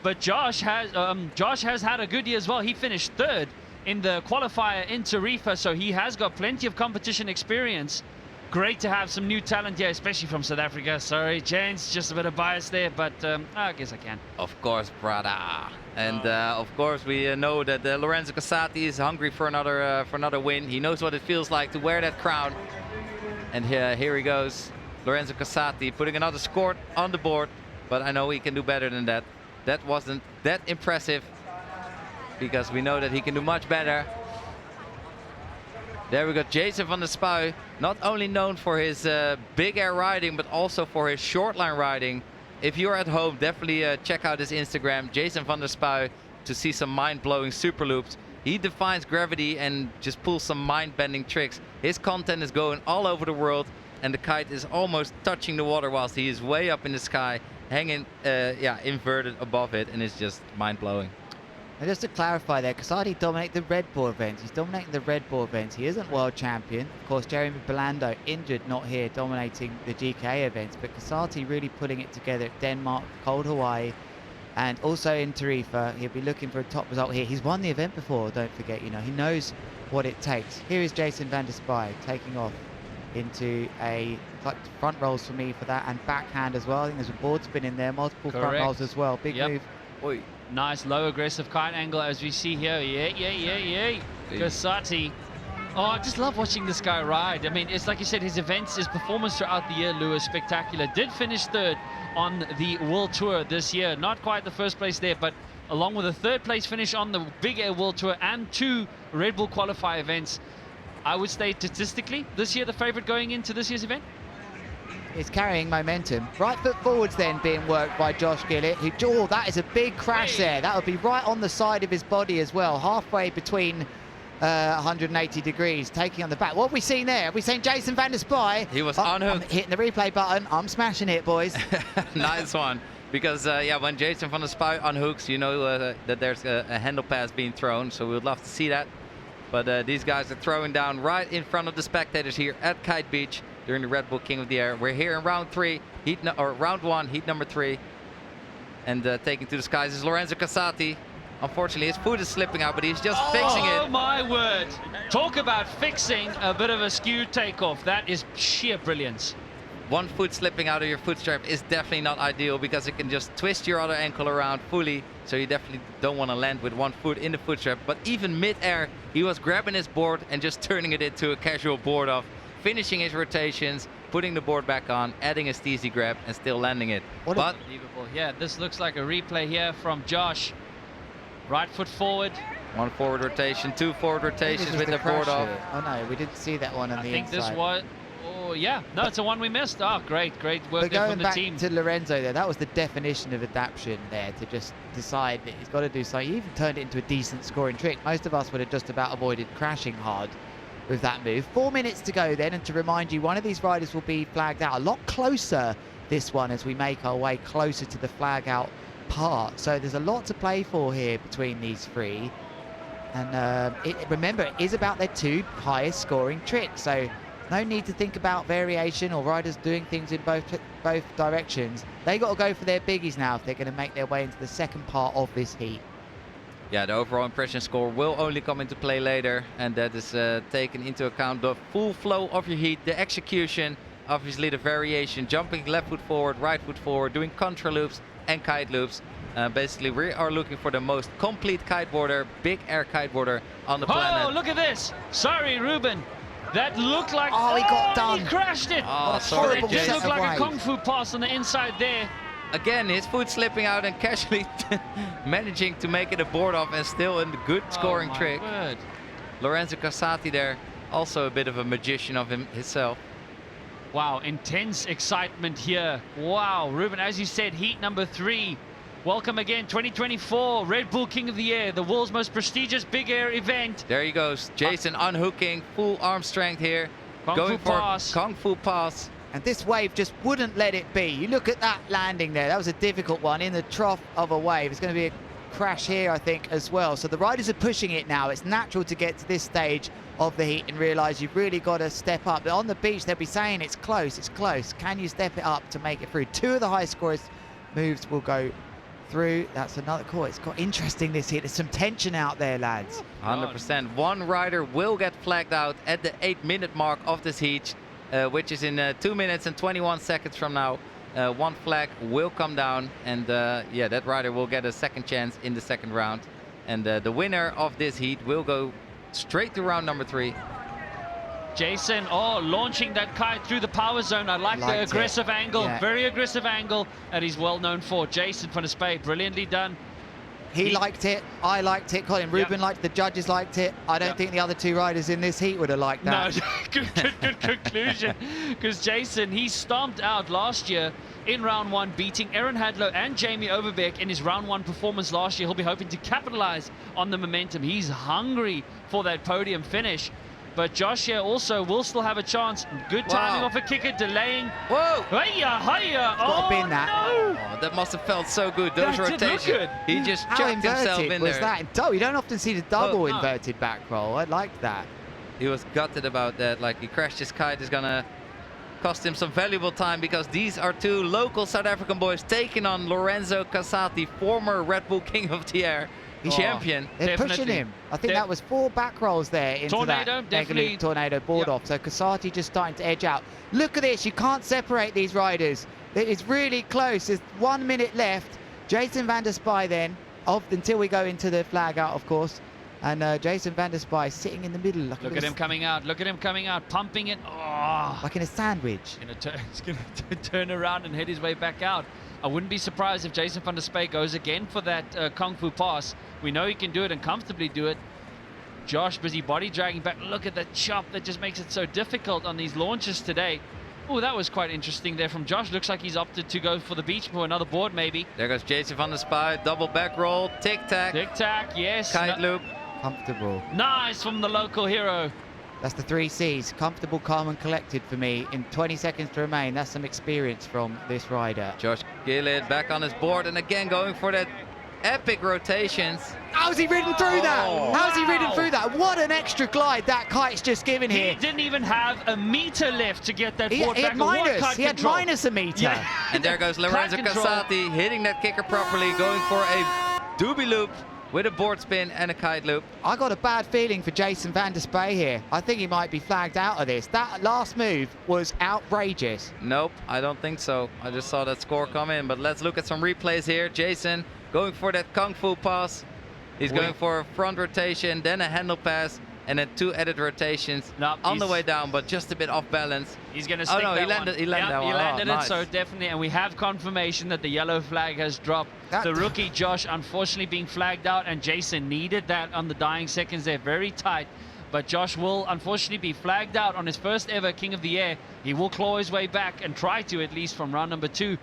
But Josh has had a good year as well. He finished 3rd in the qualifier in Tarifa, so he has got plenty of competition experience. Great to have some new talent here, especially from South Africa. Sorry, James, just a bit of bias there, but I guess I can. Of course, brother. And of course, we know that Lorenzo Casati is hungry for another win. He knows what it feels like to wear that crown. And here he goes, Lorenzo Casati putting another score on the board. But I know he can do better than that. That wasn't that impressive, because we know that he can do much better. There we go, Jason van der Spey, not only known for his big air riding, but also for his short line riding. If you're at home, definitely check out his Instagram, Jason van der Spey, to see some mind-blowing super loops. He defines gravity and just pulls some mind-bending tricks. His content is going all over the world, and the kite is almost touching the water whilst he is way up in the sky, hanging inverted above it, and it's just mind-blowing. And just to clarify there, Casati dominated the Red Bull events. He's dominating the Red Bull events. He isn't world champion. Of course, Jeremy Belando injured, not here, dominating the GK events. But Casati really putting it together at Denmark, cold Hawaii, and also in Tarifa. He'll be looking for a top result here. He's won the event before, don't forget. You know, he knows what it takes. Here is Jason van der Spey taking off into a front rolls for me for that, and backhand as well. I think there's a board spin in there, multiple front rolls as well. Big move. Oy. Nice low aggressive kite angle as we see here. Yeah. Casati. Oh, I just love watching this guy ride. I mean, it's like you said, his events, his performance throughout the year, Lou, is spectacular. Did finish 3rd on the World Tour this year. Not quite the 1st place there, but along with a 3rd place finish on the Big Air World Tour and 2 Red Bull qualify events, I would say statistically this year the favorite going into this year's event. It's carrying momentum. Right foot forwards then being worked by Josh Gillett, who, that is a big crash there. That would be right on the side of his body as well, halfway between 180 degrees, taking on the back. What have we seen there? Have we seen Jason van der Spey? He was unhooked. I'm hitting the replay button. I'm smashing it, boys. Nice one. Because, when Jason van der Spey unhooks, you know that there's a handle pass being thrown, so we would love to see that. But these guys are throwing down right in front of the spectators here at Kite Beach during the Red Bull King of the Air. We're here in round 3, round 1, heat number 3. And taking to the skies is Lorenzo Casati. Unfortunately, his foot is slipping out, but he's just fixing it. Oh my word. Talk about fixing a bit of a skew takeoff. That is sheer brilliance. One foot slipping out of your foot strap is definitely not ideal because it can just twist your other ankle around fully. So you definitely don't want to land with one foot in the foot strap. But even mid-air, he was grabbing his board and just turning it into a casual board off, finishing his rotations, putting the board back on, adding a steezy grab and still landing it. But unbelievable. Yeah, this looks like a replay here from Josh. Right foot forward. One forward rotation, two forward rotations with the board off. Oh no, we didn't see that one on the inside. I think this was... Oh, yeah. No, it's the one we missed. Oh, great work there from the team. But going back to Lorenzo there, that was the definition of adaptation there, to just decide that he's got to do something. He even turned it into a decent scoring trick. Most of us would have just about avoided crashing hard with that move. 4 minutes to go then, and to remind you, one of these riders will be flagged out. A lot closer, this one, as we make our way closer to the flag out part. So there's a lot to play for here between these three. And remember, it is about their two highest scoring tricks. So no need to think about variation or riders doing things in both directions. They got to go for their biggies now if they're going to make their way into the second part of this heat. Yeah, the overall impression score will only come into play later, and that is taken into account the full flow of your heat, the execution, obviously the variation, jumping left foot forward, right foot forward, doing contra loops and kite loops. Basically, we are looking for the most complete kiteboarder, big air kiteboarder on the planet. Oh, look at this. Sorry, Ruben. That looked like... Oh, he got done. He crashed it. Oh, sorry, it just looked like a kung fu pass on the inside there. Again, his foot slipping out and casually managing to make it a board off and still in the good scoring trick. Word. Lorenzo Casati there, also a bit of a magician of himself. Wow, intense excitement here. Wow, Ruben, as you said, heat number 3. Welcome again, 2024 Red Bull King of the Air, the world's most prestigious big air event. There he goes, Jason unhooking, full arm strength here. Kung Fu pass. And this wave just wouldn't let it be. You look at that landing there. That was a difficult one in the trough of a wave. It's going to be a crash here, I think, as well. So the riders are pushing it now. It's natural to get to this stage of the heat and realize you've really got to step up. But on the beach, they'll be saying it's close, it's close. Can you step it up to make it through? 2 of the high scorers moves will go through. That's another call. It's got interesting this heat. There's some tension out there, lads. 100%. One rider will get flagged out at the 8-minute mark of this heat, which is in 2 minutes and 21 seconds from now. One flag will come down, and yeah, that rider will get a second chance in the second round. And the winner of this heat will go straight to round number 3. Jason, launching that kite through the power zone. I like the aggressive angle, very aggressive angle that he's well known for. Jason van der Spey, brilliantly done. He liked it, I liked it, Colin, Ruben liked it, the judges liked it. I don't think the other 2 riders in this heat would have liked that. No, good conclusion. Because Jason, he stomped out last year in round 1, beating Aaron Hadlow and Jamie Overbeck in his round 1 performance last year. He'll be hoping to capitalize on the momentum. He's hungry for that podium finish. But Josh here also will still have a chance. Good timing off a kicker, delaying. Whoa! Hiya, hiya! Got to bin that. No. Oh, that must have felt so good. Those rotations. Good. He just How chucked himself in was there. That? You don't often see the double inverted back roll. I liked that. He was gutted about that. Like, he crashed his kite. Is gonna cost him some valuable time, because these are 2 local South African boys taking on Lorenzo Casati, former Red Bull King of the Air champion. They're pushing him. I think that was 4 back rolls there into that definitely tornado board off. So Casati just starting to edge out. Look at this. You can't separate these riders. It's really close. There's 1 minute left. Jason van der Spey then, until we go into the flag out, of course. And Jason van der Spey sitting in the middle. Look at him coming out. Look at him coming out, pumping it. Oh. Like in a sandwich. He's going to turn around and head his way back out. I wouldn't be surprised if Jason van der Spey goes again for that Kung Fu pass. We know he can do it and comfortably do it. Josh busy body dragging back. Look at the chop that just makes it so difficult on these launches today. Oh, that was quite interesting there from Josh. Looks like he's opted to go for the beach for another board maybe. There goes Jason van der Spey. Double back roll. Tic-tac. Tic-tac, yes. Kite loop. Comfortable. Nice from the local hero. That's the 3 C's. Comfortable, calm and collected for me. In 20 seconds to remain. That's some experience from this rider. Josh Gillett back on his board and again going for that epic rotations. How's he ridden through that? How's he ridden through that? What an extra glide that kite's just given here. He didn't even have a meter left to get that board He back. had minus a meter. Yeah. And there goes Lorenzo Casati hitting that kicker properly, going for a doobie loop with a board spin and a kite loop. I got a bad feeling for Jason van der Spey here. I think he might be flagged out of this. That last move was outrageous. Nope, I don't think so. I just saw that score come in, but let's look at some replays here. Jason going for that Kung Fu pass. He's going for a front rotation, then a handle pass, and then 2 added rotations on the way down, but just a bit off balance. He's going to stick that he landed that one. He landed Oh, it, nice. so definitely. And we have confirmation that the yellow flag has dropped. The rookie, Josh, unfortunately being flagged out, and Jason needed that on the dying seconds there. Very tight. But Josh will unfortunately be flagged out on his first ever King of the Air. He will claw his way back and try to, at least from round number 2.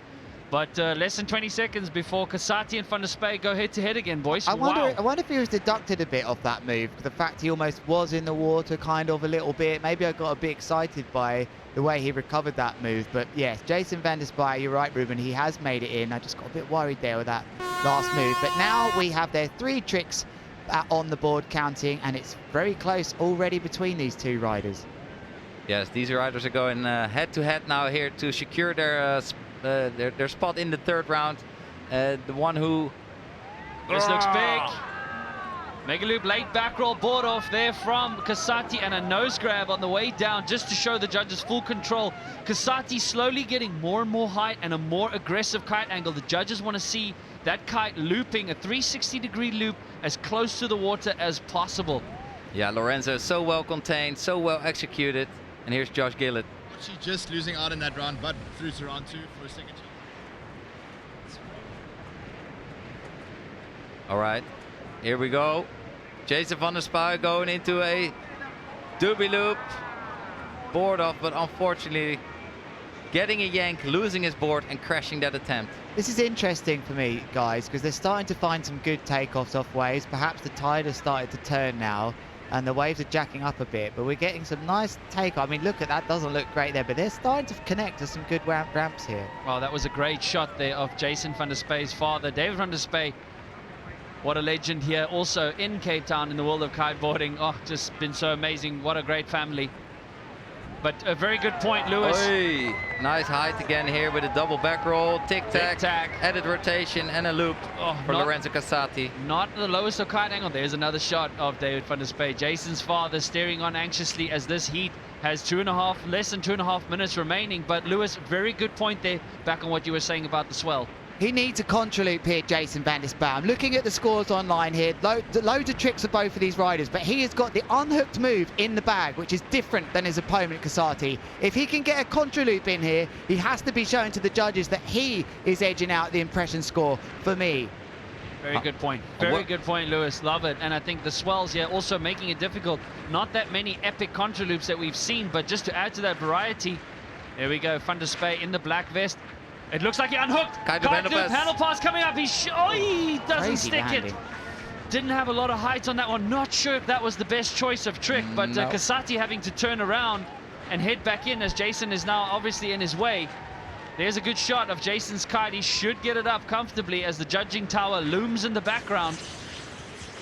But less than 20 seconds before Casati and Van der Spey go head-to-head again, boys. I wonder if he was deducted a bit off that move. The fact he almost was in the water kind of a little bit. Maybe I got a bit excited by the way he recovered that move. But yes, Jason van der Spey, you're right, Ruben. He has made it in. I just got a bit worried there with that last move. But now we have their 3 tricks on the board counting, and it's very close already between these 2 riders. Yes, these riders are going head-to-head now here to secure their spot in the 3rd round. The one who... This looks big. Mega loop late back roll board off there from Casati, and a nose grab on the way down just to show the judges full control. Casati slowly getting more and more height and a more aggressive kite angle. The judges want to see that kite looping a 360-degree loop as close to the water as possible. Yeah, Lorenzo so well contained, so well executed. And here's Josh Gillett. She just losing out in that round, but through to round 2 for a second chance. All right, here we go. Jason van der Spey going into a doobie loop. Board off, but unfortunately getting a yank, losing his board and crashing that attempt. This is interesting for me, guys, because they're starting to find some good takeoffs off waves. Perhaps the tide has started to turn now, and the waves are jacking up a bit, but we're getting some nice takeoff. I mean, look at that, doesn't look great there, but they're starting to connect to some good ramps here. Well, that was a great shot there of Jason van der Spey's father, David van der Spey. What a legend here, also in Cape Town in the world of kiteboarding. Oh, just been so amazing. What a great family. But a very good point, Lewis. Oy, nice height again here with a double back roll, tic-tac, added rotation and a loop for Lorenzo Casati. Not the lowest of kite angle. There's another shot of David van der Spey. Jason's father staring on anxiously as this heat has less than 2.5 minutes remaining. But Lewis, very good point there, back on what you were saying about the swell. He needs a contra loop here, Jason van der Spey. I'm looking at the scores online here. Loads of tricks for both of these riders, but he has got the unhooked move in the bag, which is different than his opponent, Casati. If he can get a contra loop in here, he has to be showing to the judges that he is edging out the impression score for me. Very good point. Very good point, Lewis. Love it. And I think the swells here also making it difficult. Not that many epic contra loops that we've seen, but just to add to that variety, there we go. Van der Spey in the black vest. It looks like he unhooked. Kite loop, Handle pass coming up. He doesn't Crazy stick landing. it. Didn't have a lot of height on that one. Not sure if that was the best choice of trick, but No. Casati having to turn around and head back in as Jason is now obviously in his way. There's a good shot of Jason's kite. He should get it up comfortably as the judging tower looms in the background.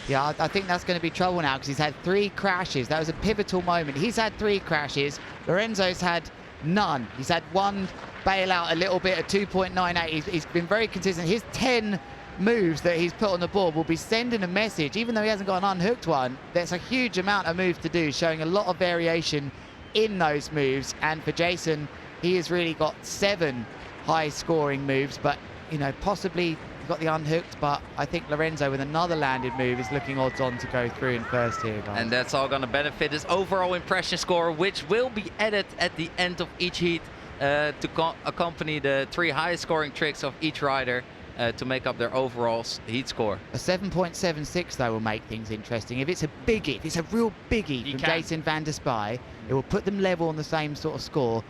Yeah, I think that's going to be trouble now because he's had 3 crashes. That was a pivotal moment. He's had 3 crashes. Lorenzo's had none. He's had 1 bailout a little bit at 2.98. He's been very consistent. His 10 moves that he's put on the board will be sending a message. Even though he hasn't got an unhooked one, there's a huge amount of moves to do, showing a lot of variation in those moves. And for Jason, he has really got 7 high-scoring moves, but, you know, possibly got the unhooked, but I think Lorenzo with another landed move is looking odds on to go through in first here, guys. And that's all going to benefit his overall impression score, which will be added at the end of each heat to accompany the 3 highest scoring tricks of each rider to make up their overall heat score. A 7.76 though will make things interesting. If it's a biggie, if it's a real biggie from Jason van der Spey, it will put them level on the same sort of score.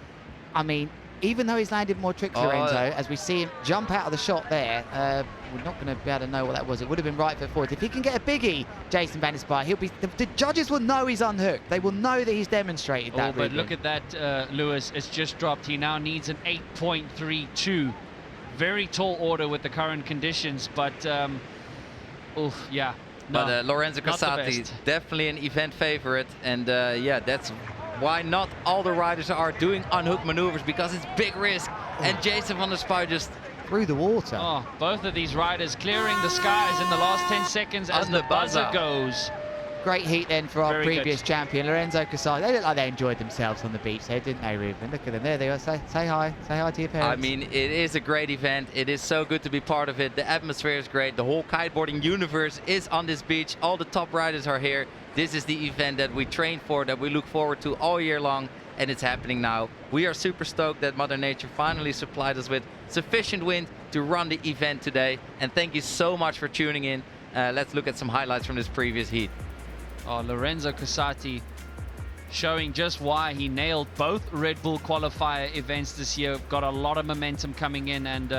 I mean, even though he's landed more tricks, Lorenzo, as we see him jump out of the shot there, we're not going to be able to know what that was. It would have been right foot forward. If he can get a biggie, Jason van der Spey, he'll be. The judges will know he's unhooked. They will know that he's demonstrated that. But look at that, Lewis. It's just dropped. He now needs an 8.32. Very tall order with the current conditions, but yeah. but Lorenzo not the Casati, best. definitely an event favorite. And yeah, that's why not all the riders are doing unhook maneuvers, because it's big risk. And Jason van der Spuy just through the water. Oh, both of these riders clearing the skies in the last 10 seconds as the buzzer goes. Great heat then for our Very previous good. champion, Lorenzo Casati. They look like they enjoyed themselves on the beach there, didn't they, Ruben? Look at them. There they are. Say hi. Say hi to your parents. I mean, it is a great event. It is so good to be part of it. The atmosphere is great. The whole kiteboarding universe is on this beach. All the top riders are here. This is the event that we train for, that we look forward to all year long, and it's happening now. We are super stoked that Mother Nature finally supplied us with sufficient wind to run the event today. And thank you so much for tuning in. Let's look at some highlights from this previous heat. Oh, Lorenzo Casati showing just why he nailed both Red Bull qualifier events this year. Got a lot of momentum coming in, and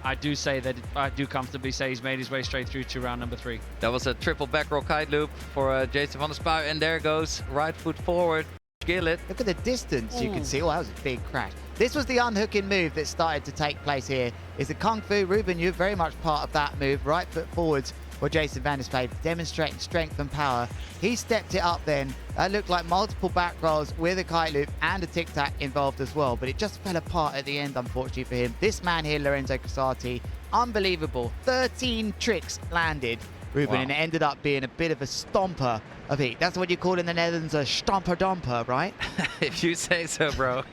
I do comfortably say he's made his way straight through to round number 3. That was a triple back roll kite loop for Jason van der Spuy, and there goes right foot forward. Gillett. Look at the distance you can see. Oh, that was a big crash. This was the unhooking move that started to take place here. It's a Kung Fu. Ruben, you're very much part of that move. Right foot forwards for Jason van der Spuy, demonstrating strength and power. He stepped it up then. That looked like multiple back rolls with a kite loop and a tic-tac involved as well, but it just fell apart at the end, unfortunately for him. This man here, Lorenzo Casati, unbelievable. 13 tricks landed, Ruben, Wow. and it ended up being a bit of a stomper of heat. That's what you call in the Netherlands a stomper-dumper, right? If you say so, bro.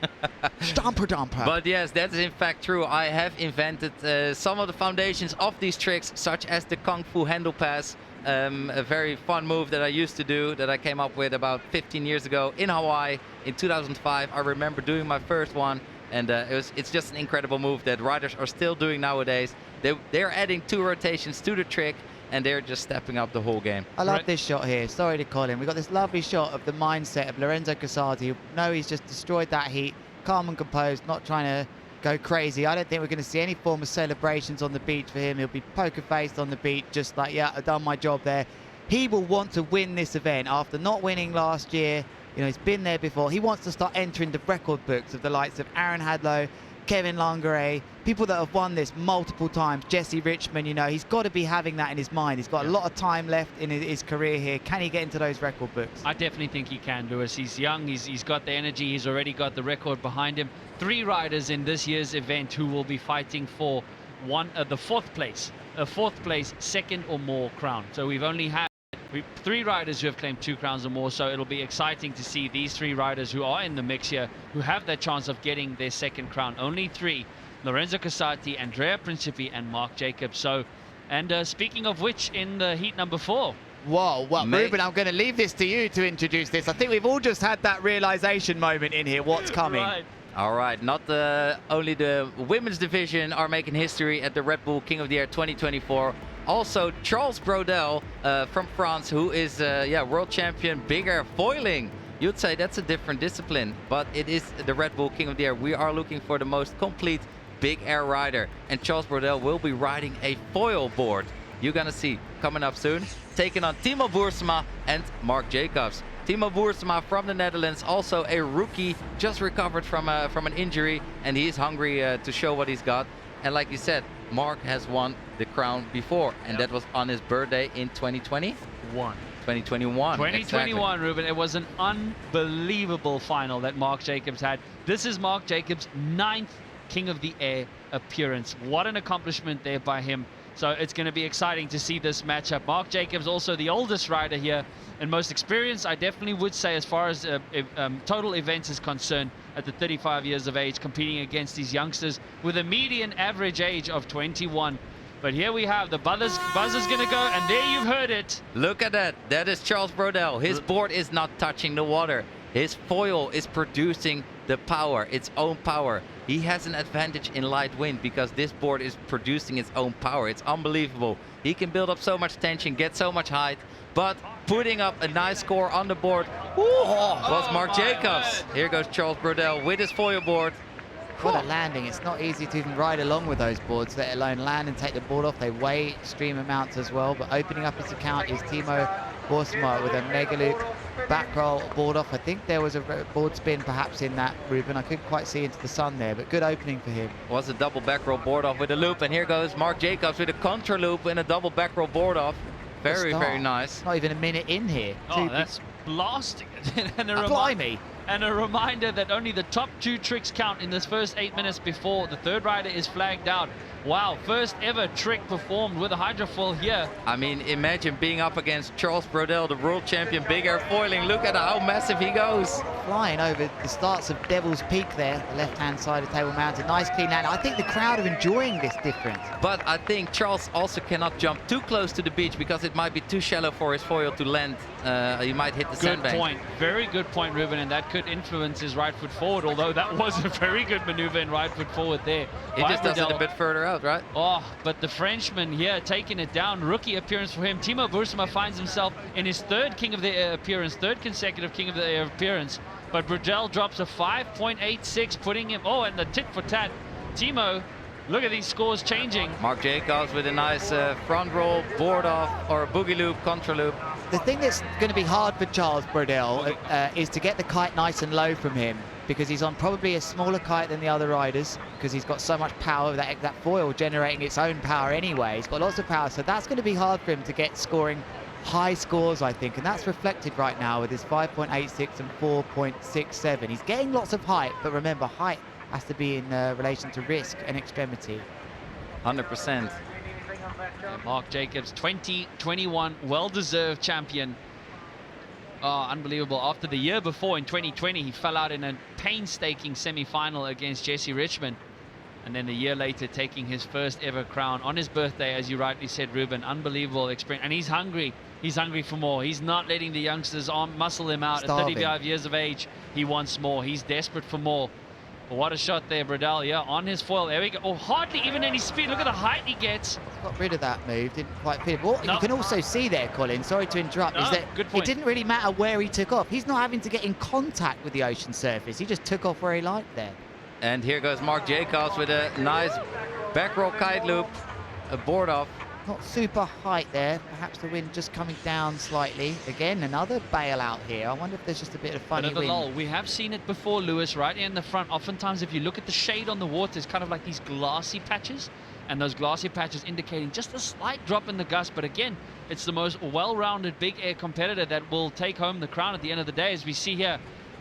Stomper-dumper. But yes, that is in fact true. I have invented some of the foundations of these tricks, such as the Kung Fu handle pass. A very fun move that I used to do, that I came up with about 15 years ago in Hawaii in 2005. I remember doing my first one, and it's just an incredible move that riders are still doing nowadays. They're adding 2 rotations to the trick, and they're just stepping up the whole game. I love this shot here. Sorry to Colin. We've got this lovely shot of the mindset of Lorenzo Casati. You know he's just destroyed that heat, calm and composed, not trying to go crazy. I don't think we're going to see any form of celebrations on the beach for him. He'll be poker-faced on the beach, just like, yeah, I've done my job there. He will want to win this event after not winning last year. You know, he's been there before. He wants to start entering the record books of the likes of Aaron Hadlow, Kevin Longaray, people that have won this multiple times. Jesse Richmond, you know, he's got to be having that in his mind. He's got a lot of time left in his career here. Can he get into those record books? I definitely think he can, Lewis. He's young, he's got the energy, he's already got the record behind him. 3 riders in this year's event who will be fighting for the fourth place, second or more crown. So we've only had 3 riders who have claimed 2 crowns or more, so it'll be exciting to see these 3 riders who are in the mix here, who have their chance of getting their second crown. Only 3, Lorenzo Casati, Andrea Principi, and Mark Jacobs. So, and speaking of which, in the heat number 4. Whoa, well, Ruben, I'm going to leave this to you to introduce this. I think we've all just had that realization moment in here. What's coming? Right. All right, not only the women's division are making history at the Red Bull King of the Air 2024. Also, Charles Brodel from France, who is world champion big air foiling. You'd say that's a different discipline, but it is the Red Bull King of the Air. We are looking for the most complete big air rider, and Charles Brodel will be riding a foil board. You're gonna see coming up soon, taking on Timo Boersma and Mark Jacobs. Timo Boersma from the Netherlands, also a rookie, just recovered from an injury, and he's hungry to show what he's got. And like you said, Mark has won the crown before, and that was on his birthday in 2021. 2021. 2021, exactly. Ruben. It was an unbelievable final that Mark Jacobs had. This is Mark Jacobs' 9th King of the Air appearance. What an accomplishment there by him. So it's going to be exciting to see this matchup. Mark Jacobs, also the oldest rider here and most experienced, I definitely would say, as far as total events is concerned, at the 35 years of age, competing against these youngsters with a median average age of 21. But here we have the buzzer's going to go, and there you've heard it. Look at that. That is Charles Brodel. His board is not touching the water. His foil is producing the power, its own power. He has an advantage in light wind because this board is producing its own power. It's unbelievable. He can build up so much tension, get so much height, but putting up a nice score on the board was Mark Jacobs. Here goes Charles Brodel with his foil board. What a landing. It's not easy to even ride along with those boards, let alone land and take the board off. They weigh extreme amounts as well, but opening up his account is Timo Boersma with a mega loop back roll board off. I think there was a board spin perhaps in that, Ruben. I couldn't quite see into the sun there, but good opening for him. Was a double back roll board off with a loop, and here goes Mark Jacobs with a contra loop and a double back roll board off. very, start. very nice. Not even a minute in here. Oh, that's blasting it. And blimey. And a reminder that only the top 2 tricks count in this first 8 minutes before the third rider is flagged out. Wow, first ever trick performed with a hydrofoil here. I mean, imagine being up against Charles Brodel, the world champion big air foiling. Look at how massive he goes. Flying over the starts of Devil's Peak there, the left-hand side of Table Mountain. Nice clean land. I think the crowd are enjoying this difference. But I think Charles also cannot jump too close to the beach because it might be too shallow for his foil to land. He might hit the sandbank. Good point. Very good point, Ruben, and that could influence his right foot forward, although that was a very good maneuver in right foot forward there. He just does it a bit further out, right? Oh, but the Frenchman here taking it down. Rookie appearance for him. Timo Boersma finds himself in his third King of the Air appearance, third consecutive King of the Air appearance. But Brodel drops a 5.86, putting him, oh, and the tit for tat. Timo, look at these scores changing. Mark Jacobs with a nice front roll, board off, or a boogie loop, contra loop. The thing that's going to be hard for Charles Brodel is to get the kite nice and low from him, because he's on probably a smaller kite than the other riders, because he's got so much power, that foil generating its own power anyway. He's got lots of power, so that's going to be hard for him to get scoring high scores, I think, and that's reflected right now with his 5.86 and 4.67. He's getting lots of height, but remember, height has to be in relation to risk and extremity. 100%. Mark Jacobs, 2021 well-deserved champion. Oh, unbelievable. After the year before, in 2020, he fell out in a painstaking semi-final against Jesse Richmond. And then a year later, taking his first ever crown on his birthday, as you rightly said, Ruben. Unbelievable experience. And he's hungry. He's hungry for more. He's not letting the youngsters muscle him out. At 35 years of age, he wants more. He's desperate for more. But what a shot there, Brodel. Yeah, on his foil. There we go. Oh, hardly even any speed. Look at the height he gets. Got rid of that move. Didn't quite fit. What you can also see there, Colin, sorry to interrupt, is that it didn't really matter where he took off. He's not having to get in contact with the ocean surface. He just took off where he liked there. And here goes Mark Jacobs with a nice back roll kite loop, a board off. Not super height there. Perhaps the wind just coming down slightly. Again, another bailout here. I wonder if there's just a bit of funny wind. Lull. We have seen it before, Lewis, right in the front. Oftentimes, if you look at the shade on the water, it's kind of like these glassy patches. And those glassy patches indicating just a slight drop in the gust. But again, it's the most well-rounded big air competitor that will take home the crown at the end of the day. As we see here,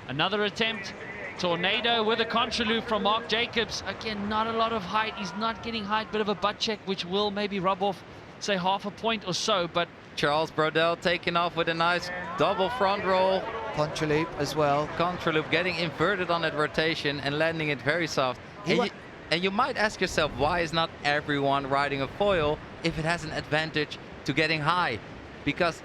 another attempt. Tornado with a contra loop from Mark Jacobs. Again, not a lot of height. He's not getting height. Bit of a butt check, which will maybe rub off, say, half a point or so. But Charles Brodel taking off with a nice double front roll. Contra loop as well. Contra loop, getting inverted on that rotation and landing it very soft. And you might ask yourself, why is not everyone riding a foil if it has an advantage to getting high? Because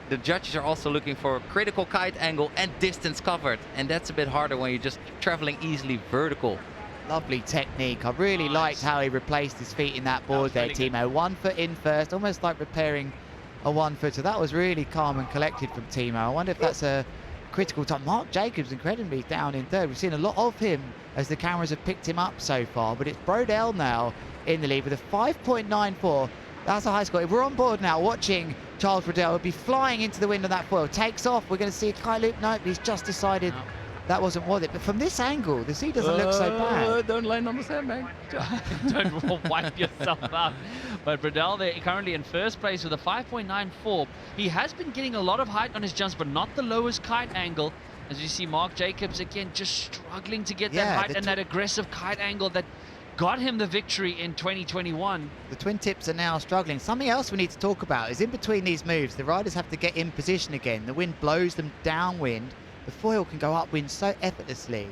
the judges are also looking for critical kite angle and distance covered. And that's a bit harder when you're just traveling easily vertical. Lovely technique. I really liked how he replaced his feet in that board there, really Timo. 1 foot in first, almost like repairing a one-footer. That was really calm and collected from Timo. I wonder if that's a critical time. Mark Jacobs incredibly down in third. We've seen a lot of him as the cameras have picked him up so far, but it's Brodel now in the lead with a 5.94. That's a high score. If we're on board now watching Charles Brodel, would be flying into the wind on that foil. Takes off. We're going to see a kite loop. Nope, he's just decided that wasn't worth it. But from this angle, the sea doesn't look so bad. Don't land on the sandbank. Don't wipe yourself out. But Brodel there currently in first place with a 5.94. He has been getting a lot of height on his jumps, but not the lowest kite angle. As you see, Mark Jacobs again just struggling to get that height and that aggressive kite angle that got him the victory in 2021. The twin tips are now struggling. Something else we need to talk about is in between these moves, the riders have to get in position again. The wind blows them downwind. The foil can go upwind so effortlessly.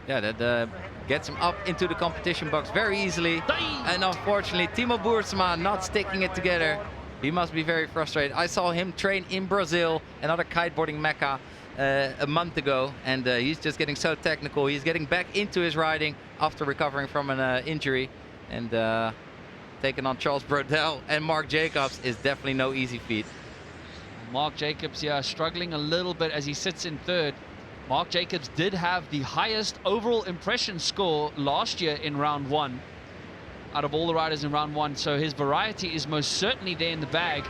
Yeah, that gets him up into the competition box very easily. And unfortunately, Timo Boersma not sticking it together. He must be very frustrated. I saw him train in Brazil, another kiteboarding mecca, a month ago, and he's just getting so technical. He's getting back into his riding after recovering from an injury, and taking on Charles Brodel and Mark Jacobs is definitely no easy feat. Mark Jacobs, yeah, struggling a little bit as he sits in third. Mark Jacobs did have the highest overall impression score last year in round one out of all the riders in round one, so his variety is most certainly there in the bag.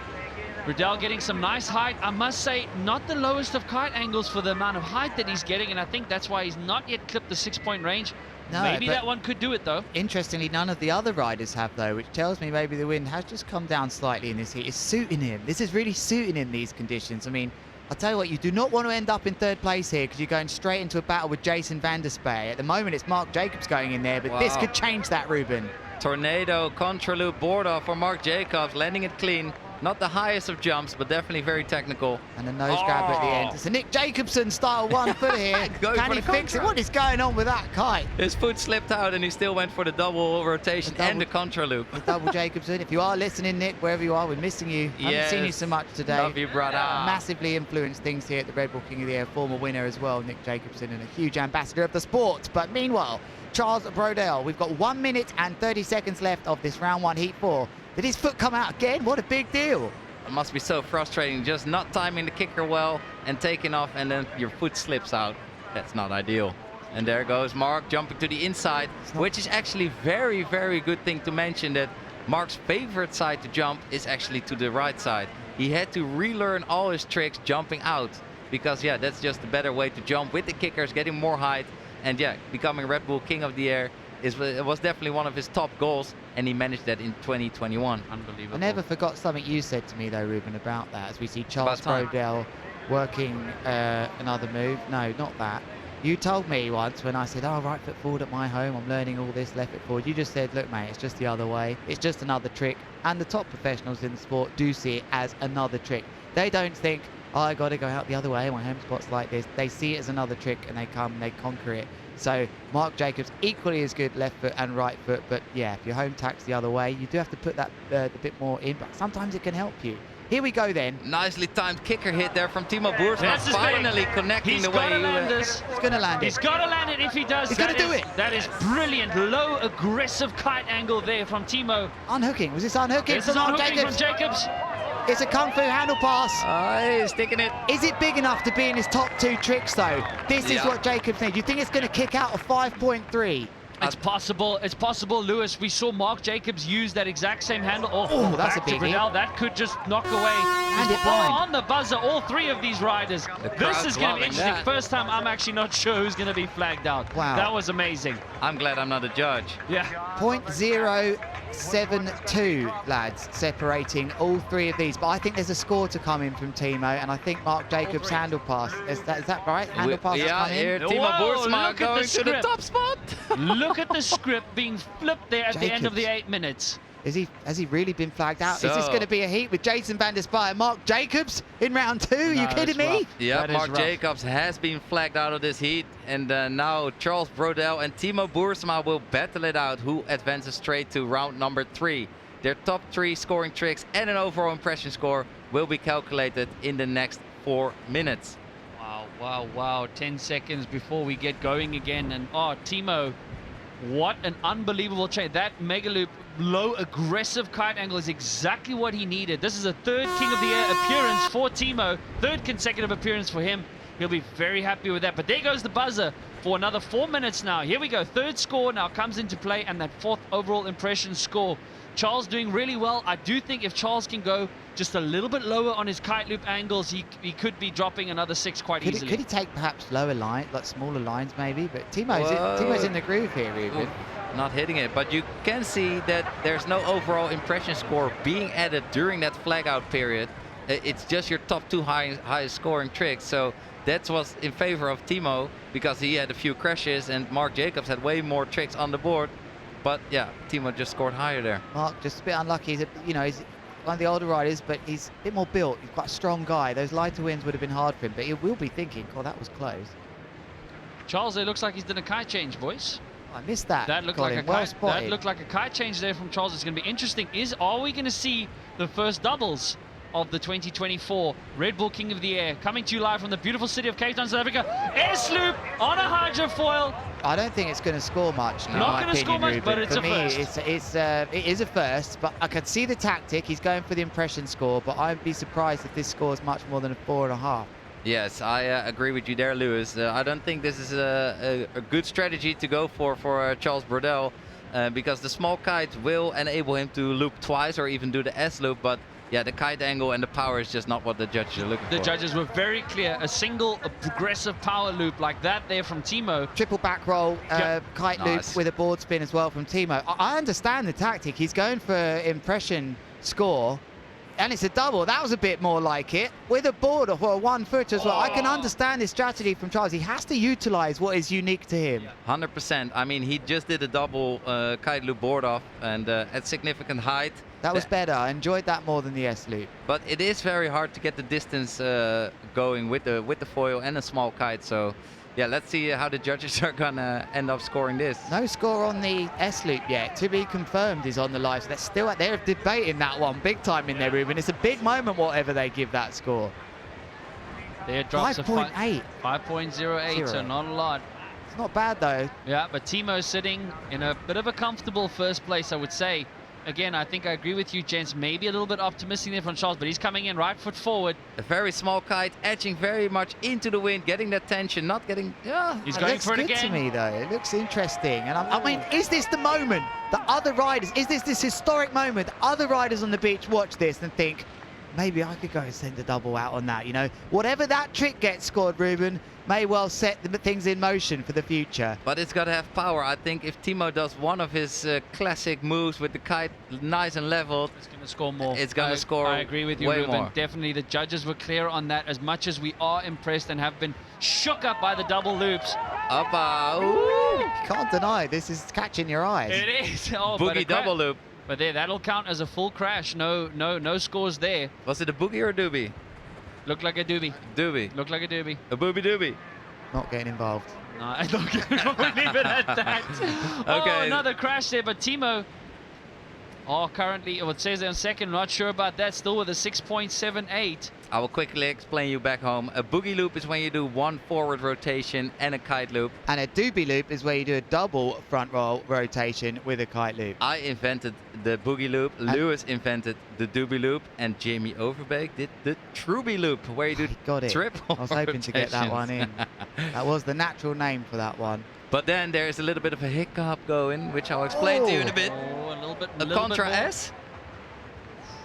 Brodel getting some nice height. I must say, not the lowest of kite angles for the amount of height that he's getting, and I think that's why he's not yet clipped the 6-point range. No, Maybe but that one could do it though. interestingly, none of the other riders have though, which tells me maybe the wind has just come down slightly in this heat. It's suiting him. This is really suiting him, these conditions. I mean, I'll tell you what, you do not want to end up in third place here because you're going straight into a battle with Jason van der Spey. At the moment, it's Mark Jacobs going in there, but this could change that, Ruben. Tornado contra-loop board off for Mark Jacobs, landing it clean. Not the highest of jumps, but definitely very technical. And a nose grab at the end. It's a Nick Jacobson style 1 foot here. Can he fix it? What is going on with that kite? His foot slipped out and he still went for the double rotation and the contra loop. The double Jacobson. If you are listening, Nick, wherever you are, we're missing you. Haven't seen you so much today. Love you, brother. Massively influenced things here at the Red Bull King of the Air. Former winner as well, Nick Jacobson, and a huge ambassador of the sport. But meanwhile, Charles Brodel, we've got 1 minute and 30 seconds left of this round 1 heat 4. Did his foot come out again? What a big deal. It must be so frustrating, just not timing the kicker well and taking off, and then your foot slips out. That's not ideal. And there goes Mark jumping to the inside, which is actually very, very good thing to mention, that Mark's favorite side to jump is actually to the right side. He had to relearn all his tricks jumping out because, yeah, that's just a better way to jump with the kickers, getting more height, and yeah, becoming Red Bull King of the Air. It was definitely one of his top goals, and he managed that in 2021. Unbelievable. I never forgot something you said to me though, Ruben, about that, as we see Charles Brodel working another move. No, not that. You told me once when I said, oh, right foot forward at my home, I'm learning all this, left foot forward. You just said, look, mate, it's just the other way. It's just another trick. And the top professionals in the sport do see it as another trick. They don't think, oh, I got to go out the other way. My home spot's like this. They see it as another trick and they come and they conquer it. So Mark Jacobs equally as good left foot and right foot, but yeah, if your home tack's the other way, you do have to put that a bit more in, but sometimes it can help you. Here we go then. Nicely timed kicker hit there from Timo Boersma, finally connecting the way. He's going to land it. He's got to land it if he does. He's going to do it. That is brilliant. Low, aggressive kite angle there from Timo. Unhooking. Was this unhooking? This is unhooking from Jacobs. It's a Kung Fu handle pass. He's sticking it. Is it big enough to be in his top 2 tricks though? This is what Jacobs needs. You think it's going to kick out a 5.3? It's possible. It's possible, Lewis. We saw Mark Jacobs use that exact same handle. Oh, that's a big hit. That could just knock away. And it blind. On the buzzer, all 3 of these riders. This is going to be interesting. First time I'm actually not sure who's going to be flagged out. Wow. That was amazing. I'm glad I'm not a judge. Yeah. 0.072, lads, separating all 3 of these. But I think there's a score to come in from Timo, and I think Mark Jacobs' handle pass. Is that right? Handle pass has come in? Here Timo Boersma going to the top spot. Look at the script being flipped there at the end of the 8 minutes. Has he really been flagged out? Is this going to be a heat with Jason van der Spey and Mark Jacobs in round 2? Are you kidding me? Yeah, Mark Jacobs has been flagged out of this heat, and now Charles Brodel and Timo Boersma will battle it out who advances straight to round number 3. Their top 3 scoring tricks and an overall impression score will be calculated in the next 4 minutes. Wow. 10 seconds before we get going again, and Timo, what an unbelievable change. That mega loop low aggressive kite angle is exactly what he needed. This is a 3rd King of the Air appearance for Timo, 3rd consecutive appearance for him. He'll be very happy with that. But there goes the buzzer for another 4 minutes now. Here we go. 3rd score now comes into play, and that 4th overall impression score. Charles doing really well. I do think if Charles can go just a little bit lower on his kite loop angles, he could be dropping another 6 quite easily. Could he take perhaps lower line, like smaller lines maybe? But Timo's in the groove here, Ruben. Not hitting it, but you can see that there's no overall impression score being added during that flag out period. It's just your top 2 highest scoring tricks. So that was in favor of Timo because he had a few crashes and Mark Jacobs had way more tricks on the board. But yeah, Timo just scored higher there. Mark just a bit unlucky. He's one of the older riders, but he's a bit more built. He's quite a strong guy. Those lighter wins would have been hard for him, but he will be thinking, oh, that was close. Charles, it looks like he's done a kite change, boys. I missed that. That looked like a kite change there from Charles. It's going to be interesting. Are we going to see the first doubles of the 2024 Red Bull King of the Air coming to you live from the beautiful city of Cape Town, South Africa? S-loop on a hydrofoil. I don't think it's going to score much. Not going to score much, Ruben. but it's for a first. It is a first, but I can see the tactic. He's going for the impression score, but I'd be surprised if this scores much more than a 4.5. Yes, I agree with you there, Lewis. I don't think this is a good strategy to go for Charles Brodel because the small kite will enable him to loop twice or even do the S-loop, but yeah, the kite angle and the power is just not what the judges are looking for. The judges were very clear. A progressive power loop like that there from Timo. Triple back roll, kite Nice. loop with a board spin as well from Timo. I understand the tactic. He's going for impression score, and it's a double. That was a bit more like it, with a board or a 1 foot as well. I can understand this strategy from Charles. He has to utilize what is unique to him. 100%. I mean, he just did a double kite loop board off and at significant height. That was better. I enjoyed that more than the S loop. But it is very hard to get the distance going with the foil and a small kite. So, yeah, let's see how the judges are gonna end up scoring this. No score on the S loop yet. To be confirmed is on the live. So they're debating that one big time in their room, and it's a big moment whatever they give that score. There drops 5.8. 5.08, so not a lot. It's not bad though. Yeah, but Timo's sitting in a bit of a comfortable first place, I would say. Again, I think I agree with you, gents. Maybe a little bit optimistic there from Charles, but he's coming in right foot forward. A very small kite, edging very much into the wind, getting that tension, not getting... He's going for it again. It looks good to me, though. It looks interesting. And I mean, is this the moment that other riders, is this historic moment that other riders on the beach watch this and think, maybe I could go and send a double out on that, you know? Whatever that trick gets scored, Ruben, may well set the things in motion for the future. But it's got to have power. I think if Timo does one of his classic moves with the kite nice and leveled, it's going to score more. It's going to score I agree with you, way Ruben. more. Definitely, the judges were clear on that. As much as we are impressed and have been shook up by the double loops. You can't deny this is catching your eyes. It is. Oh, Boogie double loop. But there, that'll count as a full crash. No scores there. Was it a boogie or a doobie? Looked like a doobie. Doobie. Looked like a doobie. A booby doobie. Not getting involved. No, I don't leave it at that. Okay. Oh, another crash there, but Timo, currently, it says there on second, not sure about that, still with a 6.78. I will quickly explain you back home. A boogie loop is when you do one forward rotation and a kite loop. And a doobie loop is where you do a double front roll rotation with a kite loop. I invented the boogie loop, Lewis invented the doobie loop, and Jamie Overbeek did the Truby loop, where you do triple I was hoping to get that one in. That was the natural name for that one. But then there's a little bit of a hiccup going, which I'll explain to you in a bit. Oh, a little bit. A Contra S.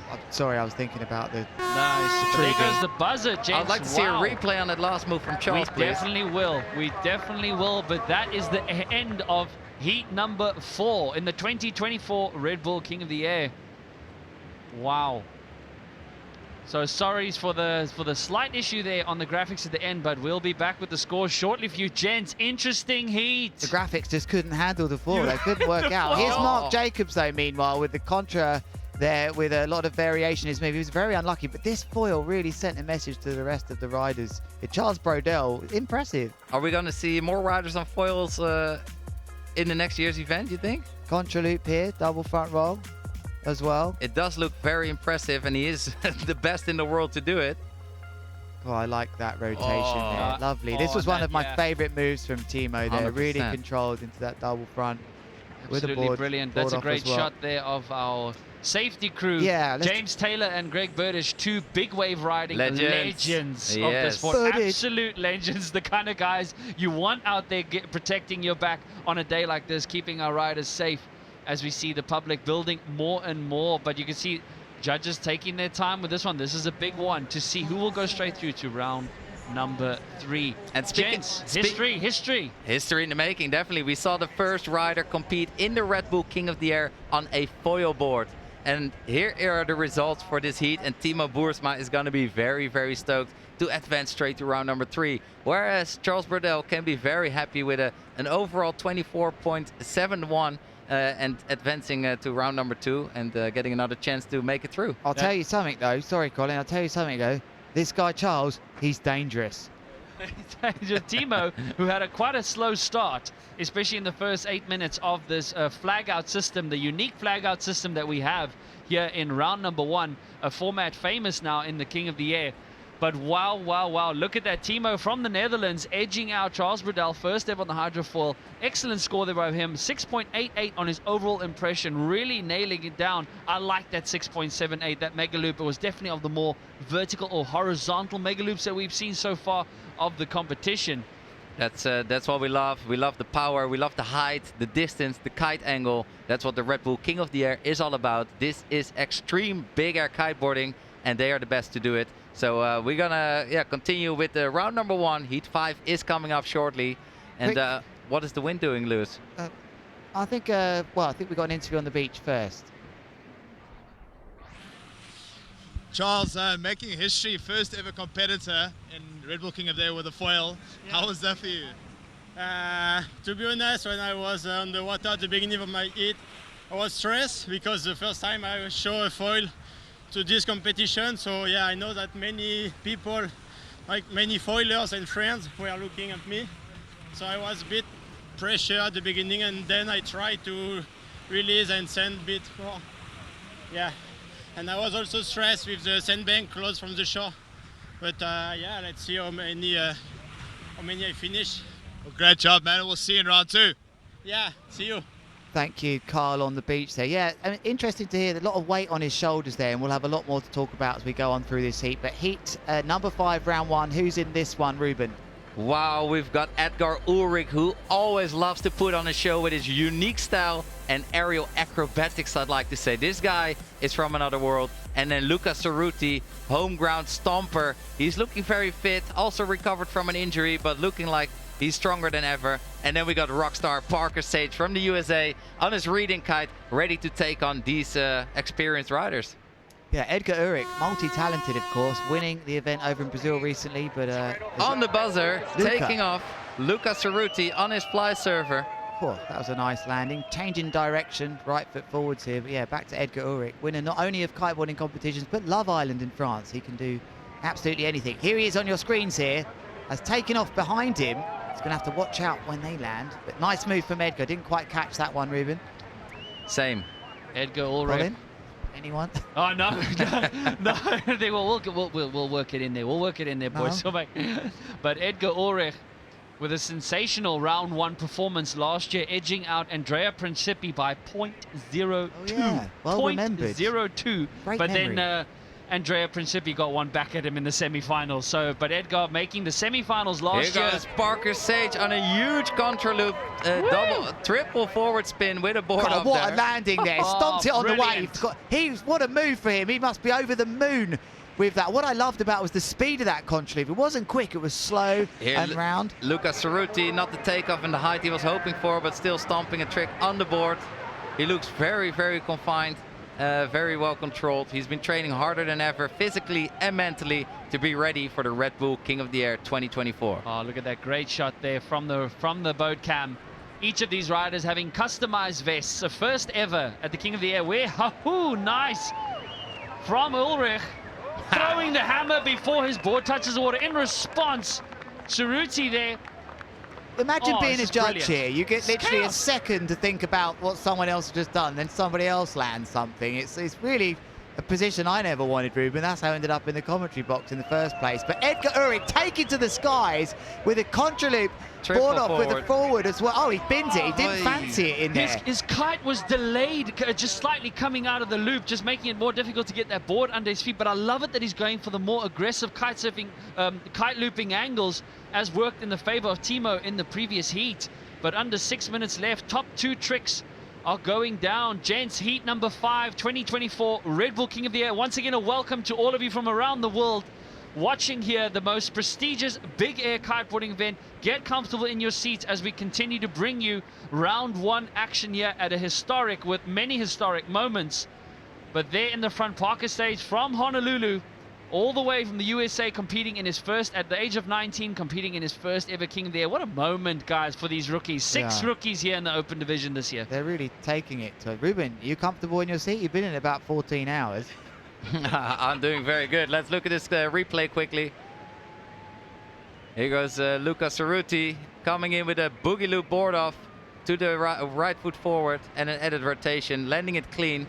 I'm sorry, I was thinking about the... Nice. There goes the buzzer, James. I'd like to see a replay on that last move from Charles, We definitely will. We definitely will. But that is the end of heat number 4 in the 2024 Red Bull King of the Air. Wow. So sorry for the slight issue there on the graphics at the end, but we'll be back with the score shortly for you, gents. Interesting heat. The graphics just couldn't handle the floor. They couldn't work out. Here's Mark Jacobs, though, meanwhile, with the Contra there with a lot of variation in his move. He was very unlucky, but this foil really sent a message to the rest of the riders. Charles Brodel, impressive. Are we going to see more riders on foils in the next year's event, you think? Contra loop here, double front roll as well. It does look very impressive, and he is the best in the world to do it. Oh, I like that rotation there. Lovely. This was one of my favorite moves from Timo there. 100%. Really controlled into that double front. Absolutely with a board, brilliant. board That's a off great as well. shot there of our safety crew. Yeah, James Taylor and Greg Burdish, two big wave riding legends of the sport. Burdish. Absolute legends, the kind of guys you want out there protecting your back on a day like this, keeping our riders safe as we see the public building more and more. But you can see judges taking their time with this one. This is a big one to see who will go straight through to round number 3. And Gents, history in the making, definitely. We saw the first rider compete in the Red Bull King of the Air on a foil board. And here are the results for this heat, and Timo Boersma is going to be very, very stoked to advance straight to round number 3. Whereas Charles Brodel can be very happy with an overall 24.71 and advancing to round number 2 and getting another chance to make it through. I'll tell you something though, sorry Colin, I'll tell you something though. This guy Charles, he's dangerous. Timo, who had quite a slow start, especially in the first 8 minutes of this flag out system, the unique flag out system that we have here in round number 1, a format famous now in the King of the Air. But wow, wow, wow, look at that. Timo from the Netherlands edging out Charles Brodel, first ever on the Hydrofoil. Excellent score there by him, 6.88 on his overall impression, really nailing it down. I like that 6.78, that mega loop. It was definitely of the more vertical or horizontal mega loops that we've seen so far of the competition. That's what we love. We love the power, we love the height, the distance, the kite angle. That's what the Red Bull King of the Air is all about. This is extreme big air kiteboarding, and they are the best to do it. So we're gonna continue with the round number 1. Heat 5 is coming up shortly. And what is the wind doing, Lewis? I think we got an interview on the beach first. Charles, making history, first ever competitor in Red Bull King of the Air with a foil. Yeah. How was that for you? To be honest, when I was on the water at the beginning of my heat, I was stressed because the first time I show a foil to this competition. So yeah, I know that many people, like many foilers and friends, were looking at me. So I was a bit pressure at the beginning, and then I tried to release and send a bit more. Yeah. And I was also stressed with the sandbank close from the shore. But yeah, let's see how many I finish. Well, great job, man. We'll see you in round 2. Yeah, see you. Thank you, Carl, on the beach there. Yeah, I mean, interesting to hear a lot of weight on his shoulders there, and we'll have a lot more to talk about as we go on through this heat. But heat number 5, round 1. Who's in this one, Ruben? Wow, we've got Edgar Ulrich, who always loves to put on a show with his unique style and aerial acrobatics, I'd like to say. This guy is from another world. And then Luca Cerruti, home ground stomper. He's looking very fit, also recovered from an injury, but looking like he's stronger than ever. And then we got rockstar Parker Sage from the USA on his reading kite, ready to take on these experienced riders. Yeah, Edgar Ulrich, multi-talented, of course, winning the event over in Brazil recently, but on the buzzer, taking off, Luca Cerruti on his fly server. Oh, that was a nice landing. Changing direction, right foot forwards here. But yeah, back to Edgar Ulrich, winner not only of kiteboarding competitions, but Love Island in France. He can do absolutely anything. Here he is on your screens here. Has taken off behind him. He's going to have to watch out when they land. But nice move from Edgar. Didn't quite catch that one, Ruben. Same. Edgar Ulrich. Colin? Anyone? Oh, no. No. We'll work it in there. We'll work it in there, boys. No. But Edgar Ulrich, with a sensational round 1 performance last year, edging out Andrea Principi by 0.02. Oh, yeah. Well remembered. 0.02. Great but memory. then Andrea Principi got one back at him in the semi-finals. So, but Edgar making the semi-finals last year. Here goes Parker Sage on a huge contra loop, triple forward spin with a board God, up what there. A landing there. Stomped it on brilliant. the wave. What a move for him. He must be over the moon with that. What I loved about was the speed of that contra loop. It wasn't quick, it was slow and round. Luca Cerruti, not the takeoff and the height he was hoping for, but still stomping a trick on the board. He looks very, very confined. Very well controlled. He's been training harder than ever, physically and mentally, to be ready for the Red Bull King of the Air 2024. Oh, look at that great shot there from the boat cam. Each of these riders having customized vests, the first ever at the King of the Air. Nice from Ulrich, throwing the hammer before his board touches the water. In response, Cerruti there. Imagine being a judge brilliant. here. You get literally a second to think about what someone else has just done, then somebody else lands something. It's really a position I never wanted, Ruben. That's how I ended up in the commentary box in the first place. But Edgar Ulrich taken to the skies with a contra loop, board off with a forward as well. Oh, he bins it. He didn't fancy it in there. His kite was delayed, just slightly coming out of the loop, just making it more difficult to get that board under his feet. But I love it that he's going for the more aggressive kite surfing, kite looping angles, as worked in the favor of Timo in the previous heat. But under 6 minutes left, top 2 tricks are going down. Gents, heat number 5, 2024 Red Bull King of the Air. Once again, a welcome to all of you from around the world watching here the most prestigious big air kiteboarding event. Get comfortable in your seats as we continue to bring you round 1 action here at a historic, with many historic moments. But there in the front, Parker Sage from Honolulu, all the way from the USA, competing in his first, at the age of 19, competing in his first ever King of the Air. What a moment, guys, for these rookies. 6 rookies here in the open division this year. They're really taking it. Ruben, are you comfortable in your seat? You've been in about 14 hours. I'm doing very good. Let's look at this replay quickly. Here goes Luca Cerruti coming in with a boogie loop board off to the right foot forward and an added rotation, landing it clean.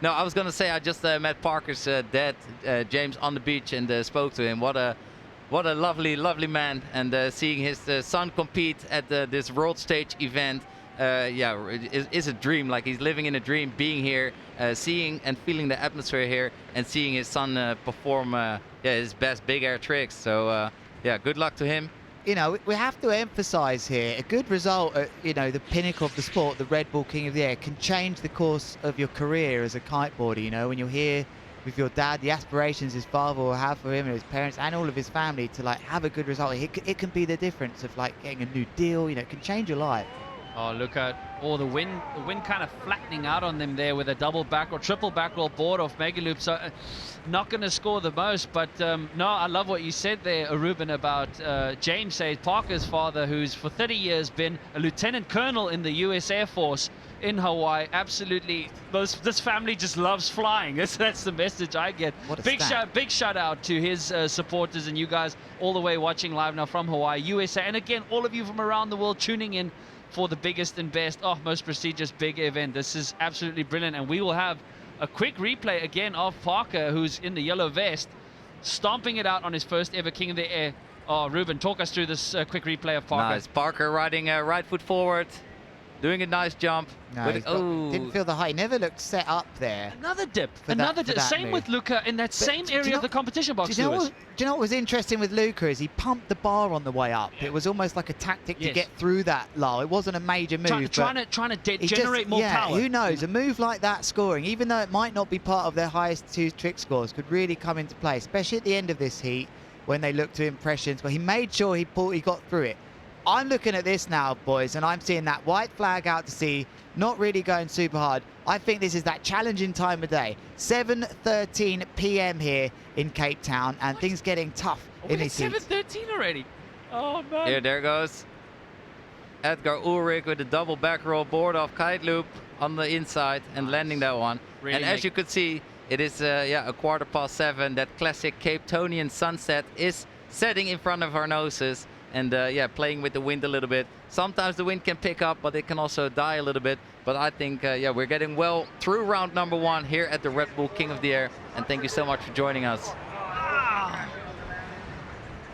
No, I was going to say I just met Parker's dad, James, on the beach and spoke to him. What a lovely, lovely man. And seeing his son compete at this world stage event, is a dream. Like, he's living in a dream, being here, seeing and feeling the atmosphere here, and seeing his son perform his best big air tricks. So, yeah, good luck to him. you know, we have to emphasize here, a good result at, you know, the pinnacle of the sport, the Red Bull King of the Air, can change the course of your career as a kiteboarder. You know, when you're here with your dad, the aspirations his father will have for him and his parents and all of his family to like have a good result. It can be the difference of like getting a new deal. You know, it can change your life. Oh, look at the wind kind of flattening out on them there with a double back or triple back roll board off Mega Loop. So not going to score the most, but no, I love what you said there, Ruben, about James says Parker's father, who's for 30 years been a lieutenant colonel in the US Air Force in Hawaii. Absolutely, this family just loves flying. That's the message I get. Big shout out to his supporters and you guys all the way watching live now from Hawaii, USA, and again, all of you from around the world tuning in for the biggest and best, most prestigious big event. This is absolutely brilliant, and we will have a quick replay again of Parker, who's in the yellow vest, stomping it out on his first ever King of the Air. Oh, Ruben, talk us through this quick replay of Parker. Nice, Parker riding right foot forward, doing a nice jump. No, didn't feel the height. He never looked set up there. Another dip. Same with Luca in that same area of the competition box. Do you know what was interesting with Luca is he pumped the bar on the way up. It was almost like a tactic to get through that lull. It wasn't a major move. Trying to generate more power. Who knows? A move like that scoring, even though it might not be part of their highest two trick scores, could really come into play, especially at the end of this heat when they looked to impressions. But he made sure he got through it. I'm looking at this now, boys, and I'm seeing that white flag out to sea, not really going super hard. I think this is that challenging time of day. 7:13 p.m. here in Cape Town, and things getting tough in these heats. 7:13 already. Oh, man. Here, there goes Edgar Ulrich with a double back roll board off kite loop on the inside and landing that one. Really, and as you could see, it is a 7:15. That classic Cape Townian sunset is setting in front of our noses. And playing with the wind a little bit. Sometimes the wind can pick up, but it can also die a little bit. But I think, we're getting well through round number 1 here at the Red Bull King of the Air. And thank you so much for joining us.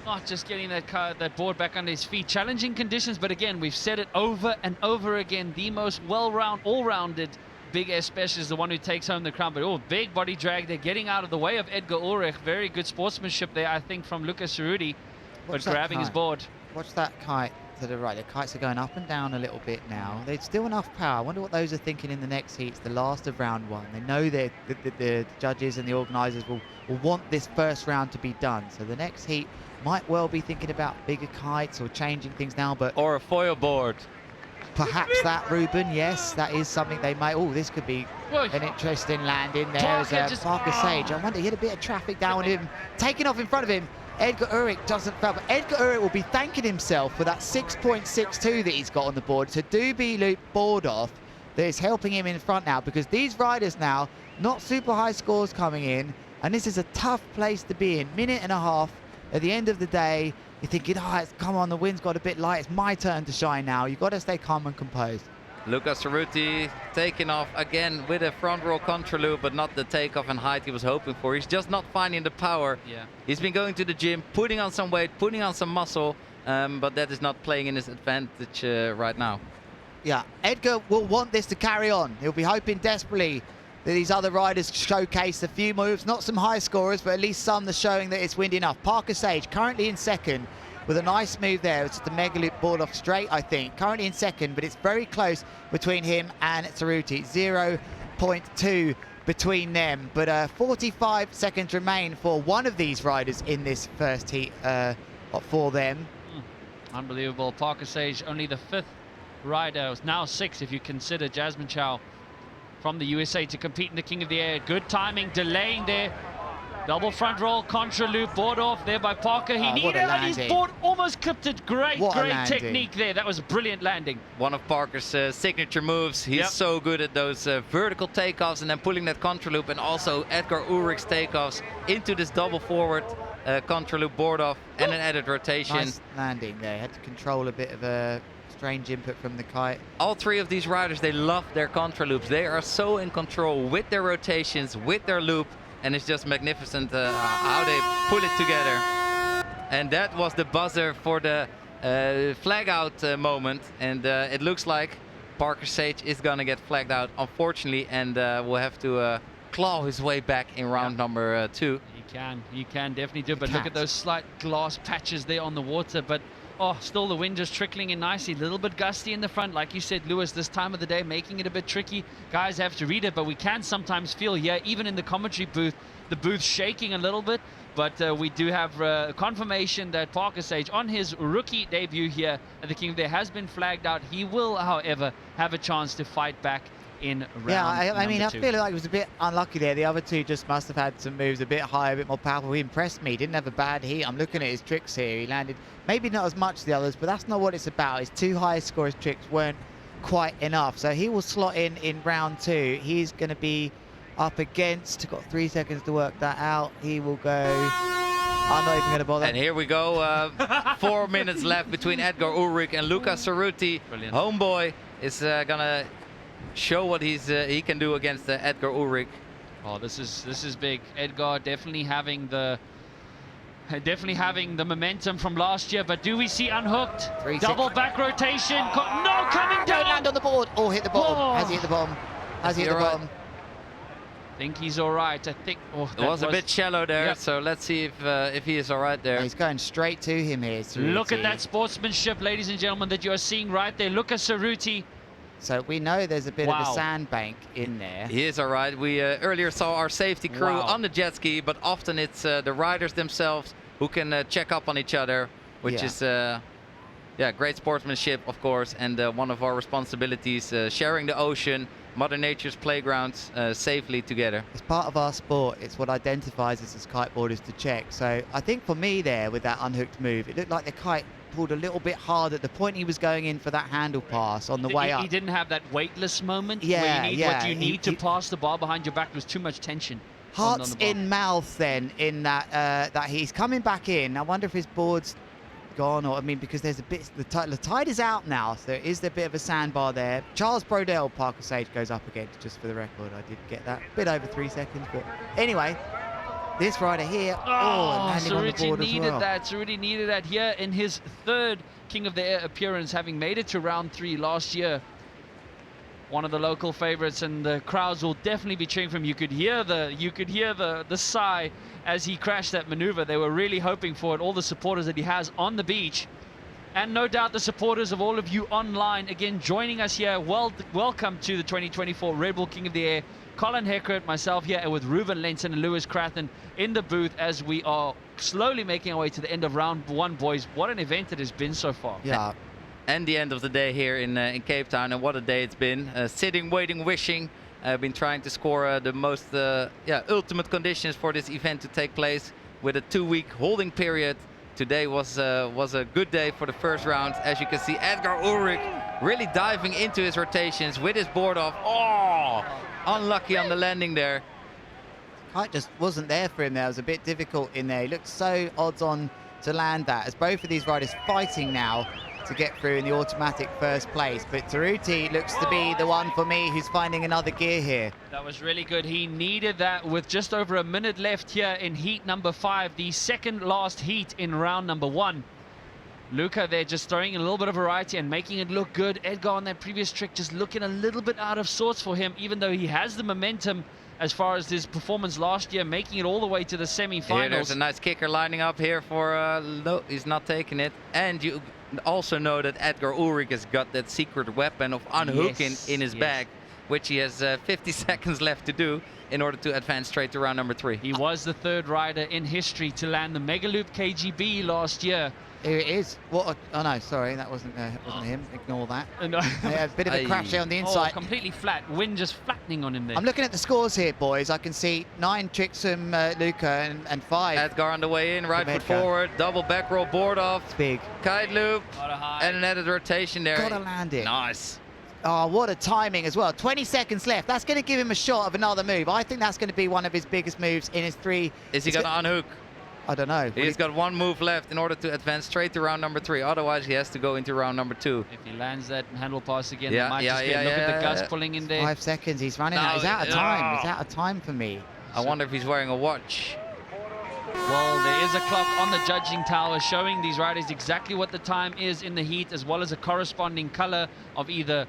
Not just getting that board back under his feet. Challenging conditions, but again, we've said it over and over again. The most all-rounded big air specialist, the one who takes home the crown. But big body drag. They're getting out of the way of Edgar Ulrich. Very good sportsmanship there, I think, from Lucas Cerruti. But grabbing his board. Watch that kite to the right. The kites are going up and down a little bit now. There's still enough power. I wonder what those are thinking in the next heats, the last of round 1. They know the judges and the organisers will want this first round to be done. So the next heat might well be thinking about bigger kites or changing things now. Or a foil board. Perhaps that, Ruben. Yes, that is something they might. Oh, this could be an interesting landing there as Parker Sage. I wonder, he had a bit of traffic down with him, taking off in front of him. Edgar Ulrich doesn't fail, but Edgar Ulrich will be thanking himself for that 6.62 that he's got on the board. So doobie loop board off that is helping him in front now, because these riders now, not super high scores coming in, and this is a tough place to be in. Minute and a half at the end of the day, you're thinking, come on, the wind's got a bit light, it's my turn to shine now. You've got to stay calm and composed. Lucas Cerruti taking off again with a front roll contra loop, but not the takeoff and height he was hoping for. He's just not finding the power. Yeah. He's been going to the gym, putting on some weight, putting on some muscle, but that is not playing in his advantage right now. Yeah, Edgar will want this to carry on. He'll be hoping desperately that these other riders showcase a few moves, not some high scorers, but at least some that's showing that it's windy enough. Parker Sage currently in second with a nice move there. It's just the mega loop board off straight, I think. Currently in second, but it's very close between him and Cerruti. 0.2 between them. But 45 seconds remain for one of these riders in this first heat for them. Unbelievable. Parker Sage, only the 5th rider, now 6th if you consider Jasmine Chow from the USA to compete in the King of the Air. Good timing, delaying there. Double front roll, contra loop, board off there by Parker. He needed it, and his board almost clipped it. Great technique there. That was a brilliant landing. One of Parker's signature moves. He's so good at those vertical takeoffs and then pulling that contra loop, and also Edgar Ulrich's takeoffs into this double forward contra loop board off and an added rotation. Nice landing there. Had to control a bit of a strange input from the kite. All 3 of these riders, they love their contra loops. They are so in control with their rotations, with their loop. And it's just magnificent how they pull it together. And that was the buzzer for the flag out moment. And it looks like Parker Sage is going to get flagged out, unfortunately. And will have to claw his way back in round number 2. He can definitely do it. But look at those slight glass patches there on the water. But Oh, still the wind just trickling in nicely. A little bit gusty in the front. Like you said, Lewis, this time of the day, making it a bit tricky. Guys have to read it, but we can sometimes feel, yeah, even in the commentary booth, the booth shaking a little bit. But we do have confirmation that Parker Sage, on his rookie debut here at the King of the Air, has been flagged out. He will, however, have a chance to fight back in round I mean, I two. feel like it was a bit unlucky there. The other two just must have had some moves a bit higher, a bit more powerful. He impressed me. He didn't have a bad heat. I'm looking at his tricks here. He landed maybe not as much as the others, but that's not what it's about. His two highest scorers tricks weren't quite enough. So he will slot in round two. He's going to be up against, got 3 seconds to work that out. He will go, I'm not even going to bother. And here we go. 4 minutes left between Edgar Ulrich and Luca Cerruti. Brilliant. Homeboy is going to show what he can do against Edgar Ulrich. Oh, this is big. Edgar definitely having the momentum from last year, but do we see unhooked? Double back rotation. No, coming down. Don't land on the board or hit the bottom. Whoa. Has he hit the bottom? Has he hit the bottom? I think he's all right. I think. Oh, it was a bit shallow there, so let's see if he is all right there. He's going straight to him here. Cerruti. Look at that sportsmanship, ladies and gentlemen, that you are seeing right there. Look at Cerruti. So we know there's a bit of a sandbank in there. He is all right. We earlier saw our safety crew on the jet ski, but often it's the riders themselves who can check up on each other, which is great sportsmanship, of course, and one of our responsibilities, sharing the ocean, Mother Nature's playgrounds safely together. It's part of our sport. It's what identifies us as kiteboarders to check. So I think for me there, with that unhooked move, it looked like the kite pulled a little bit hard at the point he was going in for that handle pass on the way up. He didn't have that weightless moment where you need to pass the bar behind your back. There was too much tension. Hearts in mouth then in that he's coming back in. I wonder if his board's gone, or I mean, because there's a bit, the tide is out now, so is there a bit of a sandbar there. Charles Brodell, Parker Sage goes up again, just for the record. I did get that. A bit over 3 seconds, but anyway. This rider here, landing on the board as well. Cerruti needed that here in his third King of the Air appearance, having made it to round 3 last year. One of the local favorites, and the crowds will definitely be cheering for him. You could hear the sigh as he crashed that maneuver. They were really hoping for it. All the supporters that he has on the beach, and no doubt the supporters of all of you online again joining us here. Welcome to the 2024 Red Bull King of the Air. Colin Heckert, myself here, and with Ruben Lenton and Lewis Crathen in the booth as we are slowly making our way to the end of round 1, boys. What an event it has been so far. Yeah. And the end of the day here in Cape Town, and what a day it's been. Sitting, waiting, wishing. I've been trying to score the most ultimate conditions for this event to take place with a 2-week holding period. Today was a good day for the first round. As you can see, Edgar Ulrich really diving into his rotations with his board off. Oh, unlucky on the landing there. Kite just wasn't there for him there. It was a bit difficult in there. He looked so odds on to land that, as both of these riders fighting now to get through in the automatic first place. But Cerruti looks to be the one for me who's finding another gear here. That was really good. He needed that with just over a minute left here in heat number 5, the second last heat in round number 1. Luca there just throwing in a little bit of variety and making it look good. Edgar on that previous trick just looking a little bit out of sorts for him, even though he has the momentum as far as his performance last year, making it all the way to the semi-finals. Here, there's a nice kicker lining up here for, no, he's not taking it. And you also know that Edgar Ulrich has got that secret weapon of unhooking in his bag, which he has 50 seconds left to do in order to advance straight to round number 3. He was the third rider in history to land the Megaloop KGB last year. Here it is. What? Oh no, sorry, that wasn't him. Ignore that. No. A bit of a crash there on the inside. Oh, completely flat. Wind just flattening on him there. I'm looking at the scores here, boys. I can see 9 tricks from Luca and 5. Edgar on the way in, right foot forward, double back roll board off. It's big. Kite loop, and an added rotation there. Gotta land it. Nice. Oh, what a timing as well. 20 seconds left. That's going to give him a shot of another move. I think that's going to be one of his biggest moves in his 3. Is he going to unhook? I don't know. He's got 1 move left in order to advance straight to round number 3. Otherwise, he has to go into round number 2. If he lands that handle pass again, it might just be look at the gust pulling in there. 5 seconds. He's running out. He's out of time. He's out of time for me. I wonder if he's wearing a watch. Well, there is a clock on the judging tower showing these riders exactly what the time is in the heat, as well as a corresponding color of either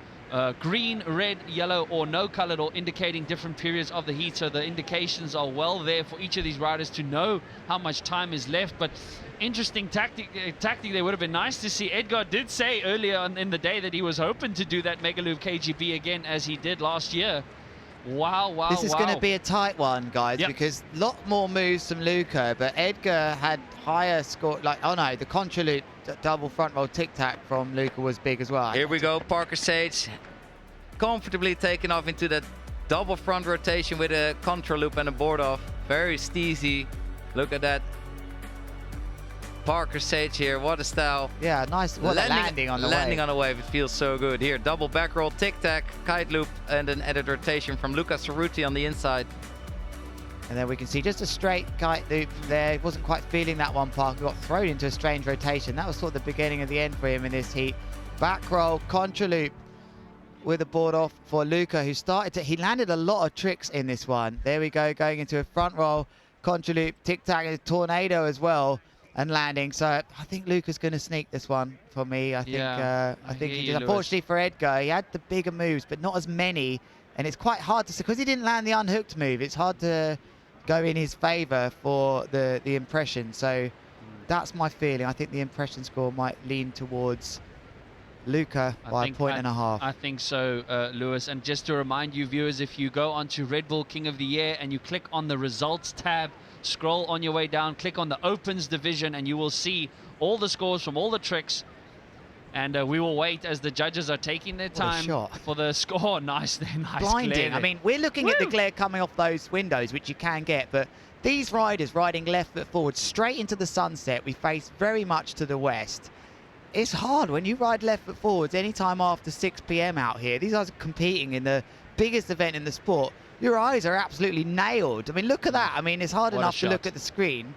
green, red, yellow, or no colored, or indicating different periods of the heat. So the indications are well there for each of these riders to know how much time is left. But interesting tactic there. Would have been nice to see. Edgar did say earlier in the day that he was hoping to do that Mega Loop KGB again, as he did last year. Wow. This is going to be a tight one, guys, because a lot more moves from Luca, but Edgar had higher score. Like, oh no, the contra loop double front roll tic-tac from Luca was big as well. Here we go, Parker Sage comfortably taking off into that double front rotation with a contra loop and a board off. Very steezy. Look at that. Parker Sage here, what a style. Yeah, nice. What a landing on the wave. Landing on a wave, it feels so good. Here, double back roll, tic-tac, kite loop, and an added rotation from Luca Cerruti on the inside. And then we can see just a straight kite loop there. He wasn't quite feeling that one, Parker. Got thrown into a strange rotation. That was sort of the beginning of the end for him in this heat. Back roll, contra loop with a board off for Luca, who started to... He landed a lot of tricks in this one. There we go, going into a front roll, contra loop, tic-tac, and a tornado as well. And landing, so I think Luca's going to sneak this one for me. I think he did. Unfortunately for Edgar, he had the bigger moves, but not as many, and it's quite hard to, because he didn't land the unhooked move, it's hard to go in his favor for the impression. So that's my feeling. I think the impression score might lean towards Luca by a point and a half. I think so, Lewis. And just to remind you viewers, if you go onto Red Bull King of the Year and you click on the results tab, scroll on your way down, click on the Opens division, and you will see all the scores from all the tricks. And we will wait as the judges are taking their time for the score. Nice there, nice. Blinding. Glare. I mean, we're looking at the glare coming off those windows, which you can get, but these riders riding left foot forward straight into the sunset, we face very much to the west. It's hard when you ride left foot forwards anytime after 6 p.m. out here. These guys are competing in the biggest event in the sport. Your eyes are absolutely nailed. I mean, look at that. I mean, it's hard enough to look at the screen,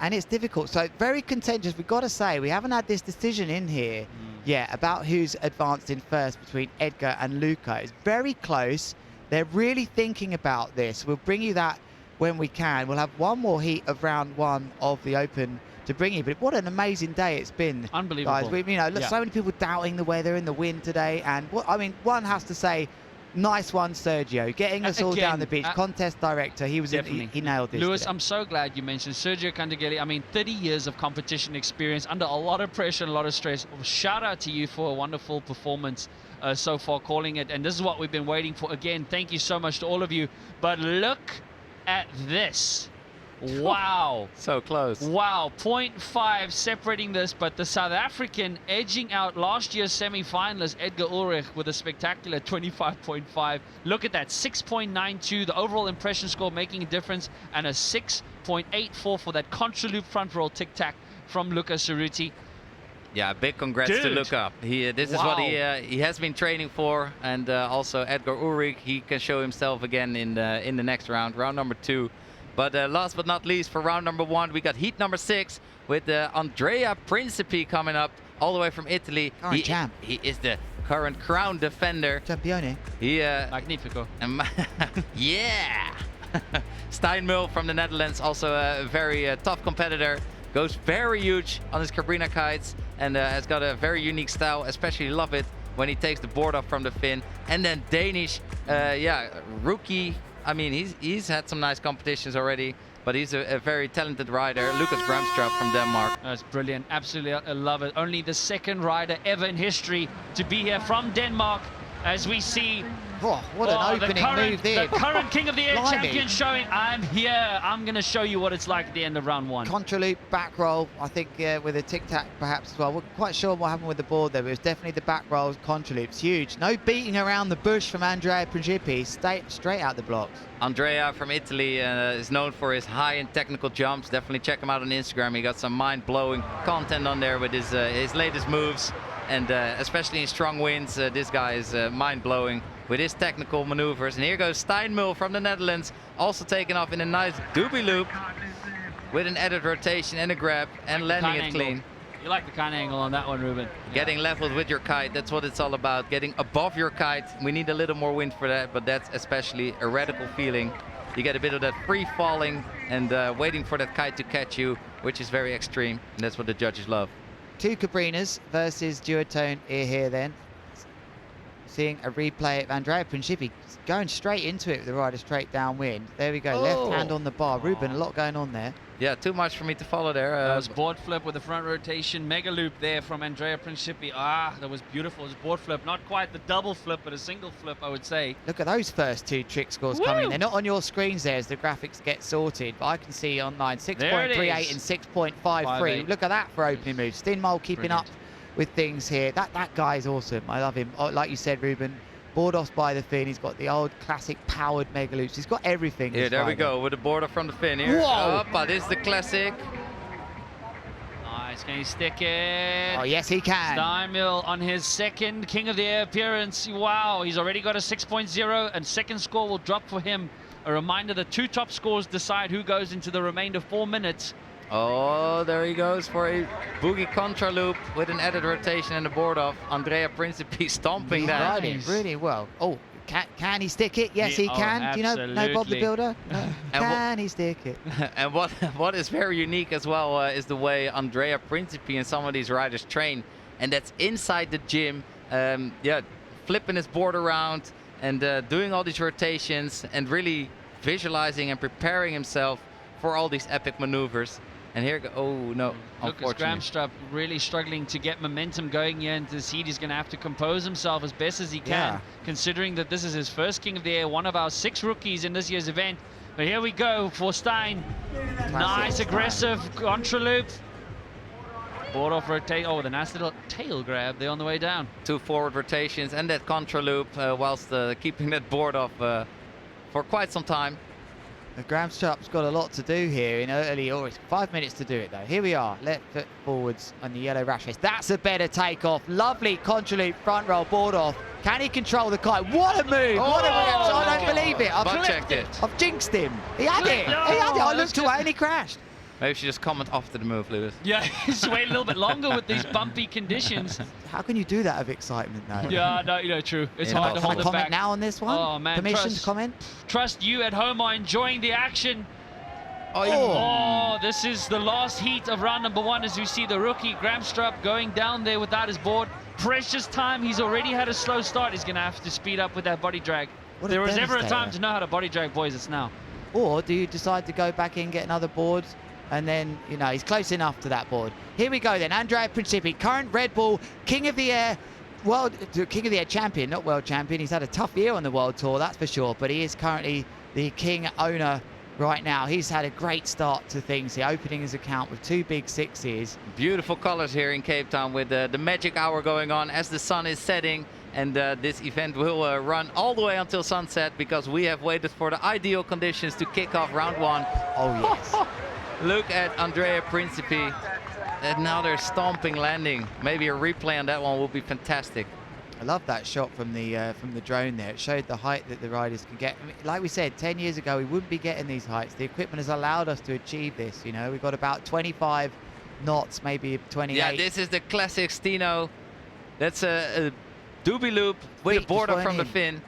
and it's difficult. So very contentious. We've got to say, we haven't had this decision in here yet about who's advanced in first between Edgar and Luca. It's very close. They're really thinking about this. We'll bring you that when we can. We'll have one more heat of round one of the Open to bring you. But what an amazing day it's been. Unbelievable. Guys, so many people doubting the weather and the wind today. And I mean, one has to say, nice one, Sergio, getting us all down the beach. Contest director, he nailed this. Lewis, today. I'm so glad you mentioned Sergio Candagelli. I mean, 30 years of competition experience under a lot of pressure and a lot of stress. Shout out to you for a wonderful performance so far, calling it. And this is what we've been waiting for. Again, thank you so much to all of you. But look at this. Wow. So close. Wow. 0.5 separating this, but the South African edging out last year's semi-finalist Edgar Ulrich with a spectacular 25.5. Look at that. 6.92. The overall impression score making a difference, and a 6.84 for that contra loop front roll tic-tac from Luca Cerruti. Yeah, big congrats to Luca. This is what he has been training for, and also Edgar Ulrich, he can show himself again in the next round number 2. But last but not least, for round number 1, we got heat number 6 with Andrea Principi coming up all the way from Italy. He is the current crown defender. Campione. Magnifico. Yeah. Steinmühl from the Netherlands, also a very tough competitor. Goes very huge on his Cabrina kites, and has got a very unique style. Especially love it when he takes the board off from the fin. And then Danish, rookie. I mean, he's had some nice competitions already, but he's a very talented rider, Lucas Bramstrup from Denmark. That's brilliant. Absolutely, I love it. Only the second rider ever in history to be here from Denmark, as we see. Oh, what an opening move there. The current King of the Air Blimey. champion showing, I'm here. I'm going to show you what it's like at the end of round 1. Contra loop, back roll, I think with a tic-tac perhaps as well. We're quite sure what happened with the board there, but it was definitely the back rolls, contra loops, huge. No beating around the bush from Andrea Principi, straight out the blocks. Andrea from Italy is known for his high and technical jumps. Definitely check him out on Instagram. He got some mind-blowing content on there with his latest moves. And especially in strong winds, this guy is mind-blowing with his technical maneuvers. And here goes Steinmühl from the Netherlands, also taking off in a nice doobie loop with an added rotation and a grab and landing it clean. You like the kind of angle on that one, Ruben. Getting leveled with your kite, that's what it's all about. Getting above your kite. We need a little more wind for that, but that's especially a radical feeling. You get a bit of that free falling and waiting for that kite to catch you, which is very extreme, and that's what the judges love. 2 Cabrinas versus duotone here then. seeing a replay of Andrea Principi going straight into it with the rider straight downwind. There we go, left hand on the bar. Ruben, a lot going on there. Yeah, too much for me to follow there. That was board flip with the front rotation. Mega loop there from Andrea Principi. That was beautiful. It was board flip. Not quite the double flip, but a single flip, I would say. Look at those first 2 trick scores coming. They're not on your screens there as the graphics get sorted, but I can see online 6.38 and 6.53. Look at that for opening moves. Stinmole keeping up with things here. That guy's awesome. I love him. Like you said, Ruben, board off by the fin. He's got the old classic powered mega loops. He's got everything. Yeah, there we go with the board off from the fin here. Whoa! But this is the classic. Nice, can he stick it? Oh, yes, he can. Steinmill on his second King of the Air appearance. Wow, he's already got a 6.0, and second score will drop for him. A reminder, the 2 top scores decide who goes into the remainder 4 minutes. Oh, there he goes for a boogie contra loop with an added rotation and a board off. Andrea Principi stomping that. Riding really well. Oh, can he stick it? Yes, he can. Do you know Bob the Builder? No. Can he stick it? And what is very unique as well is the way Andrea Principi and some of these riders train. And that's inside the gym. Yeah, flipping his board around and doing all these rotations and really visualizing and preparing himself for all these epic maneuvers. And here, oh no, Lucas Gramstrup really struggling to get momentum going here into this heat. He's going to have to compose himself as best as he can, considering that this is his first King of the Air, one of our 6 rookies in this year's event. But here we go for Stein. Nice, aggressive contra loop. Board off rotate. Oh, the nice little tail grab there on the way down. 2 forward rotations and that contra loop whilst keeping that board off for quite some time. Gramstrup's got a lot to do here in early, or it's 5 minutes to do it though. Here we are, left foot forwards on the yellow rash face. That's a better takeoff. Lovely contra loop, front roll, board off. Can he control the kite? What a move! What a reaction! I don't believe it. Butt checked it. I've jinxed him. He had it. He had it. I looked away and he crashed. Maybe she just comment after the move, Lewis. Yeah, just wait a little bit longer with these bumpy conditions. How can you do that of excitement though? Yeah, no, true. It's hard to hold it comment back. Now on this one? Oh man, permission to comment? Trust you at home are enjoying the action. Oh, this is the last heat of round number 1 as we see the rookie Gramstrup going down there without his board. Precious time. He's already had a slow start. He's going to have to speed up with that body drag. If there was ever a time to know how to body drag, boys, it's now. Or do you decide to go back in, get another board, and then, you know, he's close enough to that board. Here we go then. Andrea Principi, current Red Bull King of the Air, King of the Air champion, not world champion. He's had a tough year on the world tour, that's for sure, but he is currently the King owner right now. He's had a great start to things here, opening his account with 2 big 6s. Beautiful colors here in Cape Town with the magic hour going on as the sun is setting. And this event will run all the way until sunset because we have waited for the ideal conditions to kick off round 1. Oh, yes. Look at Andrea Principi. And now they're stomping landing. Maybe a replay on that one will be fantastic. I love that shot from the drone there. It showed the height that the riders can get. I mean, like we said, 10 years ago, we wouldn't be getting these heights. The equipment has allowed us to achieve this. You know, we've got about 25 knots, maybe 28. Yeah, this is the classic Stino. That's a doobie loop with a board up from the fin.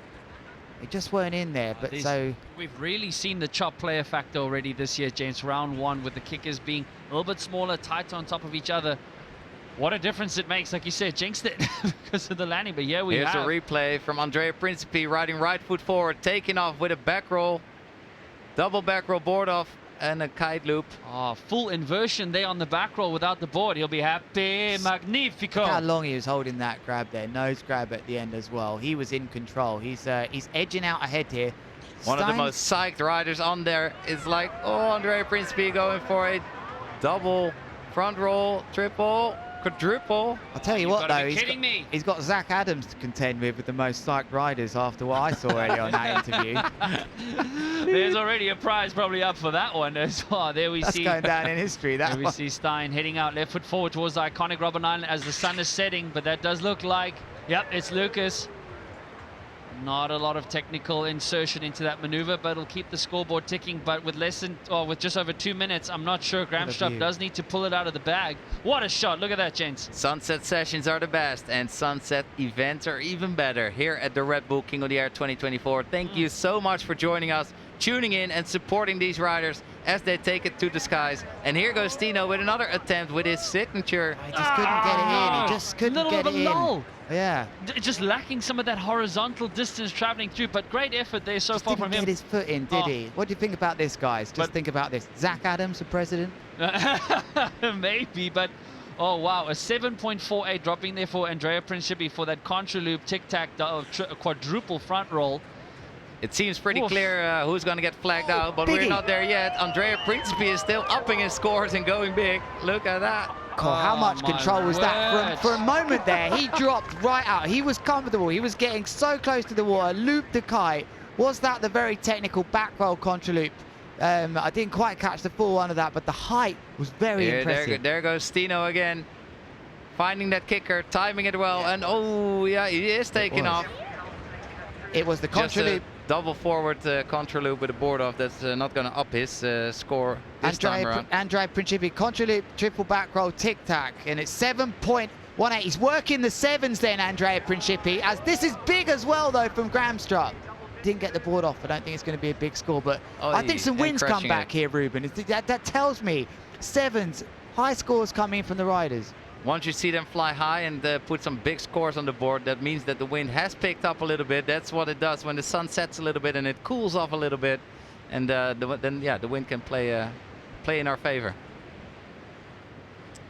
They just weren't in there, but so... We've really seen the chop player factor already this year, James. Round 1 with the kickers being a little bit smaller, tight on top of each other. What a difference it makes. Like you said, jinxed it because of the landing, but yeah, Here's a replay from Andrea Principi riding right foot forward, taking off with a back roll, double back roll board off, and a kite loop. Oh, full inversion there on the back roll without the board. He'll be happy. Magnifico. Look how long he was holding that grab there. Nose grab at the end as well. He was in control. He's edging out ahead here. One of the most psyched riders on there is like, oh, Andrea Principi going for a double front roll, triple, quadruple. I'll tell you what though, he's got Zach Adams to contend with the most psyched riders after what I saw earlier on that interview. There's already a prize probably up for that one as well. There we see. That's going down in history. That we see Stein heading out left foot forward towards the iconic Robben Island as the sun is setting, but that does look like, yep, it's Lucas. Not a lot of technical insertion into that maneuver, but it'll keep the scoreboard ticking. But with with just over 2 minutes, I'm not sure. Gramstrup does need to pull it out of the bag. What a shot. Look at that, gents. Sunset sessions are the best, and sunset events are even better here at the Red Bull King of the Air 2024. Thank you so much for joining us, tuning in, and supporting these riders. as they take it to the skies. And here goes Tino with another attempt with his signature. He just couldn't get it in. He just couldn't get it in. Lull. Yeah. Just lacking some of that horizontal distance traveling through, but great effort there so far from him. Didn't get his foot in, did he? What do you think about this, guys? Just think about this. Zach Adams, the president? Maybe, but oh wow, a 7.48 dropping there for Andrea Principi for that contra loop tic-tac quadruple front roll. It seems pretty clear who's going to get flagged out, but we're not there yet. Andrea Principi is still upping his scores and going big. Look at that. God, how much control was that? For a moment there, he dropped right out. He was comfortable. He was getting so close to the water, looped the kite. Was that the very technical back roll contra loop? I didn't quite catch the full one of that, but the height was very impressive. There goes Tino again, finding that kicker, timing it well, and oh yeah, he is taking off. It was the contra loop. Double forward contra loop with a board off. That's not going to up his score this time around. Andrea Principi, contra loop, triple back roll, tic-tac, and it's 7.18. He's working the sevens then, Andrea Principi, as this is big as well though from Gramstrup. Didn't get the board off. I don't think it's going to be a big score, but I think some wins come back here, Ruben. That tells me sevens, high scores coming from the riders. Once you see them fly high and put some big scores on the board, that means that the wind has picked up a little bit. That's what it does when the sun sets a little bit and it cools off a little bit, and then the wind can play in our favor.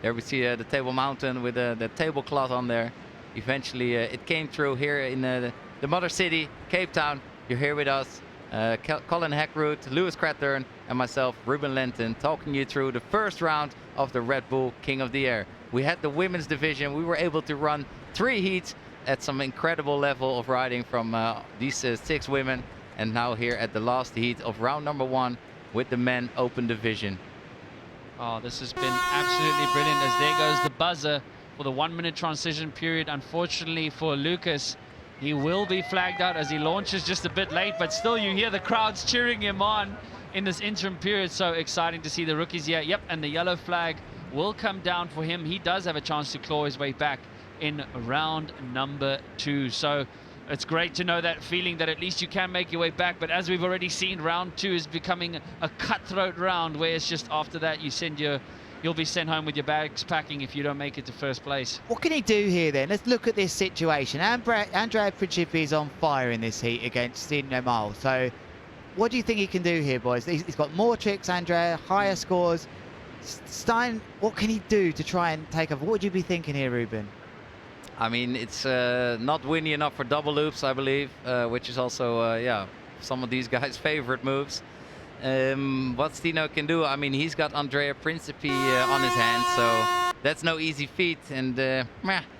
There we see the Table Mountain with the tablecloth on there. Eventually, it came through here in the mother city, Cape Town. You're here with us, Colin Heckroot, Lewis Crathern, and myself, Ruben Lenton, talking you through the first round of the Red Bull King of the Air. We had the women's division. We were able to run 3 heats at some incredible level of riding from these 6 women. And now here at the last heat of round number 1 with the men open division. Oh, this has been absolutely brilliant, as there goes the buzzer for the 1-minute transition period. Unfortunately for Lucas, he will be flagged out as he launches just a bit late, but still you hear the crowds cheering him on in this interim period. So exciting to see the rookies here. Yep, and the yellow flag will come down for him. He does have a chance to claw his way back in round number 2. So it's great to know that feeling that at least you can make your way back. But as we've already seen, round 2 is becoming a cutthroat round, where it's just after that you'll be sent home with your bags packing if you don't make it to first place. What can he do here then? Let's look at this situation. Andrea Principi is on fire in this heat against Tino Mal. So what do you think he can do here, boys? He's got more tricks, Andrea, higher scores. Stein, what can he do to try and take over? What would you be thinking here, Ruben? I mean, it's not windy enough for double loops, I believe, which is also, some of these guys' favorite moves. What Tino can do, I mean, he's got Andrea Principi on his hands, so that's no easy feat. And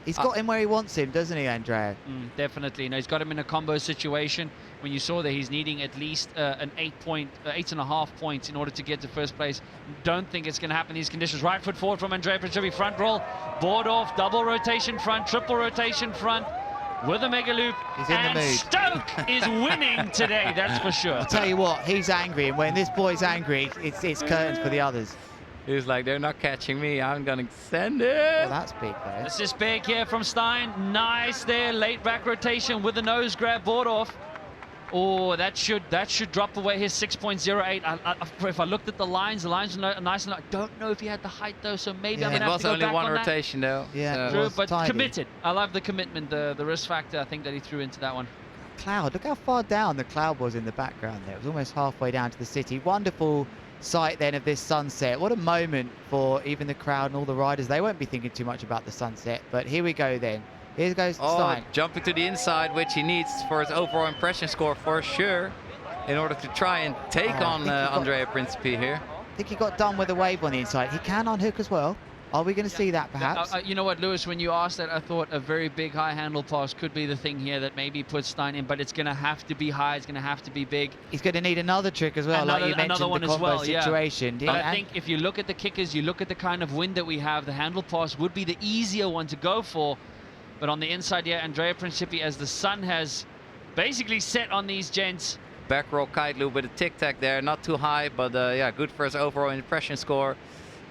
he's got him where he wants him, doesn't he, Andrea? Definitely. No, he's got him in a combo situation. When you saw that he's needing at least an 8.5 points in order to get to first place. Don't think it's going to happen in these conditions. Right foot forward from Andrea Principi, front roll, board off, double rotation front, triple rotation front with a mega loop. He's in the mood. Stoke is winning today, that's for sure. I'll tell you what, he's angry, and when this boy's angry, it's curtains for the others. He's like, they're not catching me, I'm gonna send it. Well, that's big though. This is big here from Stein. Nice there, late back rotation with the nose grab, board off. Oh, that should drop away his 6.08. If I looked at the lines were nice enough. I don't know if he had the height though, so maybe I'm gonna have to go back on that. It was only one rotation though. Yeah, true, but tidy. Committed. I love the commitment, the risk factor I think that he threw into that one. Cloud, look how far down the cloud was in the background there. It was almost halfway down to the city. Wonderful sight then of this sunset. What a moment for even the crowd and all the riders. They won't be thinking too much about the sunset, but here we go then. Here goes Stein. Jumping to the inside, which he needs for his overall impression score for sure, in order to try and take on Andrea Principi here. I think he got done with the wave on the inside. He can unhook as well. Are we going to see that perhaps? You know what, Lewis, when you asked that, I thought a very big high handle pass could be the thing here that maybe puts Stein in, but it's going to have to be high, it's going to have to be big. He's going to need another trick as well, like you mentioned, the combo situation. Yeah. But I think if you look at the kickers, you look at the kind of wind that we have, the handle pass would be the easier one to go for. But on the inside here, Andrea Principi, as the sun has basically set on these gents. Back roll kite loop with a tic-tac there, not too high, but yeah, good for his overall impression score.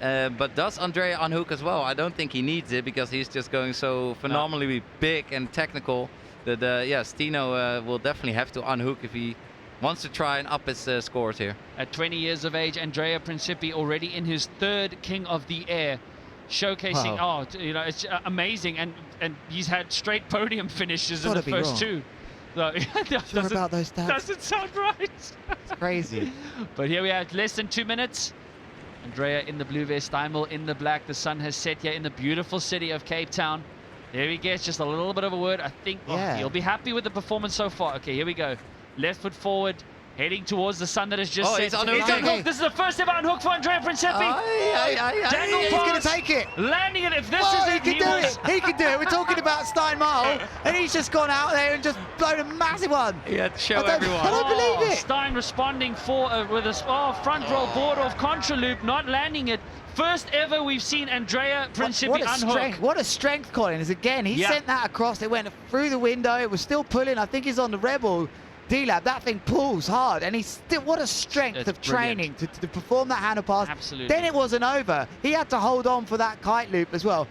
But does Andrea unhook as well? I don't think he needs it because he's just going so phenomenally big and technical that yes, Tino will definitely have to unhook if he wants to try and up his scores here. At 20 years of age, Andrea Principi already in his 3rd King of the Air, showcasing. Wow. Oh, you know, it's amazing, and he's had straight podium finishes in Gotta the be first wrong. 2. So, Sure about those stats? Doesn't sound right. It's crazy. But here we are, less than 2 minutes. Andrea in the blue vest, Steinmüll in the black. The sun has set here in the beautiful city of Cape Town. There he gets just a little bit of a word. I think he'll be happy with the performance so far. Okay, here we go. Left foot forward, heading towards the sun that has just set. He's unhooked. This is the first ever unhook for Andrea Principi. He's going to take it. Landing it. If this Whoa, is he it, can do it. He can do it. We're talking about Steinmüll, and he's just gone out there and just blown a massive one. He had to show I don't believe it. Stein responding with a front roll board off contra loop, not landing it. First ever we've seen Andrea Principi unhook. What a strength, Colin, is again. He sent that across. It went through the window. It was still pulling. I think he's on the Rebel D-Lab. That thing pulls hard, and he's still, what a strength of training to perform that handle pass. Absolutely. Then it wasn't over. He had to hold on for that kite loop as well.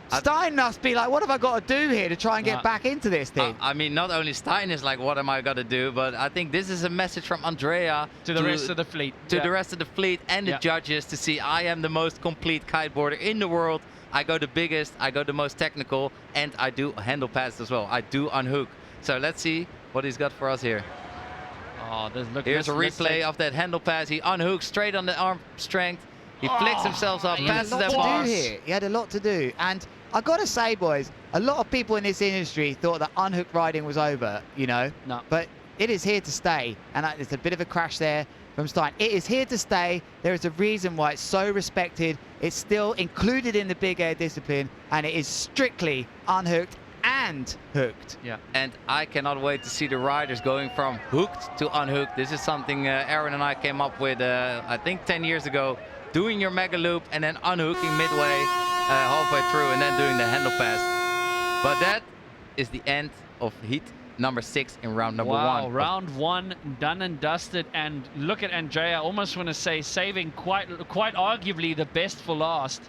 Stein must be like, what have I got to do here to try and get back into this thing? I mean, not only Stein is like, what am I going to do? But I think this is a message from Andrea to the rest of the fleet. To the rest of the fleet and the judges to see I am the most complete kiteboarder in the world. I go the biggest, I go the most technical, and I do handle pass as well. I do unhook. So let's see what he's got for us here. Oh, here's a replay of that handle pass. He unhooks straight on the arm strength. He flicks himself up, passes that pass. He had a lot to do. And I got to say, boys, a lot of people in this industry thought that unhook riding was over, you know. No. But it is here to stay. And it's a bit of a crash there from Stein. It is here to stay. There is a reason why it's so respected. It's still included in the big air discipline, and it is strictly unhooked and hooked. Yeah. And I cannot wait to see the riders going from hooked to unhooked. This is something Aaron and I came up with, I think 10 years ago, doing your mega loop and then unhooking midway, halfway through, and then doing the handle pass. But that is the end of heat number 6 in round number 1. Wow, round 1 done and dusted, and look at Andrea. I almost want to say saving quite arguably the best for last.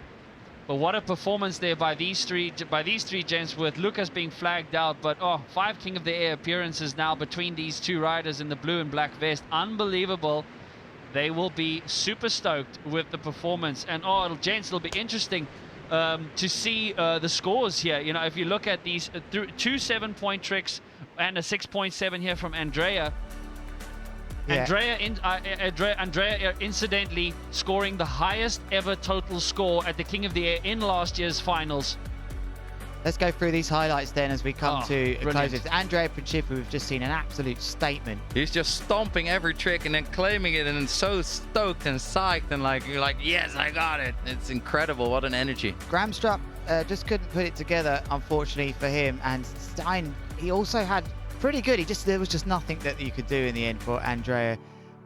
But what a performance there by these three gents, with Lucas being flagged out. But 5 King of the Air appearances now between these two riders in the blue and black vest. Unbelievable. They will be super stoked with the performance. And gents, it'll be interesting to see the scores here. You know, if you look at these 2 7-point tricks and a 6.7 here from Andrea. Yeah. Andrea incidentally scoring the highest ever total score at the King of the Air in last year's finals. Let's go through these highlights then as we come to brilliant. closes. Andrea Principi, we've just seen an absolute statement. He's just stomping every trick and then claiming it, and then so stoked and psyched, and you're like, yes, I got it. It's incredible. What an energy. Gramstrup just couldn't put it together, unfortunately for him. And Stein, he also had pretty good. There was just nothing that you could do in the end for Andrea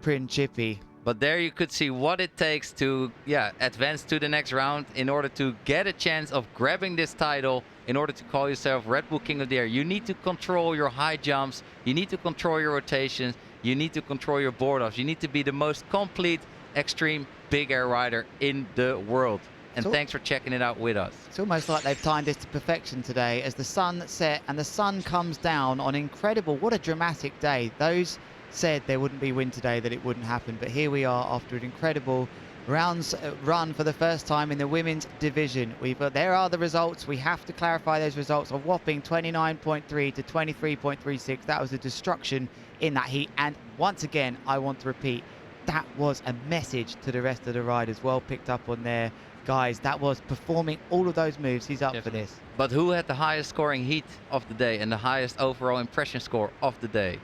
Principi. But there you could see what it takes to advance to the next round in order to get a chance of grabbing this title, in order to call yourself Red Bull King of the Air. You need to control your high jumps, you need to control your rotations, you need to control your board offs. You need to be the most complete extreme big air rider in the world. And thanks for checking it out with us. It's almost like they've timed this to perfection today as the sun set and the sun comes down on incredible. What a dramatic day. Those said there wouldn't be wind today, that it wouldn't happen. But here we are after an incredible rounds run for the first time in the women's division. There are the results. We have to clarify those results. A whopping 29.3 to 23.36. That was a destruction in that heat. And once again, I want to repeat, that was a message to the rest of the riders. Well picked up on there. Guys, that was performing all of those moves. He's up for this. But who had the highest scoring heat of the day and the highest overall impression score of the day?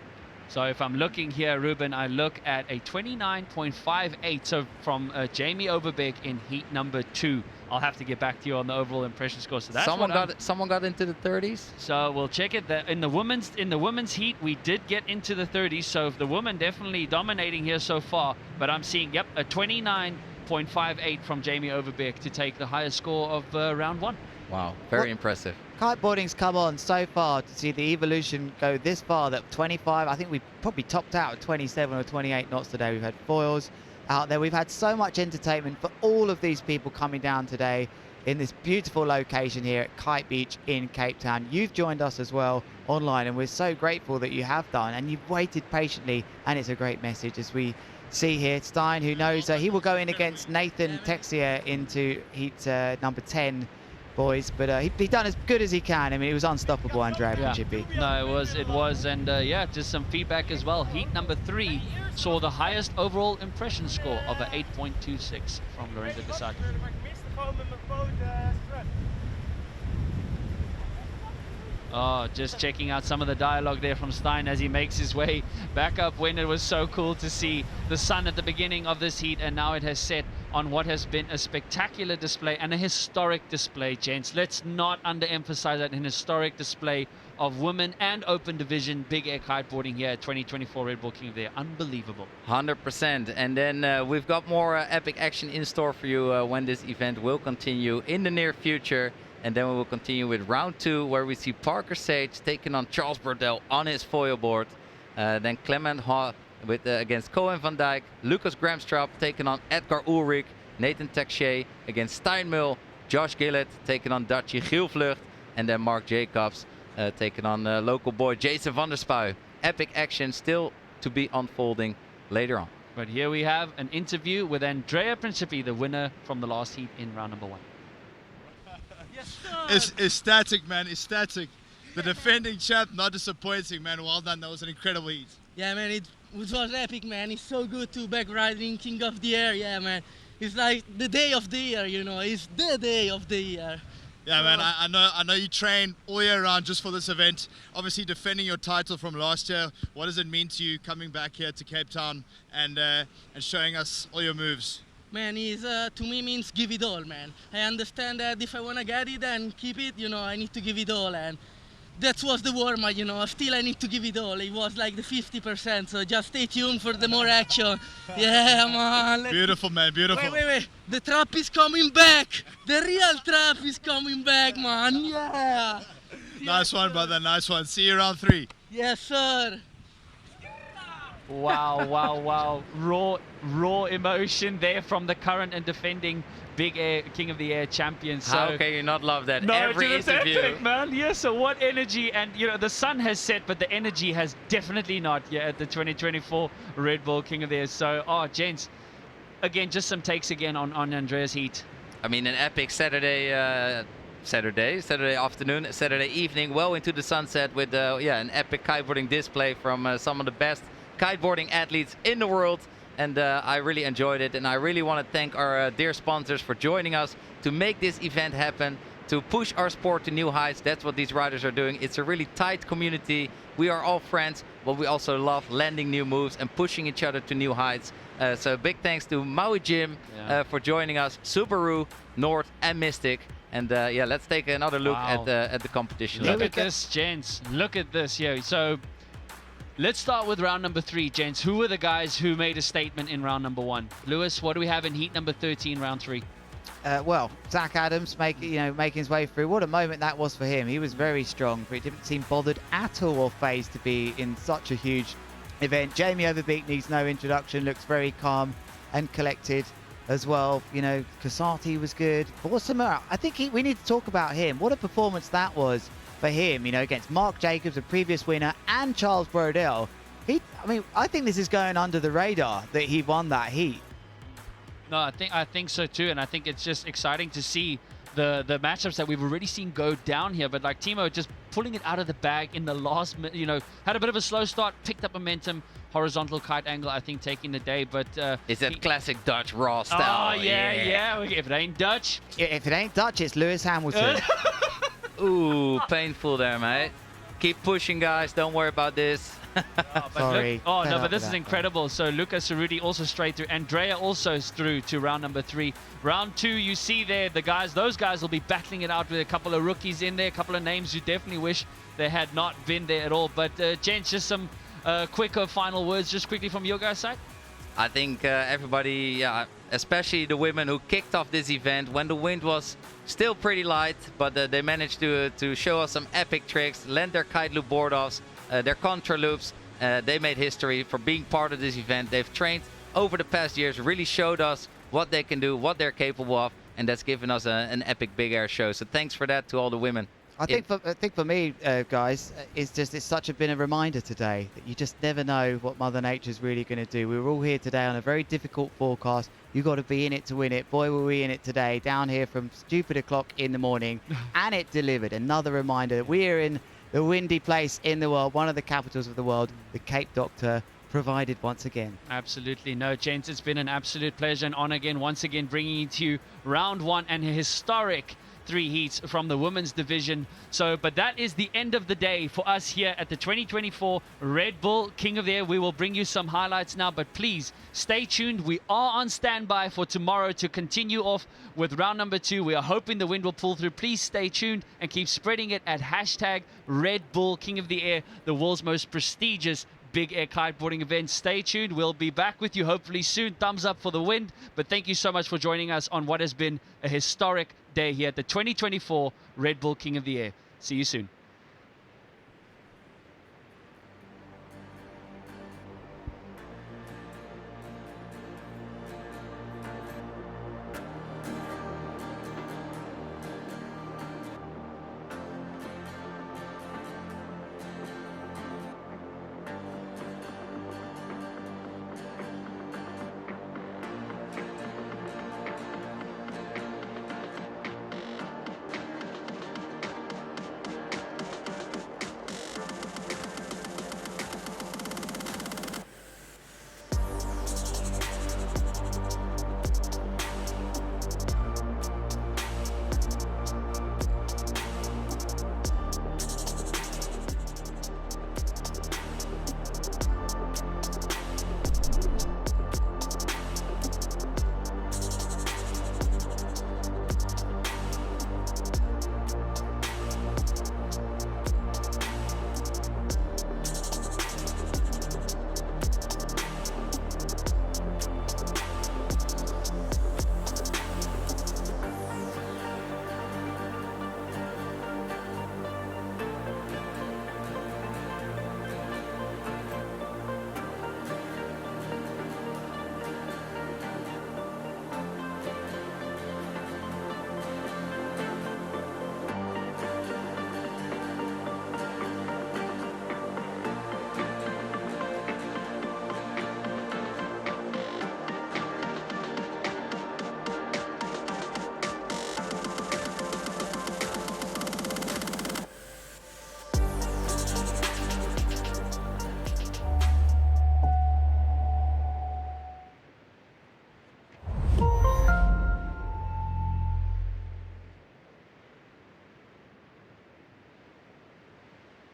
So if I'm looking here, Ruben, I look at a 29.58. So from Jamie Overbeek in heat number 2. I'll have to get back to you on the overall impression score. So that's someone got into the 30s. So we'll check it. In the women's heat, we did get into the 30s. So the women definitely dominating here so far. But I'm seeing a 29.58 from Jamie Overbeek to take the highest score of round 1. Wow, very impressive. Kiteboarding's come on so far to see the evolution go this far, that 25, I think we probably topped out at 27 or 28 knots today. We've had foils out there. We've had so much entertainment for all of these people coming down today in this beautiful location here at Kite Beach in Cape Town. You've joined us as well. online, and we're so grateful that you have done, and you've waited patiently, and it's a great message as we see here. Stein, who knows he will go in against Nathan Texier into heat number 10, boys, but he done as good as he can. I mean, it was unstoppable, Andrea Principi. No, it was, and yeah, just some feedback as well. Heat number 3 saw the highest overall impression score of a 8.26 from Lorenzo Casati. Oh, just checking out some of the dialogue there from Stein as he makes his way back up when it was so cool to see the sun at the beginning of this heat, and now it has set on what has been a spectacular display and a historic display, gents. Let's not underemphasize that, an historic display of women and open division big air kiteboarding here at 2024 Red Bull King of the Air. Unbelievable. 100%. And then we've got more epic action in store for you when this event will continue in the near future. And then we will continue with round 2, where we see Parker Sage taking on Charles Brodel on his foil board. Then Clement Ha against Cohen van Dijk. Lucas Gramstrap taking on Edgar Ulrich. Nathan Texier against Steinmühl. Josh Gillett taking on Dutchie Gielvlucht. And then Mark Jacobs taking on local boy Jason van der Spuy. Epic action still to be unfolding later on. But here we have an interview with Andrea Principi, the winner from the last heat in round number 1. It's ecstatic, man, ecstatic. The defending champ, not disappointing, man. Well done, that was an incredible heat. Yeah, man, it was epic, man. It's so good to back riding King of the Air, yeah, man. It's like the day of the year, you know. It's the day of the year. Yeah, man, I know you train all year round just for this event. Obviously defending your title from last year. What does it mean to you coming back here to Cape Town and showing us all your moves? Man, to me means give it all, man. I understand that if I want to get it and keep it, you know, I need to give it all, and that was the warm-up, you know. Still I need to give it all. It was like the 50%, so just stay tuned for the more action. Yeah, man. Beautiful, man, beautiful. Wait. The trap is coming back. The real trap is coming back, man. Yeah. Nice one, brother, nice one. See you round 3. Yes, sir. Wow. Raw emotion there from the current and defending big air King of the Air champion. So how can you not love that? No, every it's interview, epic, man. Yeah, so what energy, and you know, the sun has set, but the energy has definitely not yet at the 2024 Red Bull King of the Air. So, gents, again, just some takes again on Andrea's heat. I mean, an epic Saturday afternoon, Saturday evening, well into the sunset with an epic kiteboarding display from some of the best kiteboarding athletes in the world, and I really enjoyed it, and I really want to thank our dear sponsors for joining us to make this event happen, to push our sport to new heights. That's what these riders are doing. It's a really tight community. We are all friends, but we also love landing new moves and pushing each other to new heights. So big thanks to Maui Jim for joining us, Subaru, Nord and Mystic. And let's take another look at the competition. Look at this, gents. Look at this. Yeah, so let's start with round number 3, gents. Who were the guys who made a statement in round number 1? Lewis, what do we have in heat number 13, round 3? Well, Zach Adams making his way through. What a moment that was for him. He was very strong, but he didn't seem bothered at all or phased to be in such a huge event. Jamie Overbeek needs no introduction. Looks very calm and collected as well. You know, Casati was good. Borsamura, I think we need to talk about him. What a performance that was for him, you know, against Mark Jacobs, a previous winner, and Charles Brodel. I think this is going under the radar that he won that heat. No, I think so too, and I think it's just exciting to see the matchups that we've already seen go down here. But like Timo just pulling it out of the bag in the last minute, you know, had a bit of a slow start, picked up momentum, horizontal kite angle, I think taking the day. But it's that classic Dutch raw style. Oh yeah. If it ain't Dutch, it's Lewis Hamilton. Ooh, painful there, mate. Keep pushing, guys. Don't worry about this. Sorry. But this is incredible. So Lucas Cerruti also straight through. Andrea also through to round number 3. Round 2, you see there those guys will be battling it out with a couple of rookies in there, a couple of names you definitely wish they had not been there at all. But gents, just some quicker final words just quickly from your guys' side. I think everybody, especially the women who kicked off this event when the wind was still pretty light, but they managed to show us some epic tricks, land their kite loop board offs, their contra loops. They made history for being part of this event. They've trained over the past years, really showed us what they can do, what they're capable of, and that's given us an epic big air show. So thanks for that to all the women. I think for me, guys, it's been a reminder today that you just never know what Mother Nature's really going to do. We were all here today on a very difficult forecast. You got to be in it to win it. Boy, were we in it today, down here from stupid o'clock in the morning, and it delivered. Another reminder that we are in the windy place in the world, one of the capitals of the world, the Cape Doctor. Provided once again. Absolutely. No, gents, it's been an absolute pleasure and honor again, once again, bringing you to round one and a historic 3 heats from the women's division. But that is the end of the day for us here at the 2024 Red Bull King of the Air. We will bring you some highlights now, but please stay tuned. We are on standby for tomorrow to continue off with round number 2. We are hoping the wind will pull through. Please stay tuned and keep spreading it at hashtag Red Bull King of the Air, the world's most prestigious big air kiteboarding event. Stay tuned. We'll be back with you hopefully soon. Thumbs up for the wind. But thank you so much for joining us on what has been a historic day here at the 2024 Red Bull King of the Air. See you soon.